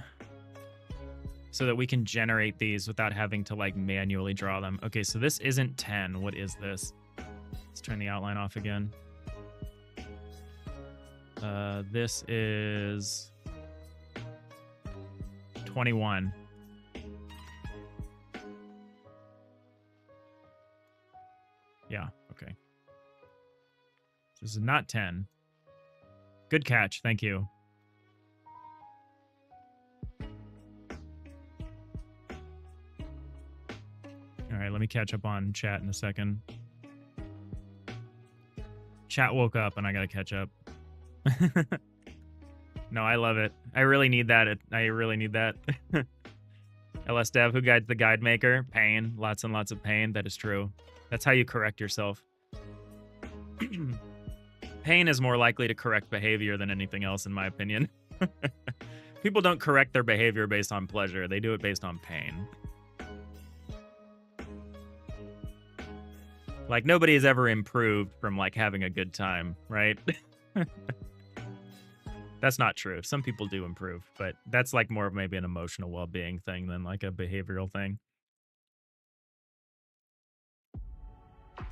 so that we can generate these without having to like manually draw them. Okay, so this isn't 10. What is this? Let's turn the outline off again. This is 21. Yeah, okay. This is not 10. Good catch, thank you. All right, let me catch up on chat in a second. Chat woke up and I gotta catch up. No, I love it. I really need that. I really need that. LS Dev, who guides the guide maker? Pain. Lots and lots of pain. That is true. That's how you correct yourself. Pain is more likely to correct behavior than anything else, in my opinion. People don't correct their behavior based on pleasure. They do it based on pain. Like, nobody has ever improved from, like, having a good time, right? That's not true. Some people do improve, but that's, like, more of maybe an emotional well-being thing than, like, a behavioral thing.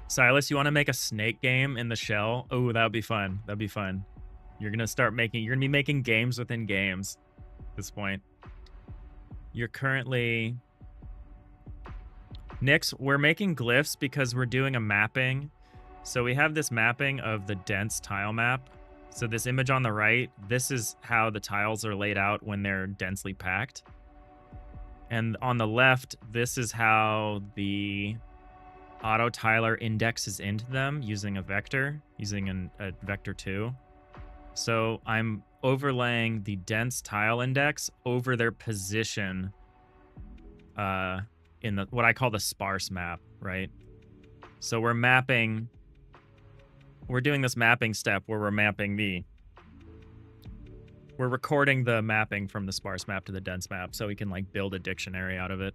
Silas, you want to make a snake game in the shell? Oh, that would be fun. That'd be fun. You're going to be making games within games at this point. You're currently... Nix, we're making glyphs because we're doing a mapping. So we have this mapping of the dense tile map. So this image on the right, this is how the tiles are laid out when they're densely packed. And on the left, this is how the autotiler indexes into them using a vector, using a vector 2. So I'm overlaying the dense tile index over their position in the what I call the sparse map, right? So we're doing this mapping step where we're recording the mapping from the sparse map to the dense map so we can like build a dictionary out of it.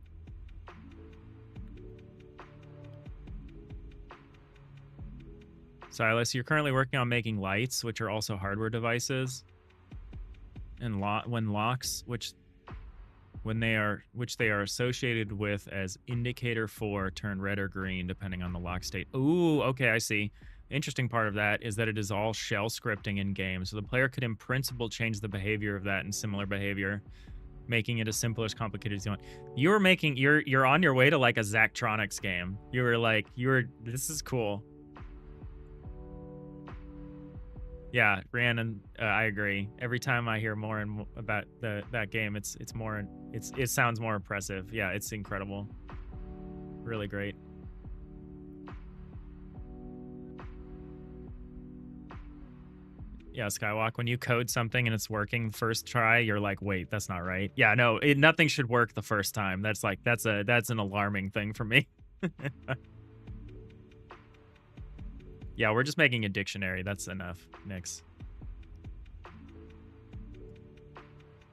Silas, you're currently working on making lights, which are also hardware devices. And when locks, which they are associated with as indicator for turn red or green depending on the lock state. Ooh, okay, I see. Interesting part of that is that it is all shell scripting in game, so the player could in principle change the behavior of that and similar behavior, making it as simple as complicated as you want. You're on your way to like a Zachtronics game. This is cool. Yeah, Rhiannon, I agree. Every time I hear more and about that game, it sounds more impressive. Yeah, it's incredible. Really great. Yeah, Skywalk, when you code something and it's working first try, you're like, wait, that's not right. Yeah, no, nothing should work the first time. That's an alarming thing for me. Yeah, we're just making a dictionary. That's enough, Nix.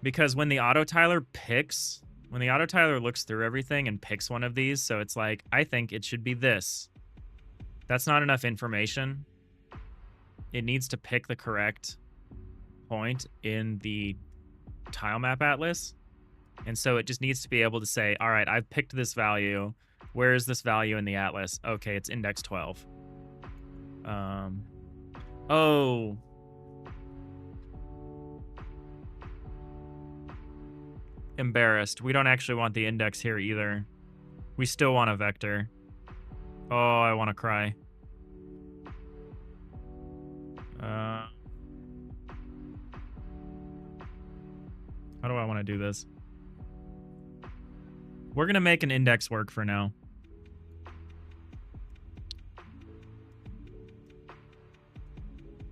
Because when the autotiler looks through everything and picks one of these, so it's like, I think it should be this. That's not enough information. It needs to pick the correct point in the tile map atlas. And so it just needs to be able to say, all right, I've picked this value. Where is this value in the atlas? Okay, it's index 12. Oh. Embarrassed. We don't actually want the index here either. We still want a vector. Oh, I want to cry. How do I want to do this? We're going to make an index work for now.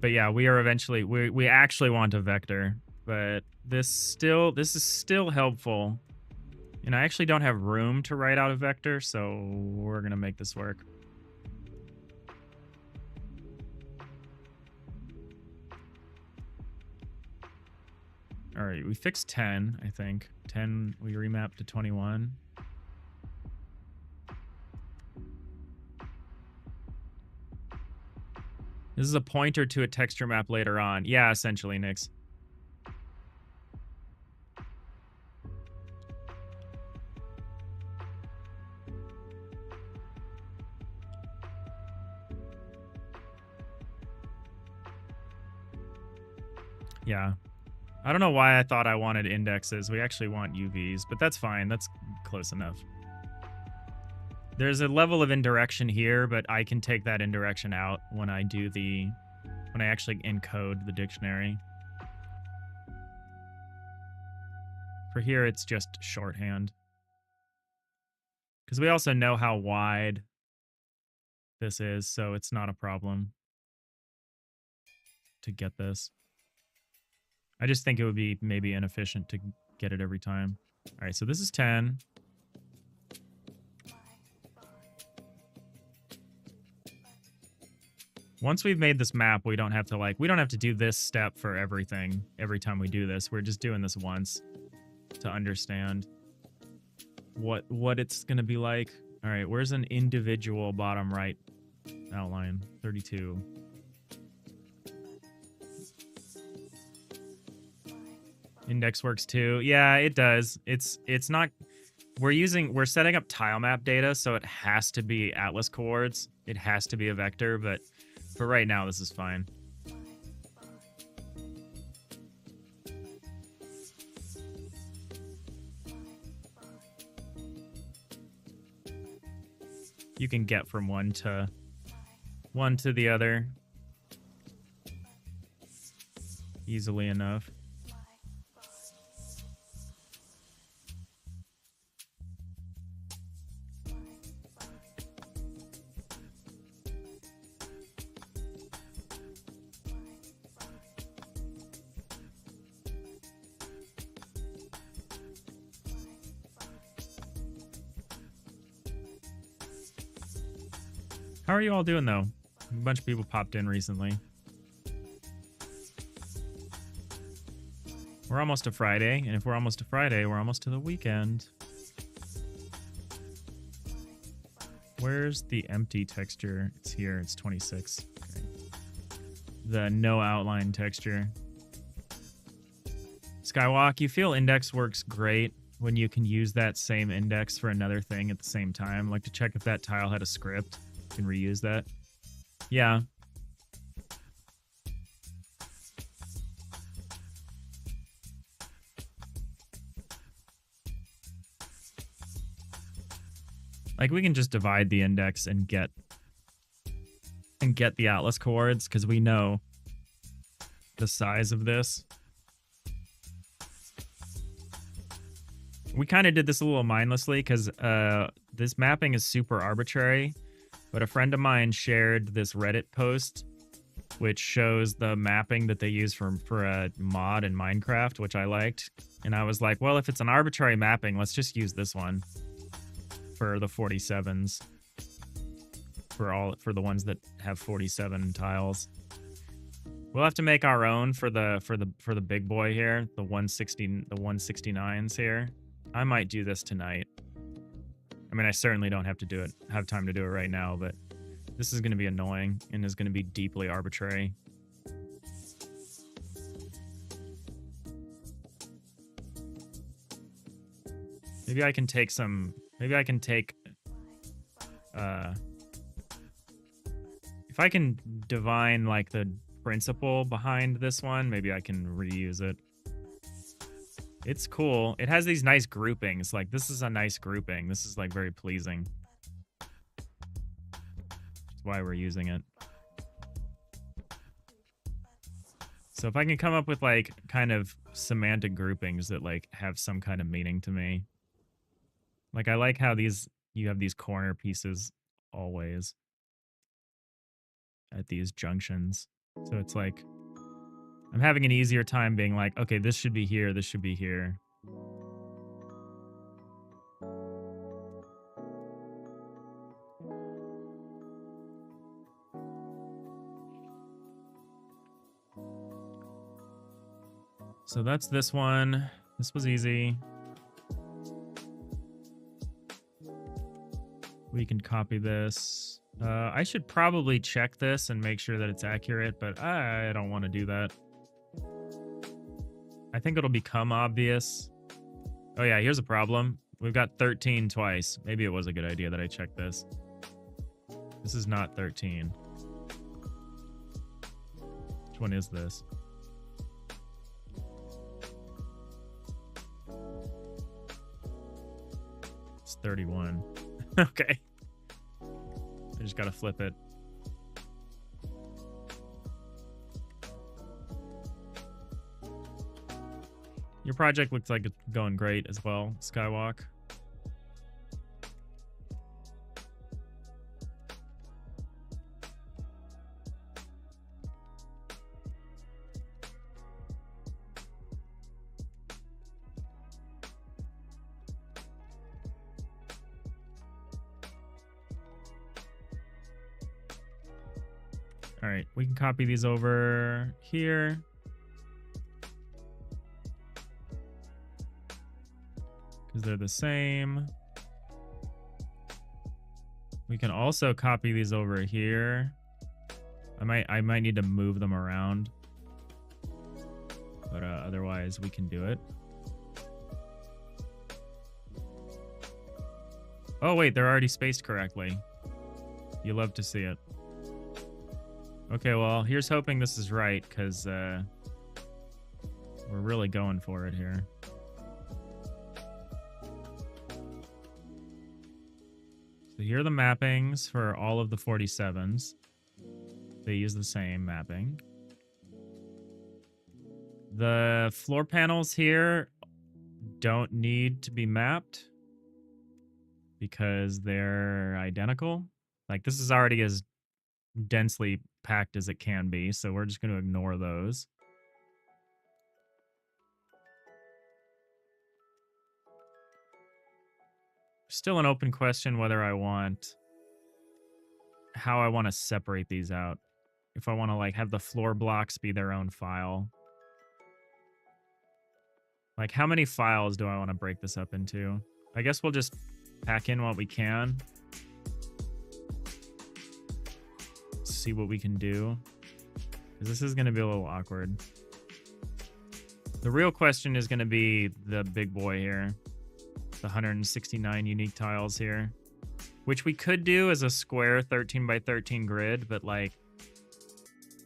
But yeah, we actually want a vector, but this is still helpful. And I actually don't have room to write out a vector, so we're going to make this work. All right, we fixed 10, I think. 10, we remapped to 21. This is a pointer to a texture map later on. Yeah, essentially, Nix. Yeah. I don't know why I thought I wanted indexes. We actually want UVs, but that's fine. That's close enough. There's a level of indirection here, but I can take that indirection out when I actually encode the dictionary. For here, it's just shorthand. Because we also know how wide this is, so it's not a problem to get this. I just think it would be maybe inefficient to get it every time. All right, so this is 10. Once we've made this map, we don't have to do this step for everything every time we do this. We're just doing this once to understand what it's going to be like. All right, where's an individual bottom right outline? 32. Index works too. Yeah, it does. It's not. We're setting up tile map data, so it has to be atlas coords. It has to be a vector, but for right now, this is fine. You can get from one to the other easily enough. How are you all doing, though? A bunch of people popped in recently. We're almost to Friday, and if we're almost to Friday, we're almost to the weekend. Where's the empty texture? It's here. It's 26. Okay. the no outline texture. Skywalk, you feel index works great when you can use that same index for another thing at the same time, like to check if that tile had a script. You can reuse that. Yeah. Like we can just divide the index and get the atlas chords because we know the size of this. We kind of did this a little mindlessly because this mapping is super arbitrary, but a friend of mine shared this Reddit post which shows the mapping that they use for a mod in Minecraft, which I liked. And I was like, well, if it's an arbitrary mapping, let's just use this one for the 47s. For the ones that have 47 tiles. We'll have to make our own for the big boy here, the 169s here. I might do this tonight. I mean, I certainly don't have time to do it right now, but this is going to be annoying and is going to be deeply arbitrary. Maybe I can take if I can divine like the principle behind this one, maybe I can reuse it. It's cool. It has these nice groupings. Like this is a nice grouping. This is like very pleasing. That's why we're using it. So if I can come up with like kind of semantic groupings that like have some kind of meaning to me. Like I like how you have these corner pieces always at these junctions. So it's like I'm having an easier time being like, okay, this should be here, this should be here. So that's this one. This was easy. We can copy this. I should probably check this and make sure that it's accurate, but I don't want to do that. I think it'll become obvious. Oh yeah, here's a problem. We've got 13 twice. Maybe it was a good idea that I checked this. This is not 13. Which one is this? It's 31. Okay. I just gotta flip it. Your project looks like it's going great as well, Skywalk. All right, we can copy these over here. Because they're the same. We can also copy these over here. I might need to move them around. But otherwise we can do it. Oh wait, they're already spaced correctly. You love to see it. Okay, well, here's hoping this is right, because we're really going for it here. So here are the mappings for all of the 47s. They use the same mapping. The floor panels here don't need to be mapped because they're identical. Like, this is already as densely packed as it can be, so we're just going to ignore those. Still an open question whether how I want to separate these out. If I want to like have the floor blocks be their own file. Like how many files do I want to break this up into? I guess we'll just pack in what we can. See what we can do. because this is going to be a little awkward. The real question is going to be the big boy here. The 169 unique tiles here. Which we could do as a square 13 by 13 grid, but like,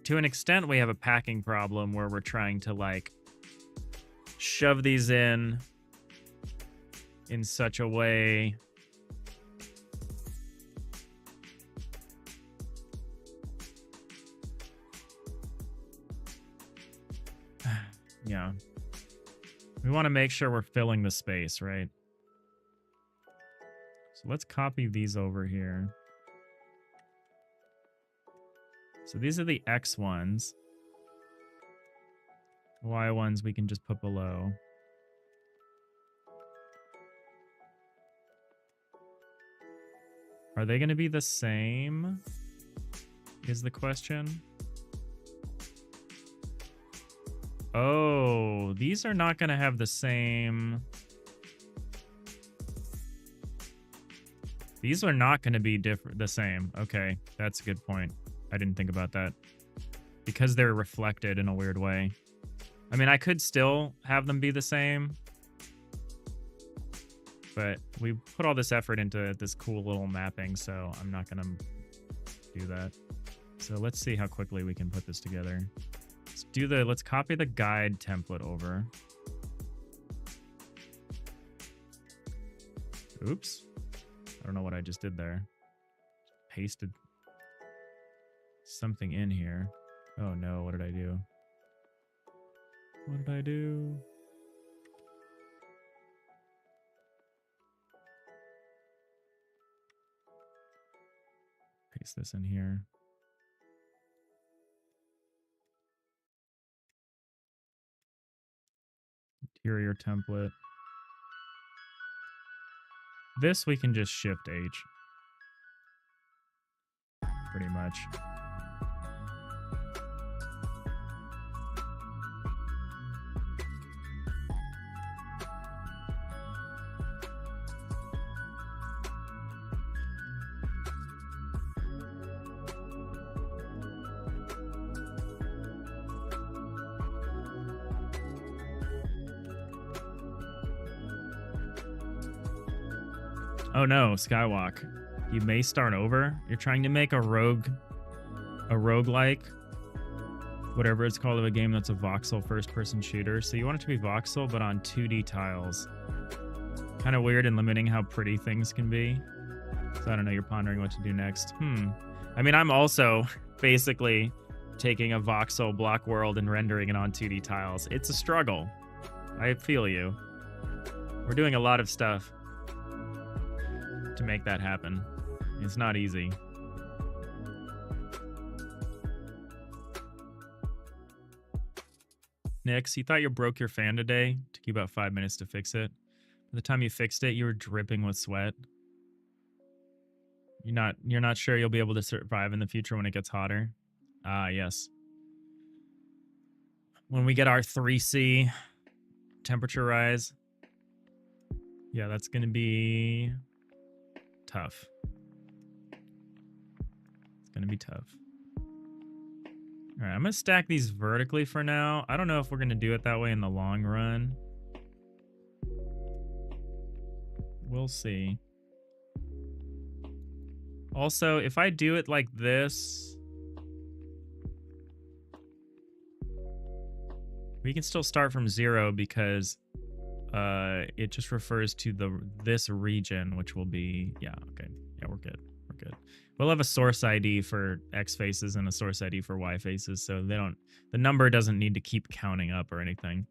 to an extent, we have a packing problem where we're trying to like shove these in such a way yeah. We want to make sure we're filling the space, right? So let's copy these over here. So these are the X ones. Y ones we can just put below. Are they going to be the same? Is the question. Oh, these are not going to have the same. These are not going to be the same. Okay, that's a good point. I didn't think about that. Because they're reflected in a weird way. I mean, I could still have them be the same. But we put all this effort into this cool little mapping, so I'm not going to do that. So let's see how quickly we can put this together. Let's copy the guide template over. Oops. I don't know what I just did there. Pasted something in here. Oh no, what did I do? What did I do? Paste this in here. Interior template. This we can just Shift H. Pretty much. Oh no, Skywalk. You may start over. You're trying to make a roguelike, whatever it's called, of a game that's a voxel first-person shooter. So you want it to be voxel, but on 2D tiles. Kind of weird and limiting how pretty things can be. So I don't know, you're pondering what to do next. I mean, I'm also basically taking a voxel block world and rendering it on 2D tiles. It's a struggle. I feel you. We're doing a lot of stuff to make that happen. It's not easy. Nix, you thought you broke your fan today? Took you about 5 minutes to fix it. By the time you fixed it, you were dripping with sweat. You're not sure you'll be able to survive in the future when it gets hotter? Ah, yes. When we get our 3C temperature rise. Yeah, that's gonna be tough. It's gonna be tough. All right, I'm gonna stack these vertically for now. I don't know if we're gonna do it that way in the long run. We'll see. Also, if I do it like this, we can still start from 0 because it just refers to this region, which will be, yeah, okay. Yeah, we're good. We're good. We'll have a source ID for X faces and a source ID for Y faces, so the number doesn't need to keep counting up or anything.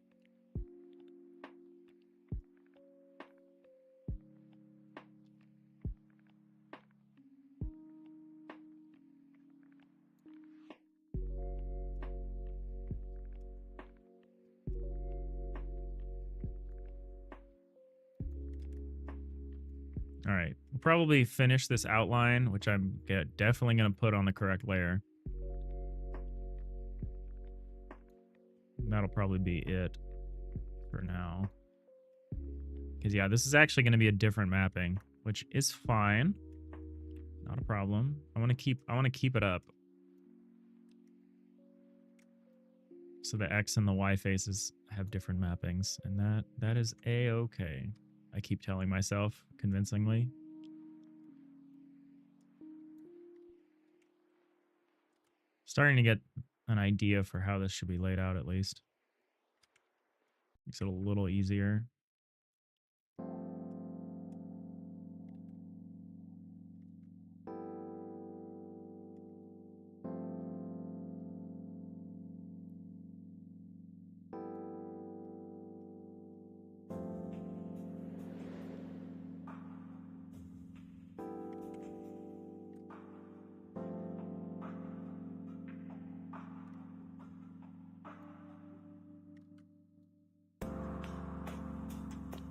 All right, we'll probably finish this outline, which I'm definitely going to put on the correct layer. That'll probably be it for now. Because, yeah, this is actually going to be a different mapping, which is fine. Not a problem. I want to keep it up. So the X and the Y faces have different mappings, and that is a-okay. I keep telling myself convincingly. Starting to get an idea for how this should be laid out, at least. Makes it a little easier.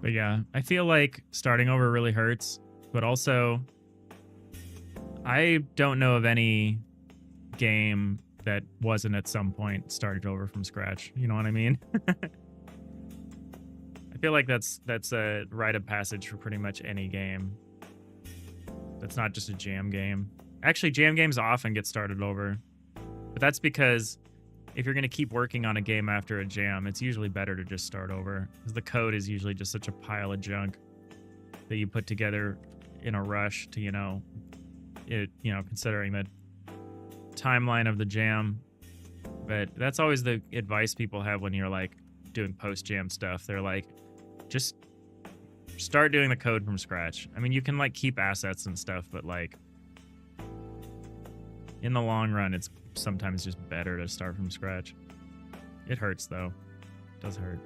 But yeah, I feel like starting over really hurts, but also I don't know of any game that wasn't at some point started over from scratch. You know what I mean? I feel like that's a rite of passage for pretty much any game. That's not just a jam game. Actually, jam games often get started over, but that's because if you're going to keep working on a game after a jam, it's usually better to just start over, because the code is usually just such a pile of junk that you put together in a rush to, considering the timeline of the jam. But that's always the advice people have when you're like doing post-jam stuff. They're like, just start doing the code from scratch. I mean, you can like keep assets and stuff, but like in the long run, it's sometimes just better to start from scratch. It hurts though. It does hurt.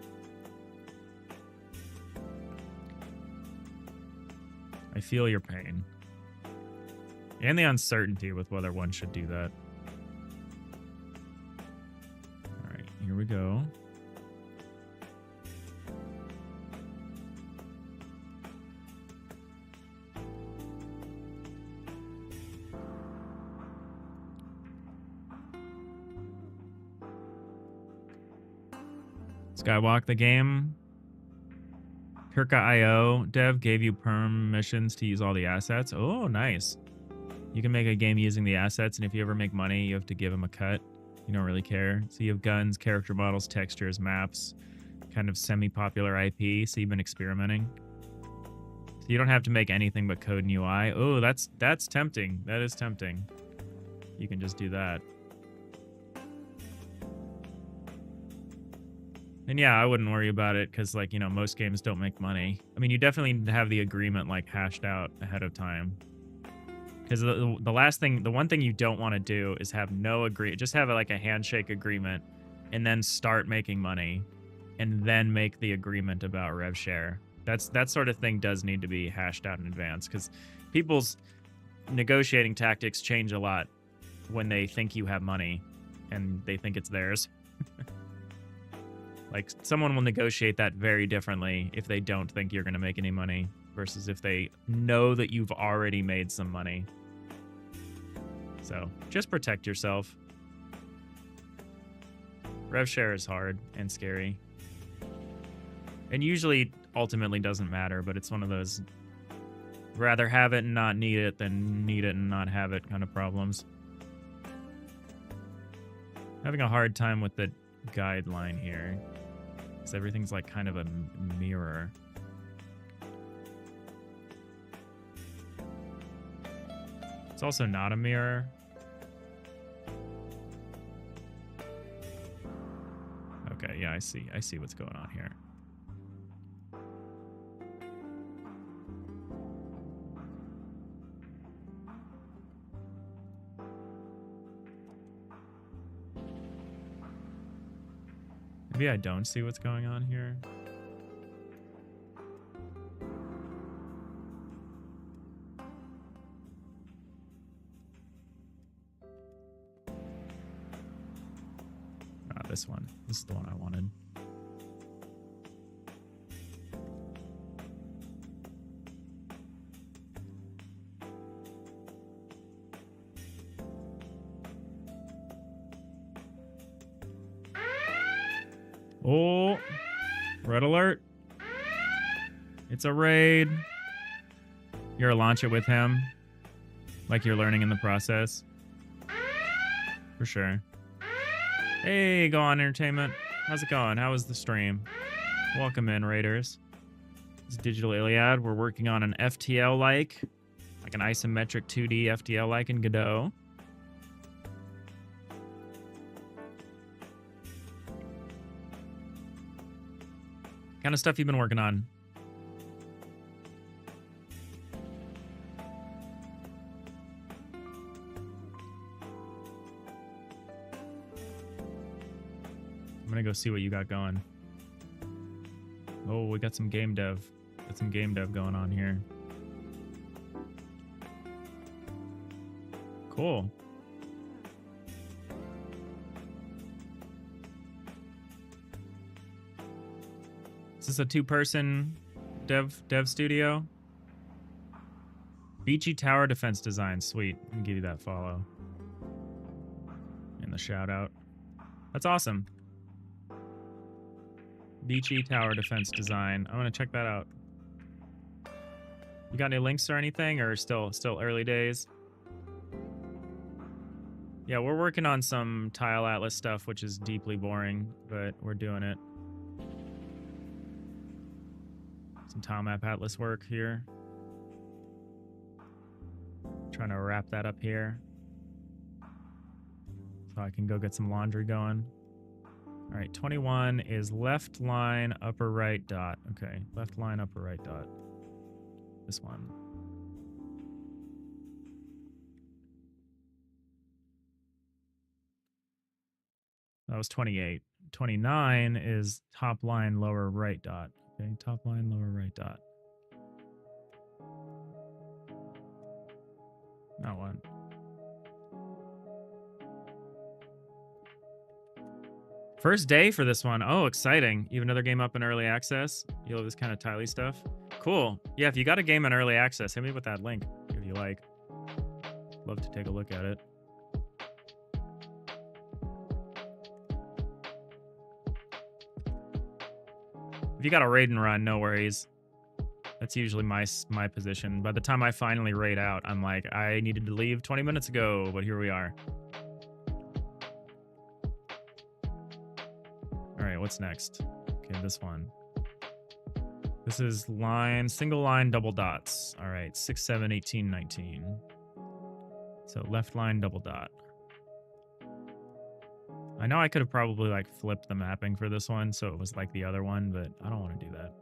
I feel your pain. And the uncertainty with whether one should do that. Alright, here we go. Skywalk the game. Kirka.io dev gave you permissions to use all the assets. Oh, nice. You can make a game using the assets, and if you ever make money, you have to give them a cut. You don't really care. So you have guns, character models, textures, maps, kind of semi-popular IP, so you've been experimenting. So you don't have to make anything but code and UI. Oh, that's tempting. That is tempting. You can just do that. And yeah, I wouldn't worry about it because, like, most games don't make money. I mean, you definitely need to have the agreement, like, hashed out ahead of time. Because the one thing you don't want to do is have just have, like, a handshake agreement and then start making money and then make the agreement about rev share. That sort of thing does need to be hashed out in advance because people's negotiating tactics change a lot when they think you have money and they think it's theirs. Like, someone will negotiate that very differently if they don't think you're going to make any money versus if they know that you've already made some money. So, just protect yourself. Rev share is hard and scary. And usually, ultimately doesn't matter, but it's one of those rather have it and not need it than need it and not have it kind of problems. Having a hard time with the guideline here. Because everything's like kind of a mirror. It's also not a mirror. Okay, yeah, I see what's going on here. Maybe I don't see what's going on here. Ah, this one. This is the one I wanted. Oh, red alert. It's a raid. You're gonna launch it with him. Like you're learning in the process. For sure. Hey, Go On Entertainment. How's it going? How was the stream? Welcome in, Raiders. It's Digital Iliad. We're working on an FTL-like, like an isometric 2D FTL-like in Godot. What kind of stuff you've been working on? I'm gonna go see what you got going. Oh, we got some game dev. Got some game dev going on here. Cool. Is this a two-person dev studio? Beachy Tower Defense Design. Sweet. I can give you that follow. And the shout out. That's awesome. Beachy Tower Defense Design. I'm gonna check that out. You got any links or anything, or still early days? Yeah, we're working on some Tile Atlas stuff, which is deeply boring, but we're doing it. Some Tile Map Atlas work here. Trying to wrap that up here, so I can go get some laundry going. All right, 21 is left line, upper right dot. Okay, left line, upper right dot. This one. That was 28. 29 is top line, lower right dot. Okay, top line, lower right dot. That one. First day for this one. Oh, exciting. You have another game up in early access. You love this kind of tiley stuff. Cool. Yeah, if you got a game in early access, hit me with that link if you like. Love to take a look at it. If you got a raid and run, no worries. That's usually my position. By the time I finally raid out, I'm like, I needed to leave 20 minutes ago, but here we are. All right, what's next? Okay, this one. This is line, single line, double dots. All right, 6, 7, 18, 19. So left line, double dot. I know I could have probably like flipped the mapping for this one so it was like the other one, but I don't want to do that.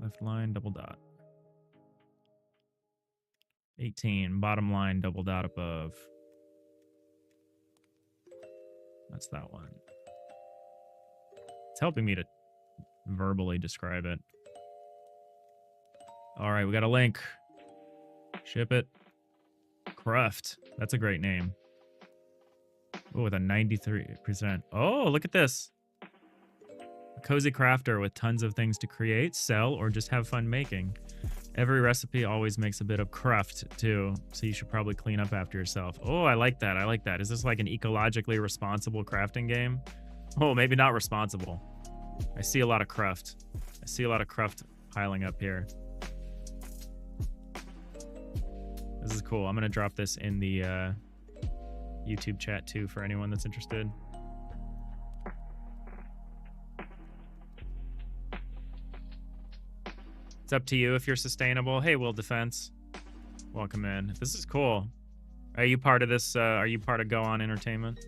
Left line, double dot. 18, bottom line, double dot above. That's that one. It's helping me to verbally describe it. All right, we got a link. Ship it. Cruft. That's a great name. Oh, with a 93%. Oh, look at this. A cozy crafter with tons of things to create, sell, or just have fun making. Every recipe always makes a bit of cruft, too, so you should probably clean up after yourself. Oh, I like that. I like that. Is this like an ecologically responsible crafting game? Oh, maybe not responsible. I see a lot of cruft. I see a lot of cruft piling up here. This is cool. I'm going to drop this in the YouTube chat, too, for anyone that's interested. It's up to you if you're sustainable. Hey, Will Defense. Welcome in. This is cool. Are you part of this? Are you part of Go On Entertainment?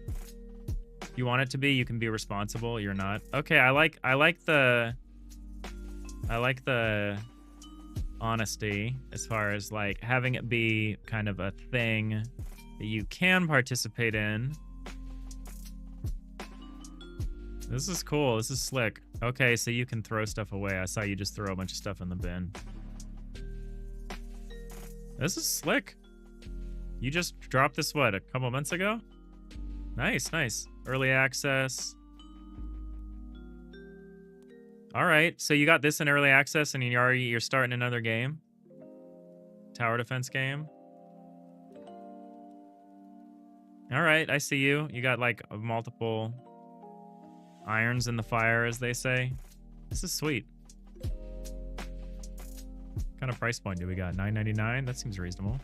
If you want it to be, you can be responsible. You're not. Okay, I like the honesty as far as like having it be kind of a thing that you can participate in. This is cool. This is slick. Okay, so you can throw stuff away. I saw you just throw a bunch of stuff in the bin. This is slick. You just dropped this, what, a couple months ago? Nice, nice. Early access. All right, so you got this in early access and you're starting another game? Tower defense game? All right, I see you. You got like multiple irons in the fire, as they say. This is sweet. What kind of price point do we got? $9.99? That seems reasonable.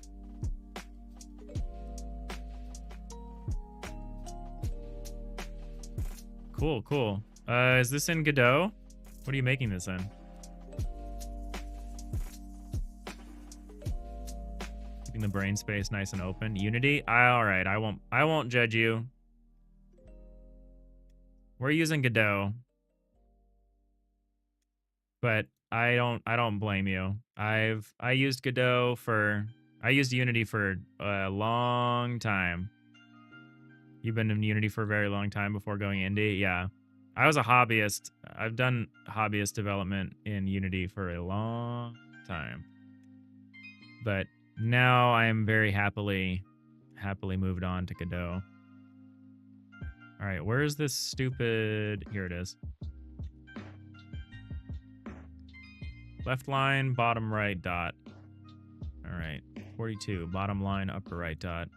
Cool, cool. Is this in Godot? What are you making this in? Keeping the brain space nice and open. Unity? All right, I won't judge you. We're using Godot. But I don't blame you. I used Unity for a long time. You've been in Unity for a very long time before going indie? Yeah. I was a hobbyist. I've done hobbyist development in Unity for a long time. But now I am very happily moved on to Godot. All right, where is this stupid... Here it is. Left line, bottom right dot. All right, 42, bottom line, upper right dot.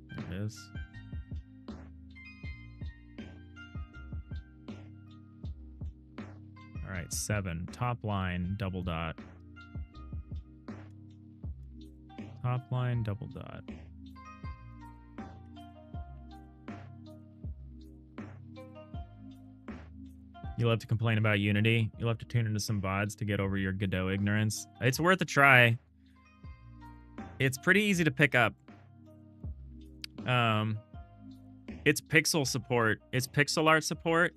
There it is. All right, 7, top line, double dot. Top line, double dot. You'll have to complain about Unity. You'll have to tune into some VODs to get over your Godot ignorance. It's worth a try. It's pretty easy to pick up. Its pixel support, its pixel art support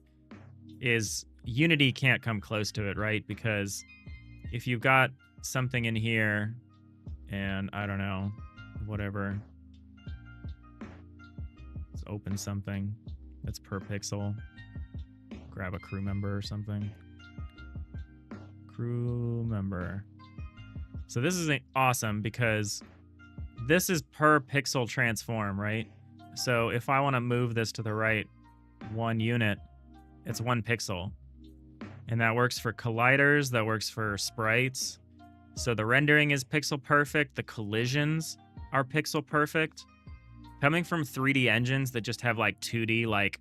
is... Unity can't come close to it, right? Because if you've got something in here and, I don't know, whatever. Let's open something that's per pixel. Grab a crew member or something. Crew member. So this is awesome because this is per pixel transform, right? So if I want to move this to the right 1 unit, it's 1 pixel. And that works for colliders, that works for sprites. So the rendering is pixel perfect, the collisions are pixel perfect. Coming from 3D engines that just have like 2D, like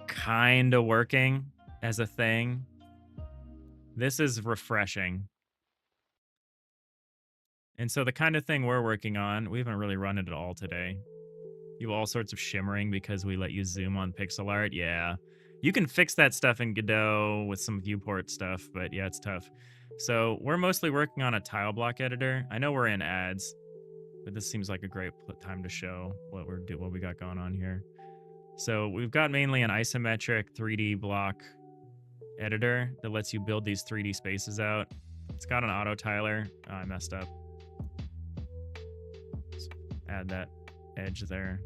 kind of working as a thing, this is refreshing. And so the kind of thing we're working on, we haven't really run it at all today. You have all sorts of shimmering because we let you zoom on pixel art. Yeah. You can fix that stuff in Godot with some viewport stuff, but yeah, it's tough. So we're mostly working on a tile block editor. I know we're in ads, but this seems like a great time to show what we got going on here. So we've got mainly an isometric 3D block editor that lets you build these 3D spaces out. It's got an autotiler. Oh, I messed up. Let's add that edge there.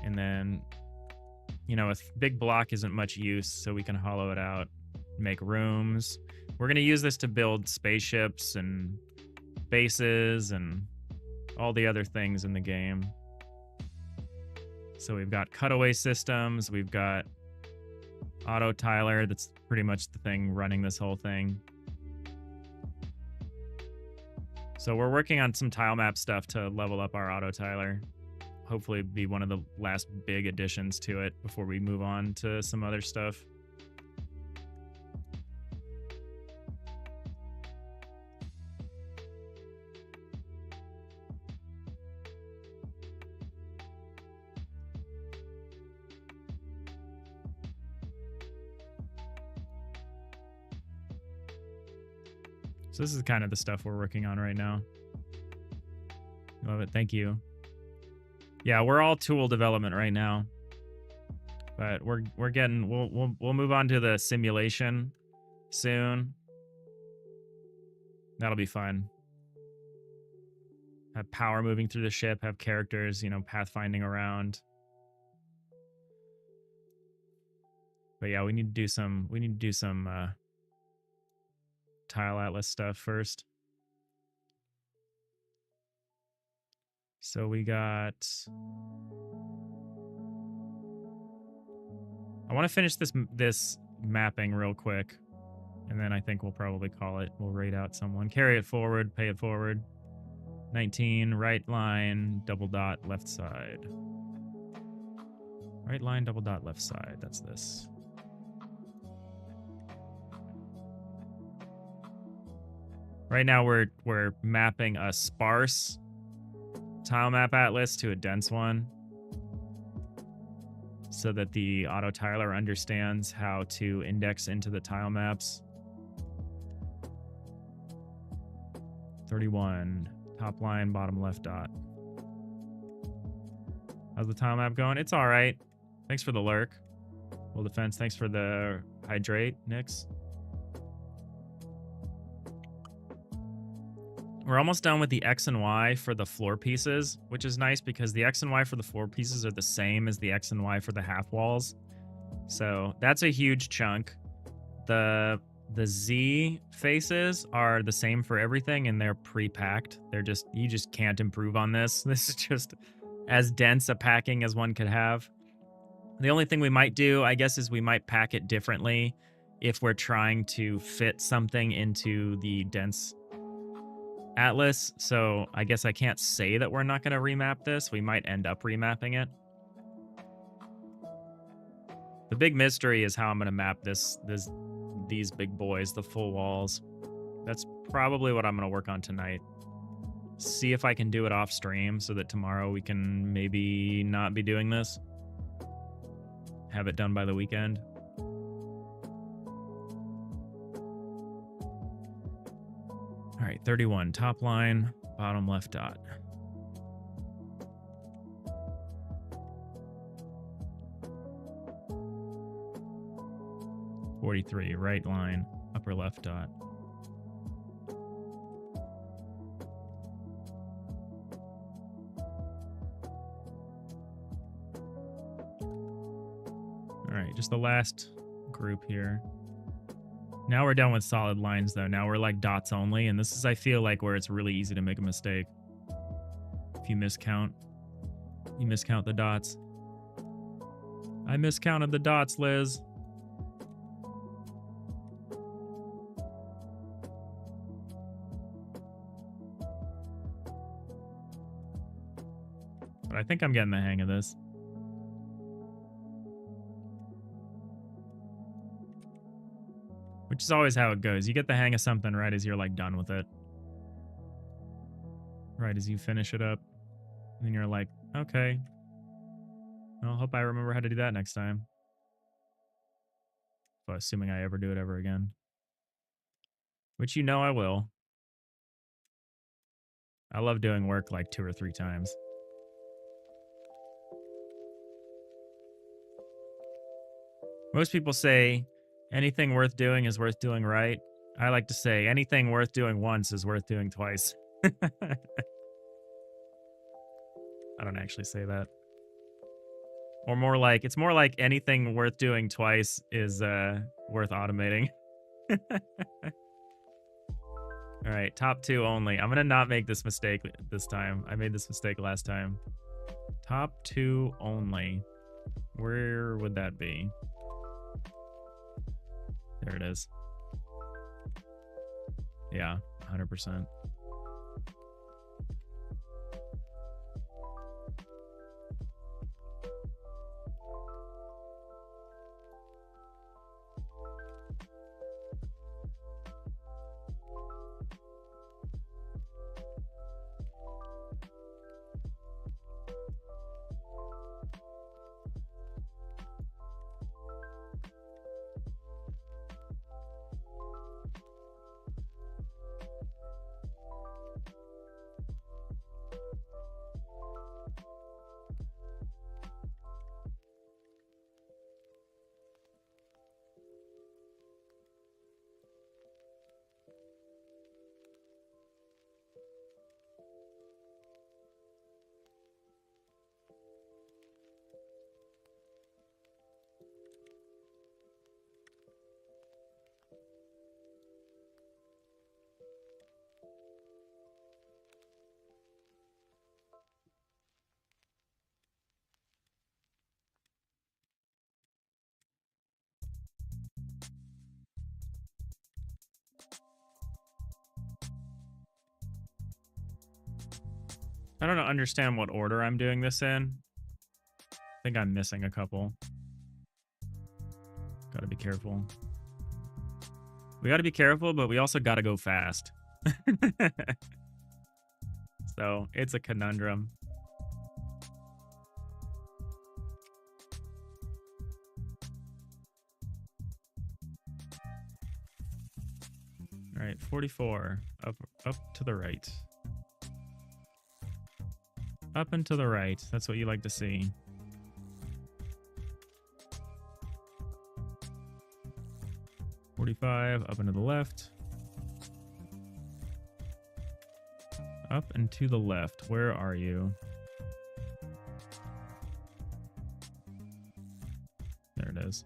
And then, you know, a big block isn't much use, so we can hollow it out, make rooms. We're going to use this to build spaceships and bases and all the other things in the game. So we've got cutaway systems, we've got autotiler, that's pretty much the thing running this whole thing. So we're working on some tile map stuff to level up our autotiler. Hopefully be one of the last big additions to it before we move on to some other stuff. So this is kind of the stuff we're working on right now. Love it. Thank you. Yeah, we're all tool development right now. But we're getting we'll move on to the simulation soon. That'll be fun. Have power moving through the ship, have characters, you know, pathfinding around. But yeah, we need to do some tile atlas stuff first. So we got... I want to finish this mapping real quick, and then I think we'll probably call it. We'll rate out someone. Carry it forward, pay it forward. 19, right line, double dot, left side. Right line, double dot, left side. That's this. Right now we're mapping a sparse tile map atlas to a dense one so that the auto tiler understands how to index into the tile maps. 31, top line, bottom left dot. How's the tile map going? It's all right. Thanks for the lurk. Well, defense, thanks for the hydrate, Nix. We're almost done with the X and Y for the floor pieces, which is nice because the X and Y for the floor pieces are the same as the X and Y for the half walls. So that's a huge chunk. The Z faces are the same for everything and they're pre-packed. They're just, you just can't improve on this. This is just as dense a packing as one could have. The only thing we might do, I guess, is we might pack it differently if we're trying to fit something into the dense atlas. So I guess I can't say that we're not going to remap this. We might end up remapping it. The big mystery is how I'm going to map these big boys, the full walls. That's probably what I'm going to work on tonight. See if I can do it off stream so that tomorrow we can maybe not be doing this. Have it done by the weekend. All right, 31, top line, bottom left dot. .43, right line, upper left dot. All right, just the last group here. Now we're done with solid lines, though. Now we're like dots only, and this is, I feel like, where it's really easy to make a mistake. If you miscount the dots. I miscounted the dots, Liz. But I think I'm getting the hang of this. Which is always how it goes. You get the hang of something right as you're like done with it. Right as you finish it up. And then you're like, okay. Well, hope I remember how to do that next time. Well, assuming I ever do it ever again. Which you know I will. I love doing work like 2 or 3 times. Most people say anything worth doing is worth doing right. I like to say anything worth doing once is worth doing twice. I don't actually say that. Or more like, it's more like anything worth doing twice is worth automating. All right, top 2 only. I'm going to not make this mistake this time. I made this mistake last time. Top 2 only. Where would that be? There it is. Yeah, 100%. I don't understand what order I'm doing this in. I think I'm missing a couple. Gotta be careful. We gotta be careful, but we also gotta go fast. So, it's a conundrum. All right, 44. Up to the right. Up and to the right. That's what you like to see. $45, up and to the left. Up and to the left. Where are you? There it is.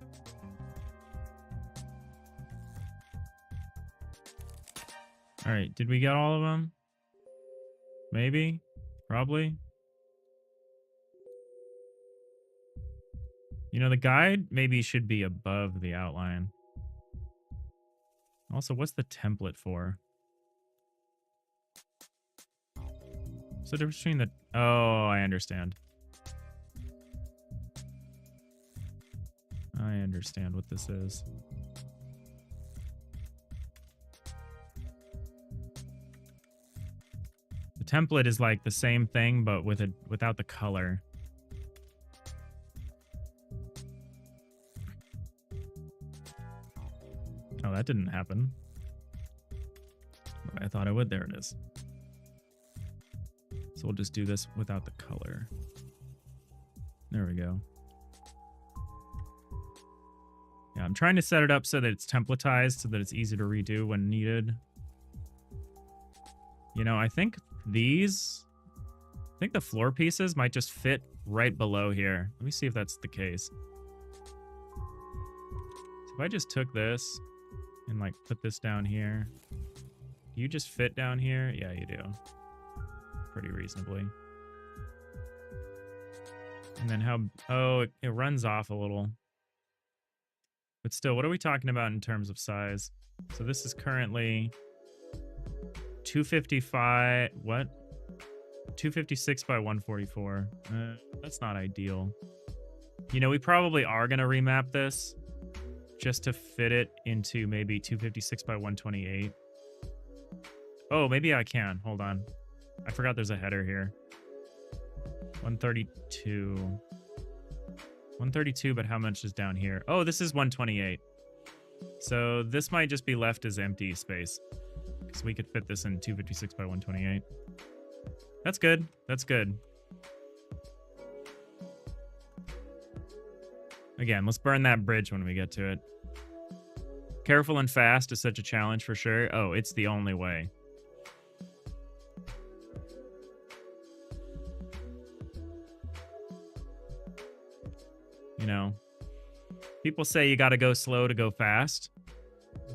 All right, did we get all of them? Maybe? Probably? You know, the guide maybe should be above the outline. Also, what's the template for? What's the difference between the... Oh, I understand. I understand what this is. The template is like the same thing, but without the color. Oh, that didn't happen. I thought it would. There it is. So we'll just do this without the color. There we go. Yeah, I'm trying to set it up so that it's templatized so that it's easy to redo when needed. You know, I think the floor pieces might just fit right below here. Let me see if that's the case. So if I just took this and like put this down here, do you just fit down here? Yeah, you do. Pretty reasonably. And then how... Oh, it runs off a little. But still, what are we talking about in terms of size? So this is currently 255... What? 256 by 144. That's not ideal. You know, we probably are going to remap this just to fit it into maybe 256 by 128. Oh, maybe I can. Hold on. I forgot there's a header here. 132. 132, but how much is down here? Oh, this is 128. So this might just be left as empty space. Because we could fit this in 256 by 128. That's good. That's good. Again, let's burn that bridge when we get to it. Careful and fast is such a challenge for sure. Oh, it's the only way. You know, people say you got to go slow to go fast,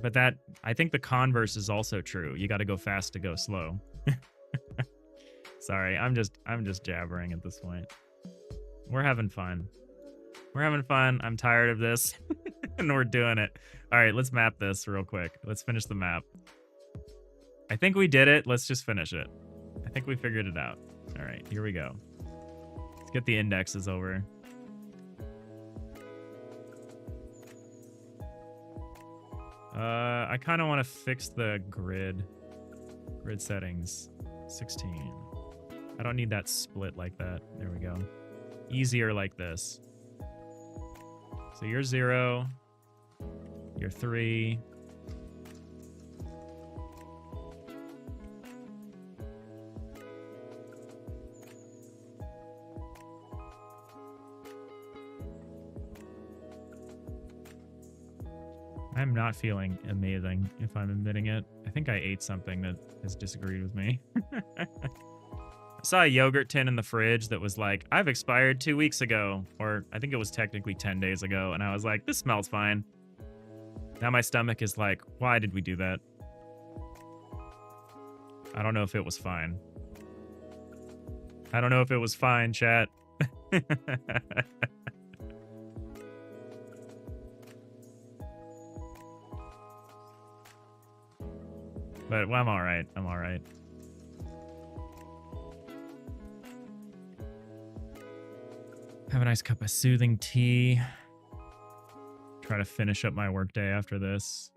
but that, I think the converse is also true. You got to go fast to go slow. Sorry, I'm just jabbering at this point. We're having fun. We're having fun. I'm tired of this. And we're doing it. All right, let's map this real quick. Let's finish the map. I think we did it. Let's just finish it. I think we figured it out. All right, here we go. Let's get the indexes over. I kind of want to fix the grid settings. 16. I don't need that split like that. There we go. Easier like this. So you're 0. You're 3. I'm not feeling amazing, if I'm admitting it. I think I ate something that has disagreed with me. I saw a yogurt tin in the fridge that was like, I've expired 2 weeks ago. Or I think it was technically 10 days ago. And I was like, this smells fine. Now my stomach is like, why did we do that? I don't know if it was fine. I don't know if it was fine, chat. But well, I'm all right. I'm all right. Have a nice cup of soothing tea. Try to finish up my workday after this.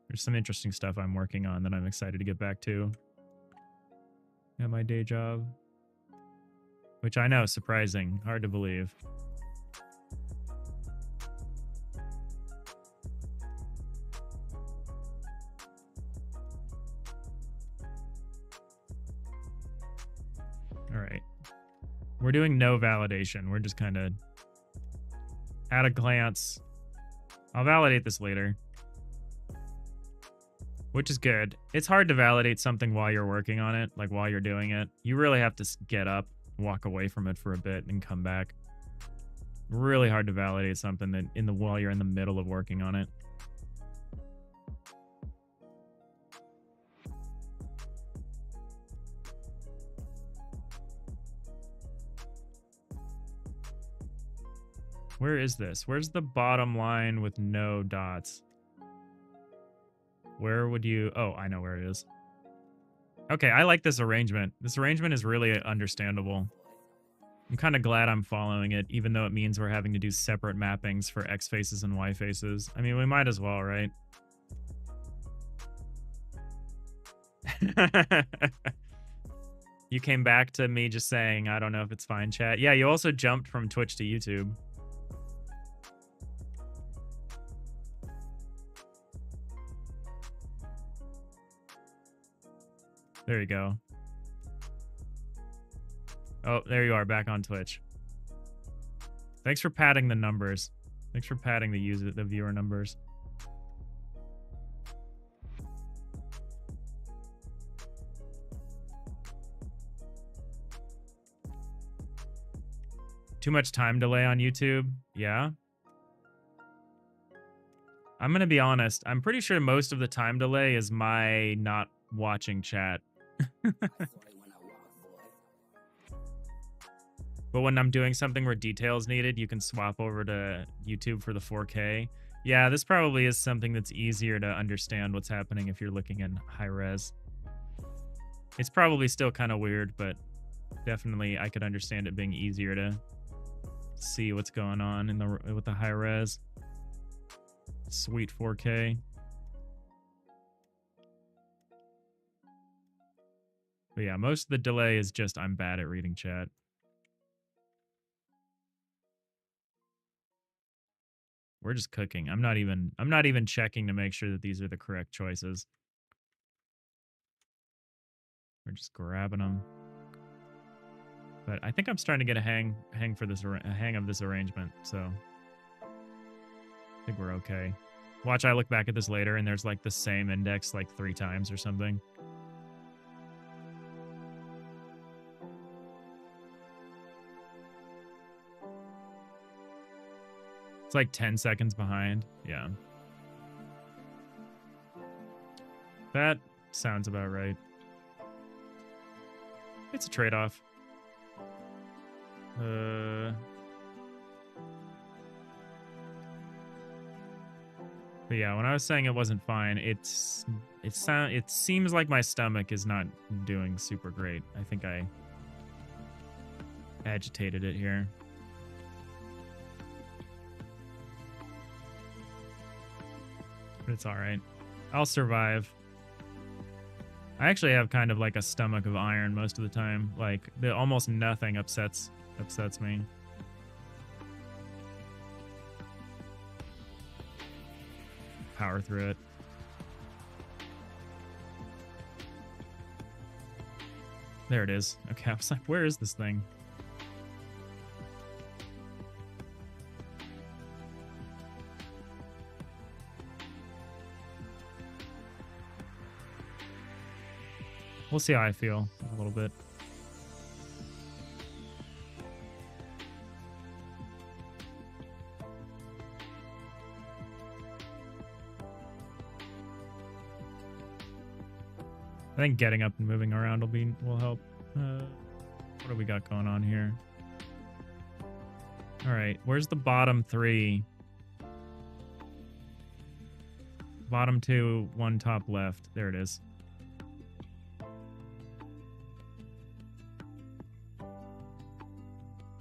There's some interesting stuff I'm working on that I'm excited to get back to. At my day job. Which I know, surprising. Hard to believe. We're doing no validation. We're just kind of at a glance. I'll validate this later, which is good. It's hard to validate something while you're working on it, like while you're doing it. You really have to get up, walk away from it for a bit, and come back. Really hard to validate something that while you're in the middle of working on it. Where is this? Where's the bottom line with no dots? Where would you... Oh, I know where it is. Okay, I like this arrangement. This arrangement is really understandable. I'm kind of glad I'm following it, even though it means we're having to do separate mappings for X faces and Y faces. I mean, we might as well, right? You came back to me just saying, I don't know if it's fine, chat. Yeah, you also jumped from Twitch to YouTube. There you go. Oh, there you are, back on Twitch. Thanks for padding the numbers. Thanks for padding the viewer numbers. Too much time delay on YouTube? Yeah. I'm gonna be honest. I'm pretty sure most of the time delay is my not watching chat. But when I'm doing something where details needed, you can swap over to YouTube for the 4K. Yeah, this probably is something that's easier to understand what's happening if you're looking in high res. It's probably still kind of weird, but definitely I could understand it being easier to see what's going on with the high res. Sweet 4K. But yeah, most of the delay is just I'm bad at reading chat. We're just cooking. I'm not even checking to make sure that these are the correct choices. We're just grabbing them. But I think I'm starting to get a hang of this arrangement, so I think we're okay. Watch, I look back at this later and there's like the same index like 3 times or something. It's like 10 seconds behind. Yeah. That sounds about right. It's a trade-off. But yeah, when I was saying it wasn't fine, it seems like my stomach is not doing super great. I think I agitated it here. But it's all right. I'll survive. I actually have kind of like a stomach of iron most of the time. Like almost nothing upsets me. Power through it. There it is. Okay, I was like, where is this thing? We'll see how I feel a little bit. I think getting up and moving around will help. What do we got going on here? All right, where's the bottom 3? Bottom 2, 1 top left. There it is.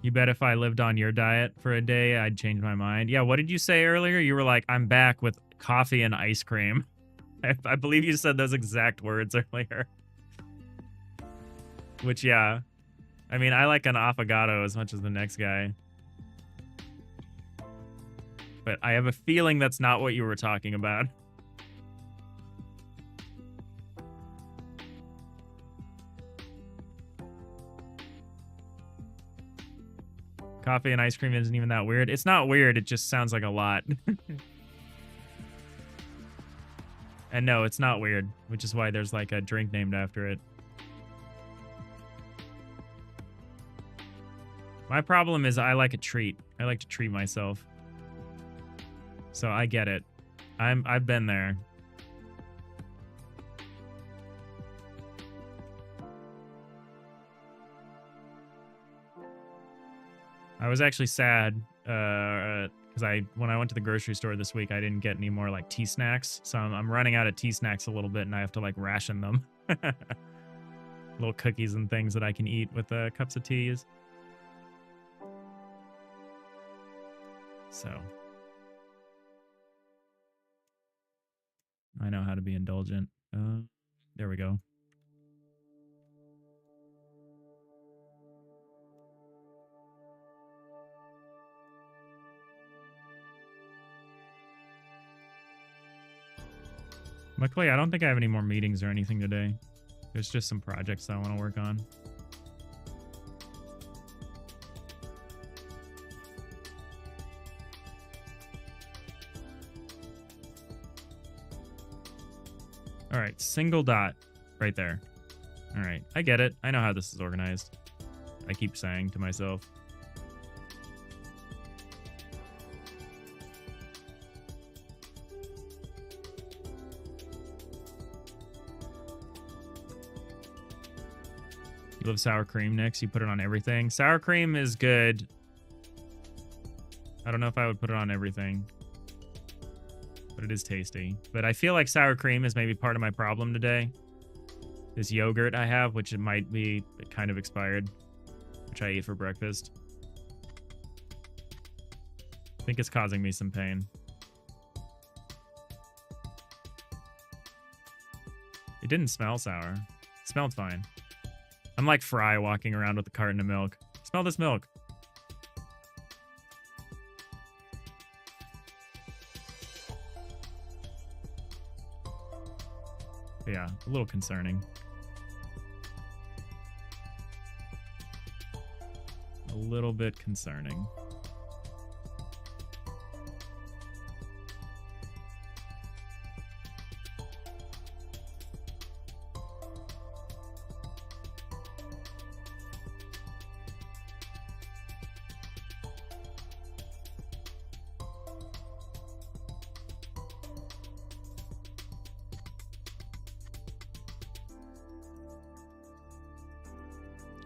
You bet if I lived on your diet for a day, I'd change my mind. Yeah, what did you say earlier? You were like, I'm back with coffee and ice cream. I believe you said those exact words earlier. Which, yeah. I mean, I like an affogato as much as the next guy. But I have a feeling that's not what you were talking about. Coffee and ice cream isn't even that weird. It's not weird. It just sounds like a lot. And no, it's not weird, which is why there's like a drink named after it. My problem is I like a treat. I like to treat myself. So I get it. I've been there. I was actually sad because when I went to the grocery store this week, I didn't get any more like tea snacks. So I'm running out of tea snacks a little bit, and I have to like ration them. Little cookies and things that I can eat with cups of teas. So I know how to be indulgent. There we go. Luckily, I don't think I have any more meetings or anything today. There's just some projects I want to work on. All right, single dot right there. All right, I get it. I know how this is organized. I keep saying to myself. You love sour cream, Nix? You put it on everything? Sour cream is good. I don't know if I would put it on everything. But it is tasty. But I feel like sour cream is maybe part of my problem today. This yogurt I have, which it might be kind of expired, which I ate for breakfast. I think it's causing me some pain. It didn't smell sour. It smelled fine. I'm like Fry walking around with a carton of milk. Smell this milk. But yeah, a little concerning. A little bit concerning.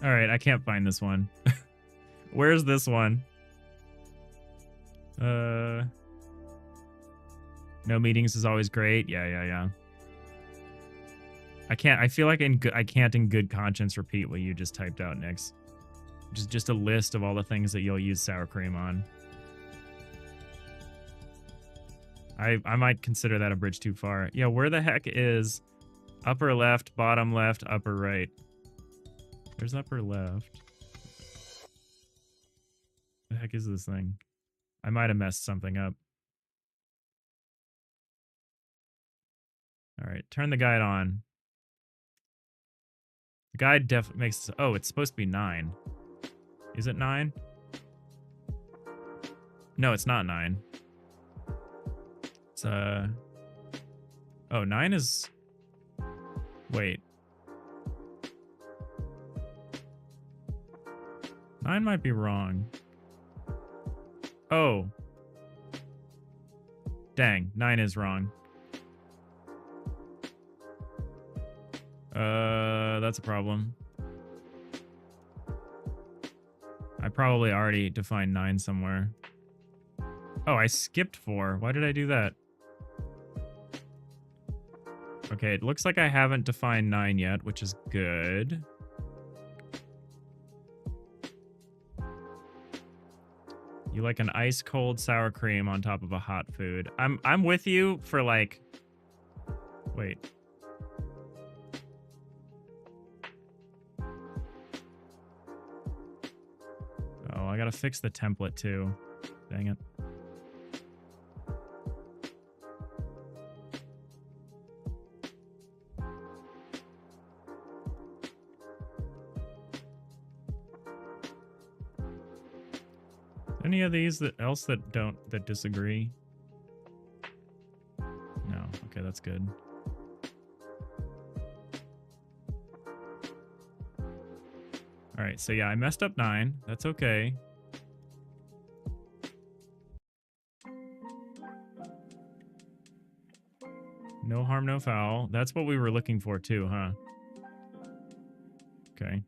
All right, I can't find this one. Where's this one? No meetings is always great. Yeah. I feel like I can't in good conscience repeat what you just typed out, Nix. Just a list of all the things that you'll use sour cream on. I might consider that a bridge too far. Yeah, where the heck is upper left, bottom left, upper right? There's upper left. The heck is this thing? I might have messed something up. All right, turn the guide on. The guide definitely makes... Oh, it's supposed to be 9. Is it 9? No, it's not 9. It's, Oh, 9 is... Wait. 9 might be wrong. Oh. Dang, 9 is wrong. That's a problem. I probably already defined 9 somewhere. Oh, I skipped 4. Why did I do that? Okay, it looks like I haven't defined 9 yet, which is good. You like an ice cold sour cream on top of a hot food. I'm with you for like... Wait. Oh, I gotta fix the template too. Dang it. Any of these that disagree? No. Okay, that's good. All right, so yeah, I messed up 9. That's okay. No harm, no foul. That's what we were looking for too, huh? Okay.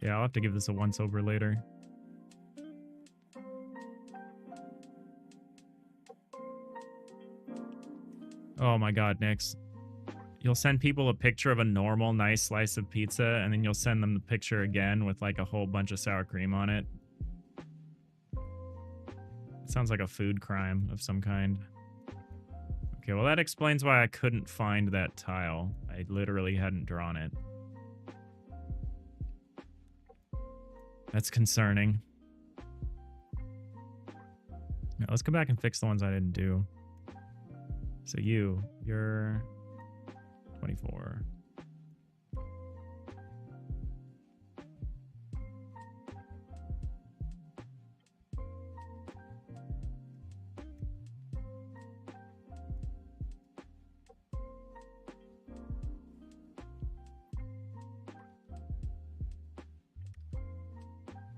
Yeah, I'll have to give this a once over later. Oh my god, Nix. You'll send people a picture of a normal, nice slice of pizza, and then you'll send them the picture again with like a whole bunch of sour cream on it. It sounds like a food crime of some kind. Okay, well that explains why I couldn't find that tile. I literally hadn't drawn it. That's concerning. Now, let's go back and fix the ones I didn't do. So you're 24.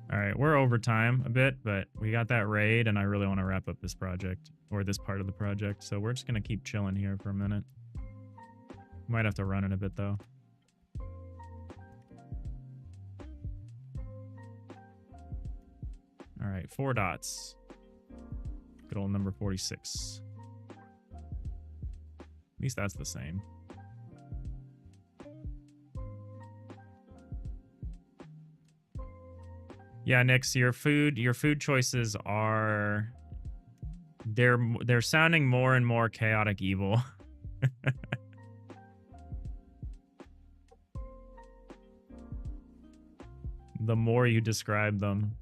All right, we're over time a bit, but we got that raid, and I really want to wrap up this project, or this part of the project, so we're just going to keep chilling here for a minute. Might have to run it a bit, though. All right, 4 dots. Good old number 46. At least that's the same. Yeah, Nix, your food choices are they're sounding more and more chaotic evil. The more you describe them.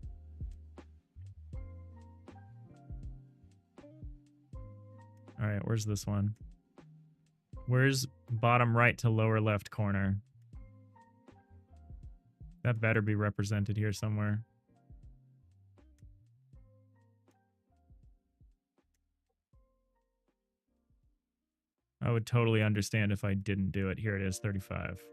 All right, where's this one? Where's bottom right to lower left corner? That better be represented here somewhere. I would totally understand if I didn't do it. Here it is, 35.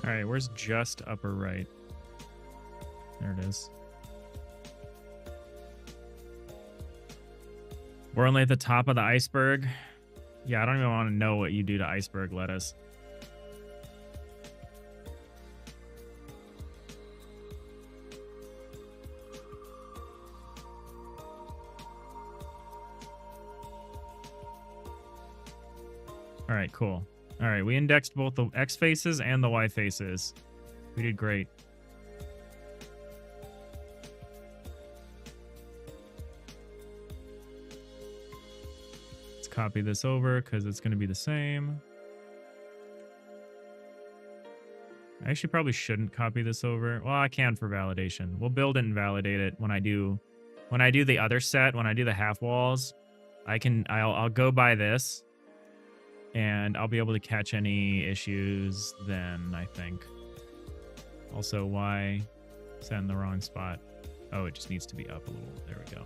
All right, where's just upper right? There it is. We're only at the top of the iceberg. Yeah, I don't even want to know what you do to iceberg lettuce. All right, cool. All right, we indexed both the X faces and the Y faces. We did great. Let's copy this over because it's going to be the same. I actually probably shouldn't copy this over. Well, I can for validation. We'll build it and validate it when I do the other set, when I do the half walls. I'll go by this. And I'll be able to catch any issues then, I think. Also, why send the wrong spot? Oh, it just needs to be up a little. There we go.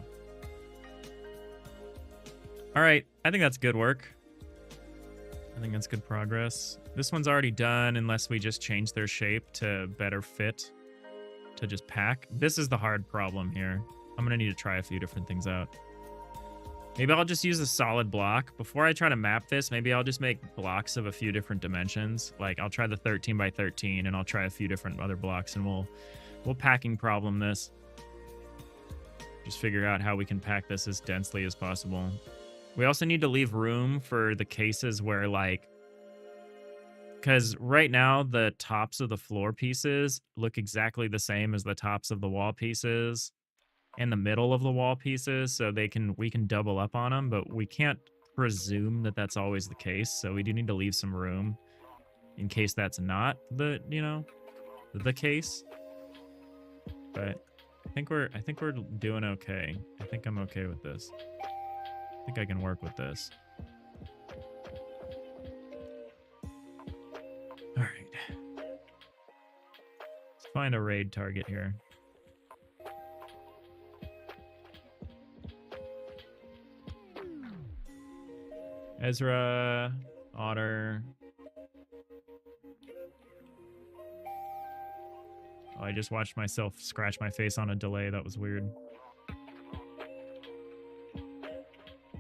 All right. I think that's good work. I think that's good progress. This one's already done unless we just change their shape to better fit to just pack. This is the hard problem here. I'm gonna need to try a few different things out. Maybe I'll just use a solid block. Before I try to map this, maybe I'll just make blocks of a few different dimensions. Like I'll try the 13 by 13 and I'll try a few different other blocks and we'll packing problem this. Just figure out how we can pack this as densely as possible. We also need to leave room for the cases where like, because right now the tops of the floor pieces look exactly the same as the tops of the wall pieces and the middle of the wall pieces, so we can double up on them, but we can't presume that that's always the case. So we do need to leave some room in case that's not the case. But I think we're doing okay. I think I'm okay with this. I think I can work with this. All right. Let's find a raid target here. Ezra, Otter. Oh, I just watched myself scratch my face on a delay. That was weird.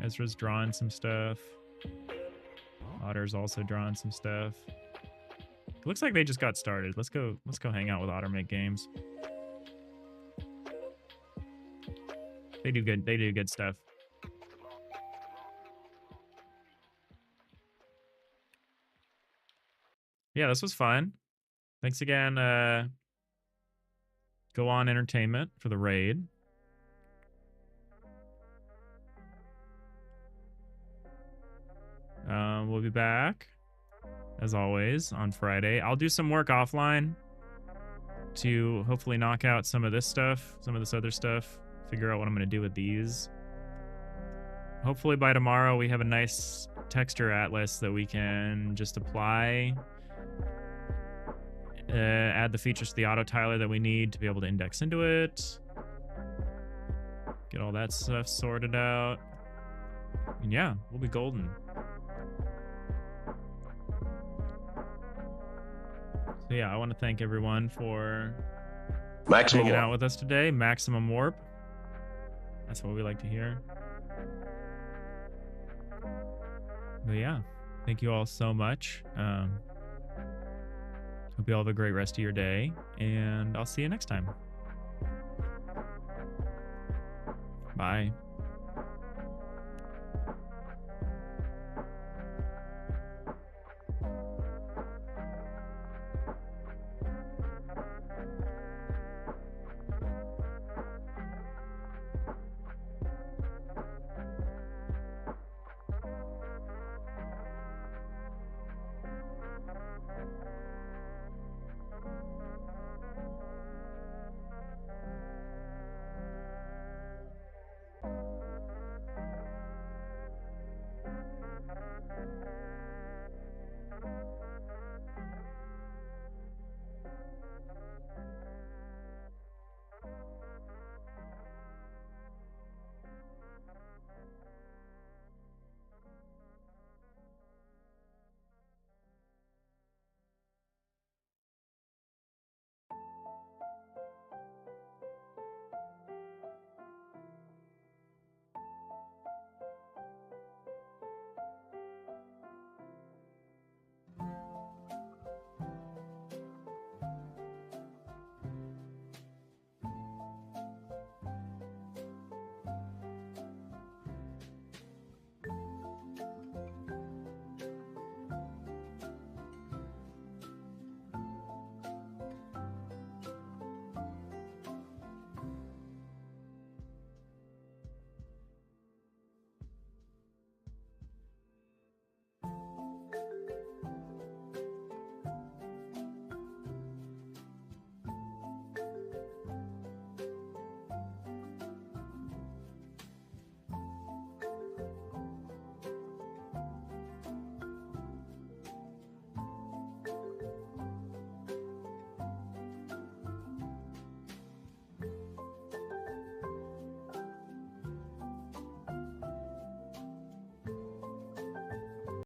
Ezra's drawing some stuff. Otter's also drawing some stuff. It looks like they just got started. Let's go hang out with Otter, make games. They do good stuff. Yeah, this was fun. Thanks again, Go On Entertainment for the raid. We'll be back, as always, on Friday. I'll do some work offline to hopefully knock out some of this stuff, some of this other stuff, figure out what I'm going to do with these. Hopefully by tomorrow we have a nice texture atlas that we can just apply, add the features to the autotiler that we need to be able to index into it, get all that stuff sorted out, and yeah, we'll be golden. So yeah, I want to thank everyone for hanging out with us today. Maximum warp. That's what we like to hear. But yeah, thank you all so much. Hope you all have a great rest of your day, and I'll see you next time. Bye.